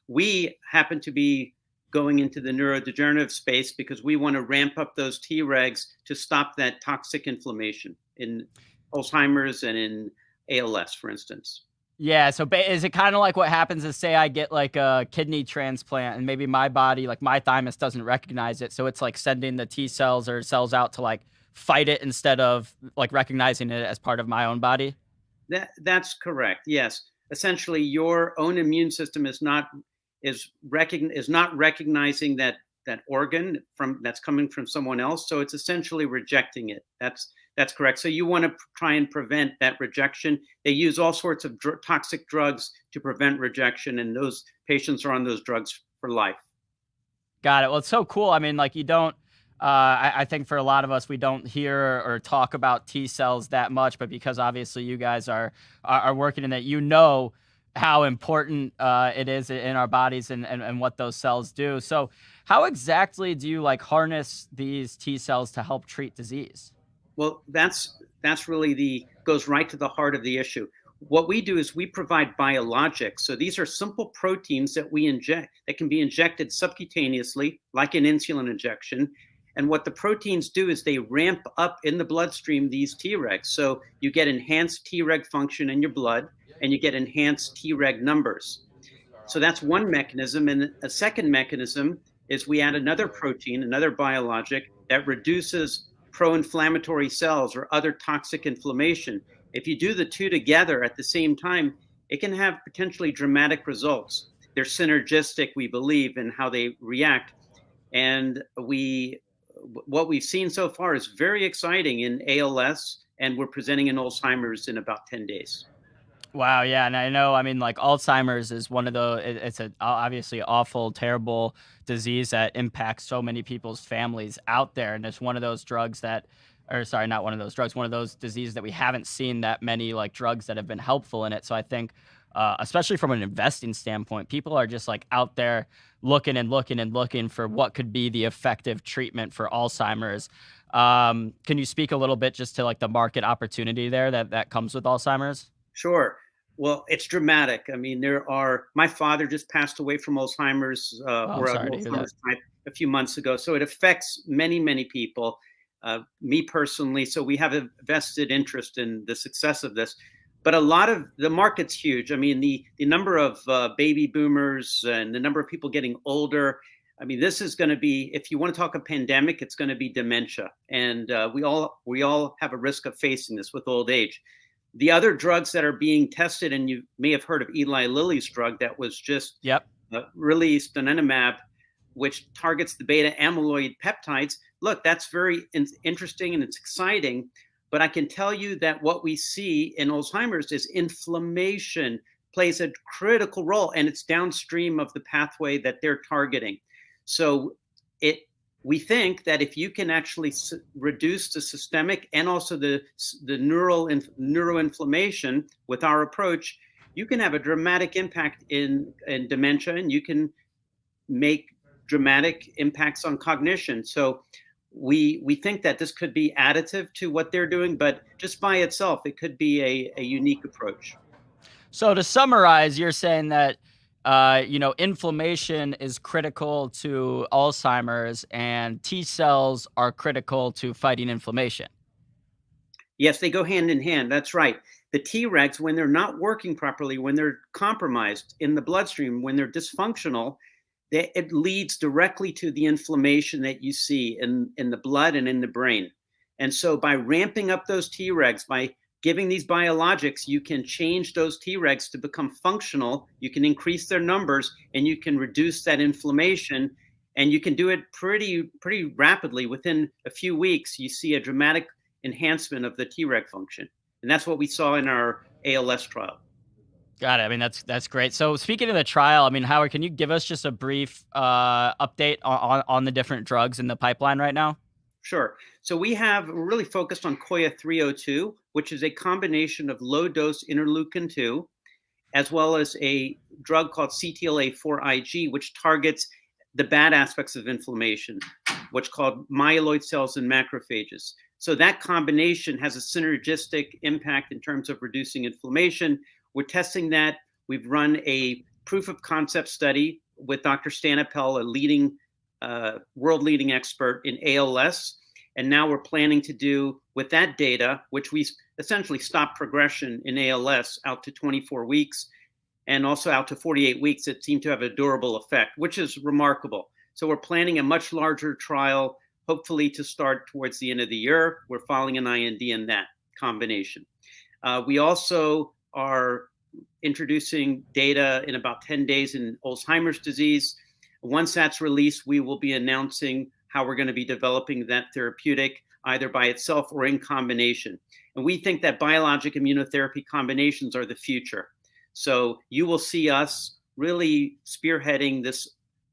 We happen to be going into the neurodegenerative space because we want to ramp up those Tregs to stop that toxic inflammation in Alzheimer's and in ALS, for instance. Yeah, so is it kind of like what happens is, say I get like a kidney transplant and maybe my body, like my thymus doesn't recognize it, so it's like sending the T cells or cells out to like fight it instead of like recognizing it as part of my own body? That's correct. Yes, essentially, your own immune system is not recognizing that organ that's coming from someone else, so it's essentially rejecting it. That's correct. So you want to try and prevent that rejection. They use all sorts of toxic drugs to prevent rejection, and those patients are on those drugs for life. Got it. Well, it's so cool. I mean, like you don't. I think for a lot of us, we don't hear or talk about T cells that much, but because obviously you guys are working in that, you know how important it is in our bodies and what those cells do. So, how exactly do you like harness these T cells to help treat disease? Well, that's really goes right to the heart of the issue. What we do is we provide biologics. So these are simple proteins that we inject that can be injected subcutaneously, like an insulin injection. And what the proteins do is they ramp up in the bloodstream these Tregs. So you get enhanced Treg function in your blood, and you get enhanced Treg numbers. So that's one mechanism. And a second mechanism is we add another protein, another biologic that reduces pro-inflammatory cells or other toxic inflammation. If you do the two together at the same time, it can have potentially dramatic results. They're synergistic, we believe, in how they react. And what we've seen so far is very exciting in ALS, and we're presenting in Alzheimer's in about 10 days. Wow, yeah, and I know, I mean, like Alzheimer's is one of the, it's a obviously awful, terrible disease that impacts so many people's families out there, and it's one of those drugs that, or sorry, not one of those drugs, one of those diseases that we haven't seen that many like drugs that have been helpful in it. So I think, especially from an investing standpoint, people are just like out there looking and looking and looking for what could be the effective treatment for Alzheimer's. Can you speak a little bit just to like the market opportunity there that comes with Alzheimer's? Sure. Well, it's dramatic. I mean, my father just passed away from Alzheimer's Oh, I'm or sorry to hear that. Alzheimer's type a few months ago. So it affects many, many people, me personally. So we have a vested interest in the success of this. But a lot of the market's huge. I mean, the number of baby boomers and the number of people getting older. I mean, this is going to be, if you want to talk a pandemic, it's going to be dementia. And we all have a risk of facing this with old age. The other drugs that are being tested, and you may have heard of Eli Lilly's drug that was just released, donanemab, which targets the beta amyloid peptides. Look, that's very interesting and it's exciting. But I can tell you that what we see in Alzheimer's is inflammation plays a critical role, and it's downstream of the pathway that they're targeting. So we think that if you can actually reduce the systemic and also the neuroinflammation with our approach, you can have a dramatic impact in dementia, and you can make dramatic impacts on cognition. So we think that this could be additive to what they're doing, but just by itself, it could be a unique approach. So to summarize, you're saying that inflammation is critical to Alzheimer's and T cells are critical to fighting inflammation. Yes, they go hand in hand. That's right. The Tregs, when they're not working properly, when they're compromised in the bloodstream, when they're dysfunctional, it leads directly to the inflammation that you see in the blood and in the brain. And so by ramping up those Tregs, by giving these biologics, you can change those Tregs to become functional. You can increase their numbers, and you can reduce that inflammation. And you can do it pretty rapidly. Within a few weeks, you see a dramatic enhancement of the Treg function. And that's what we saw in our ALS trial. Got it. I mean, that's great. So speaking of the trial, I mean, Howard, can you give us just a brief update on the different drugs in the pipeline right now? Sure. So we're really focused on Koya 302, which is a combination of low dose interleukin 2, as well as a drug called CTLA4 IG, which targets the bad aspects of inflammation, what's called myeloid cells and macrophages. So that combination has a synergistic impact in terms of reducing inflammation. We're testing that. We've run a proof of concept study with Dr. Stanapel, a leading world leading expert in ALS. And now we're planning to do with that data, which we essentially stop progression in ALS out to 24 weeks and also out to 48 weeks. It seemed to have a durable effect, which is remarkable. So we're planning a much larger trial, hopefully to start towards the end of the year. We're filing an IND in that combination. We also are introducing data in about 10 days in Alzheimer's disease. Once that's released, we will be announcing how we're going to be developing that therapeutic, either by itself or in combination. And we think that biologic immunotherapy combinations are the future. So you will see us really spearheading this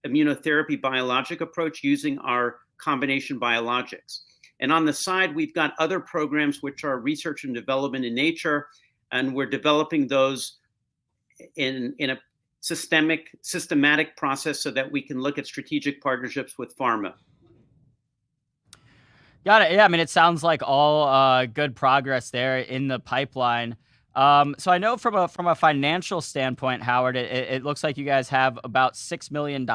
immunotherapy biologic approach using our combination biologics. And on the side, we've got other programs which are research and development in nature, and we're developing those in a systematic process so that we can look at strategic partnerships with pharma. Got it. Yeah, I mean, it sounds like all good progress there in the pipeline. So I know from a financial standpoint, Howard, it looks like you guys have about $6 million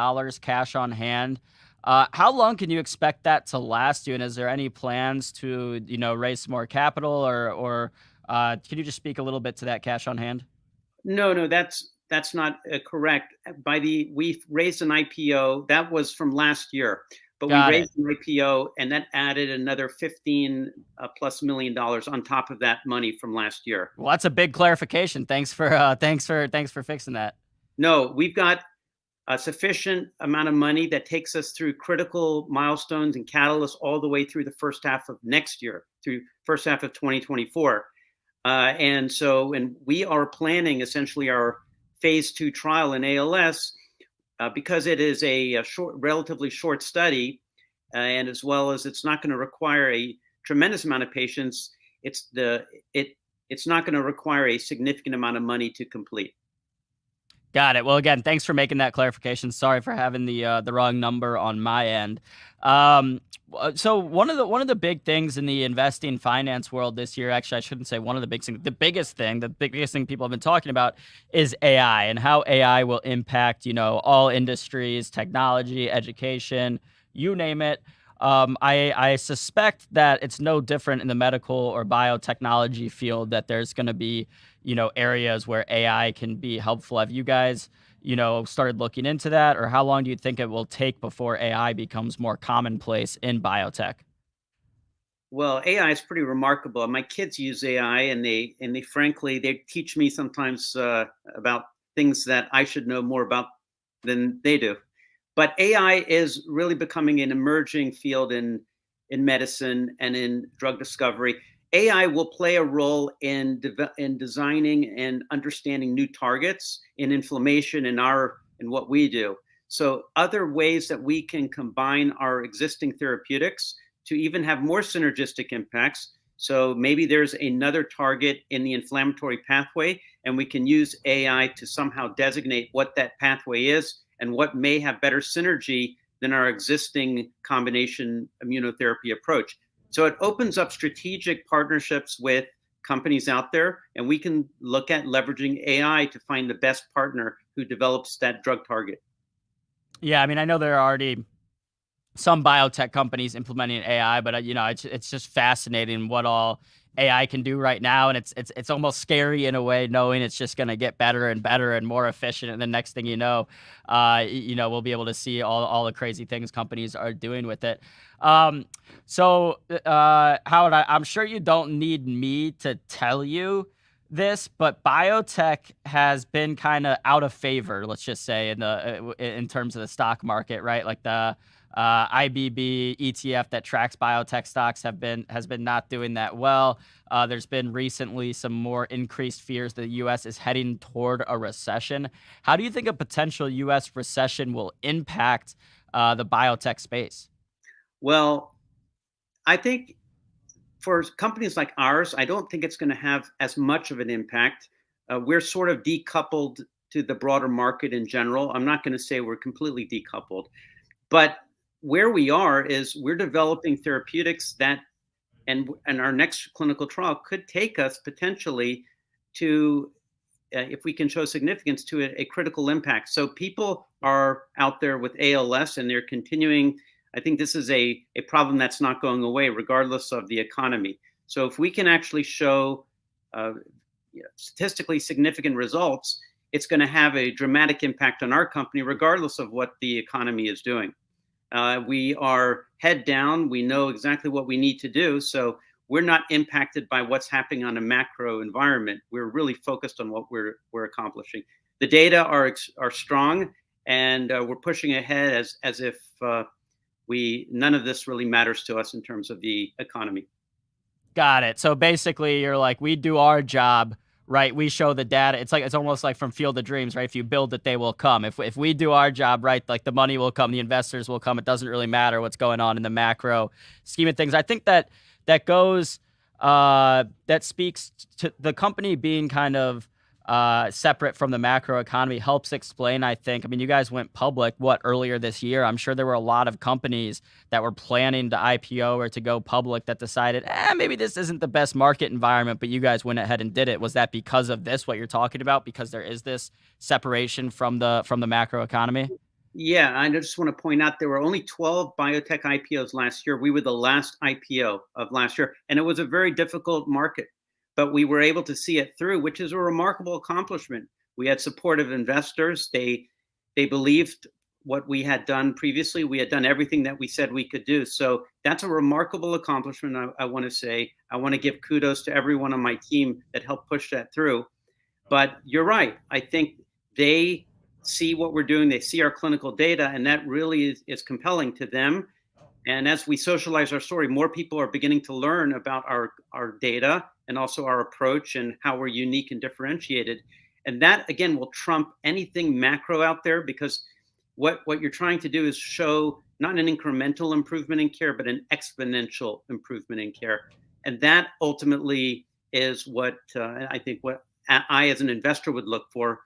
cash on hand. How long can you expect that to last you? And is there any plans to, raise some more capital or can you just speak a little bit to that cash on hand? No, that's not correct. We raised an IPO that was from last year, but we raised an IPO and that added another 15 plus $1 million on top of that money from last year. Well, that's a big clarification. Thanks for fixing that. No, we've got a sufficient amount of money that takes us through critical milestones and catalysts all the way through the first half of next year, through first half of 2024. And we are planning essentially our phase 2 trial in ALS because it is a relatively short study, and as well as it's not going to require a tremendous amount of patients. It's not going to require a significant amount of money to complete. Got it. Well, again, thanks for making that clarification. Sorry for having the wrong number on my end. So one of the big things in the investing finance world this year, actually, I shouldn't say one of the big things. The biggest thing people have been talking about is AI and how AI will impact, all industries, technology, education, you name it. I suspect that it's no different in the medical or biotechnology field, that there's going to be, areas where AI can be helpful. Have you guys, started looking into that, or how long do you think it will take before AI becomes more commonplace in biotech? Well, AI is pretty remarkable. My kids use AI, and they frankly, they teach me sometimes about things that I should know more about than they do. But AI is really becoming an emerging field in medicine and in drug discovery. AI will play a role in designing and understanding new targets in inflammation in what we do. So other ways that we can combine our existing therapeutics to even have more synergistic impacts. So maybe there's another target in the inflammatory pathway, and we can use AI to somehow designate what that pathway is and what may have better synergy than our existing combination immunotherapy approach. So it opens up strategic partnerships with companies out there, and we can look at leveraging AI to find the best partner who develops that drug target. Yeah, I mean, I know there are already some biotech companies implementing AI, but it's just fascinating what all AI can do right now, and it's almost scary in a way, knowing it's just going to get better and better and more efficient. And the next thing you know, we'll be able to see all the crazy things companies are doing with it. So Howard, I'm sure you don't need me to tell you this, but biotech has been kind of out of favor, let's just say, in terms of the stock market, right? Like the IBB ETF that tracks biotech stocks has been not doing that well. There's been recently some more increased fears that the U.S. is heading toward a recession. How do you think a potential U.S. recession will impact the biotech space? Well, I think for companies like ours, I don't think it's going to have as much of an impact. We're sort of decoupled to the broader market in general. I'm not going to say we're completely decoupled, but where we are is we're developing therapeutics that, and our next clinical trial could take us potentially to, if we can show significance to it, a critical impact. So people are out there with ALS and they're continuing. I think this is a problem that's not going away regardless of the economy. So if we can actually show statistically significant results, it's going to have a dramatic impact on our company regardless of what the economy is doing. We are head down. We know exactly what we need to do. So we're not impacted by what's happening on a macro environment. We're really focused on what we're accomplishing. The data are strong, and we're pushing ahead as if none of this really matters to us in terms of the economy. Got it. So basically, you're like, we do our job, right? We show the data. It's almost like from Field of Dreams, right? If you build it, they will come. If we do our job, right, like the money will come, the investors will come. It doesn't really matter what's going on in the macro scheme of things. I think that goes that speaks to the company being kind of separate from the macro economy helps explain, I think. I mean, you guys went public, earlier this year? I'm sure there were a lot of companies that were planning to IPO or to go public that decided, maybe this isn't the best market environment, but you guys went ahead and did it. Was that because of this, what you're talking about? Because there is this separation from the macro economy? Yeah, I just want to point out there were only 12 biotech IPOs last year. We were the last IPO of last year, and it was a very difficult market, but we were able to see it through, which is a remarkable accomplishment. We had supportive investors. They believed what we had done previously. We had done everything that we said we could do. So that's a remarkable accomplishment. I want to say, I want to give kudos to everyone on my team that helped push that through. But you're right. I think they see what we're doing. They see our clinical data, and that really is compelling to them. And as we socialize our story, more people are beginning to learn about our data and also our approach and how we're unique and differentiated. And that, again, will trump anything macro out there, because what you're trying to do is show not an incremental improvement in care, but an exponential improvement in care. And that ultimately is what I think what I as an investor would look for.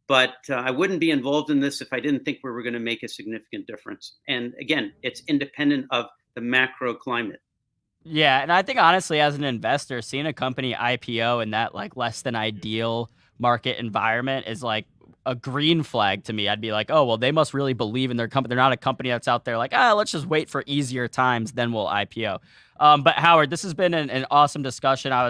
But I wouldn't be involved in this if I didn't think we were going to make a significant difference. And again, it's independent of the macro climate. Yeah, and I think honestly, as an investor, seeing a company IPO in that like less than ideal market environment is like a green flag to me. I'd be like, oh, well, they must really believe in their company. They're not a company that's out there like, let's just wait for easier times, then we'll IPO. But Howard, this has been an awesome discussion. I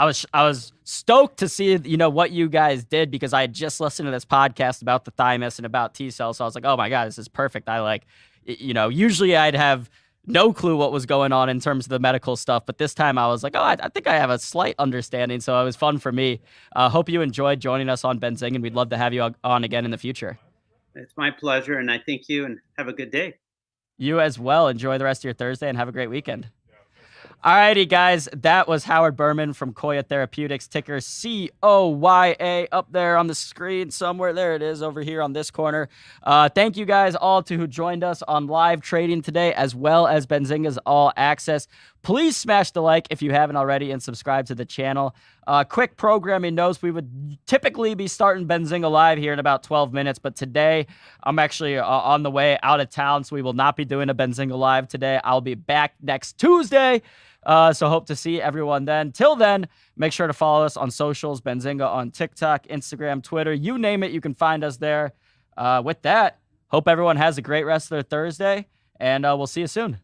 was stoked to see what you guys did, because I had just listened to this podcast about the thymus and about T cells. So I was like, oh my God, this is perfect. I like, usually I'd have no clue what was going on in terms of the medical stuff, but this time I was like, I think I have a slight understanding. So it was fun for me. Hope you enjoyed joining us on Benzinga, and we'd love to have you on again in the future. It's my pleasure, and I thank you, and have a good day. You as well. Enjoy the rest of your Thursday and have a great weekend. Alrighty, guys, that was Howard Berman from Koya Therapeutics, ticker COYA, up there on the screen somewhere. There it is over here on this corner. Thank you guys all who joined us on live trading today, as well as Benzinga's All Access. Please smash the like if you haven't already and subscribe to the channel. Quick programming notes. We would typically be starting Benzinga Live here in about 12 minutes, but today I'm actually on the way out of town, so we will not be doing a Benzinga Live today. I'll be back next Tuesday. So hope to see everyone then. Till then, make sure to follow us on socials, Benzinga on TikTok, Instagram, Twitter, you name it, you can find us there. With that, hope everyone has a great rest of their Thursday, and we'll see you soon.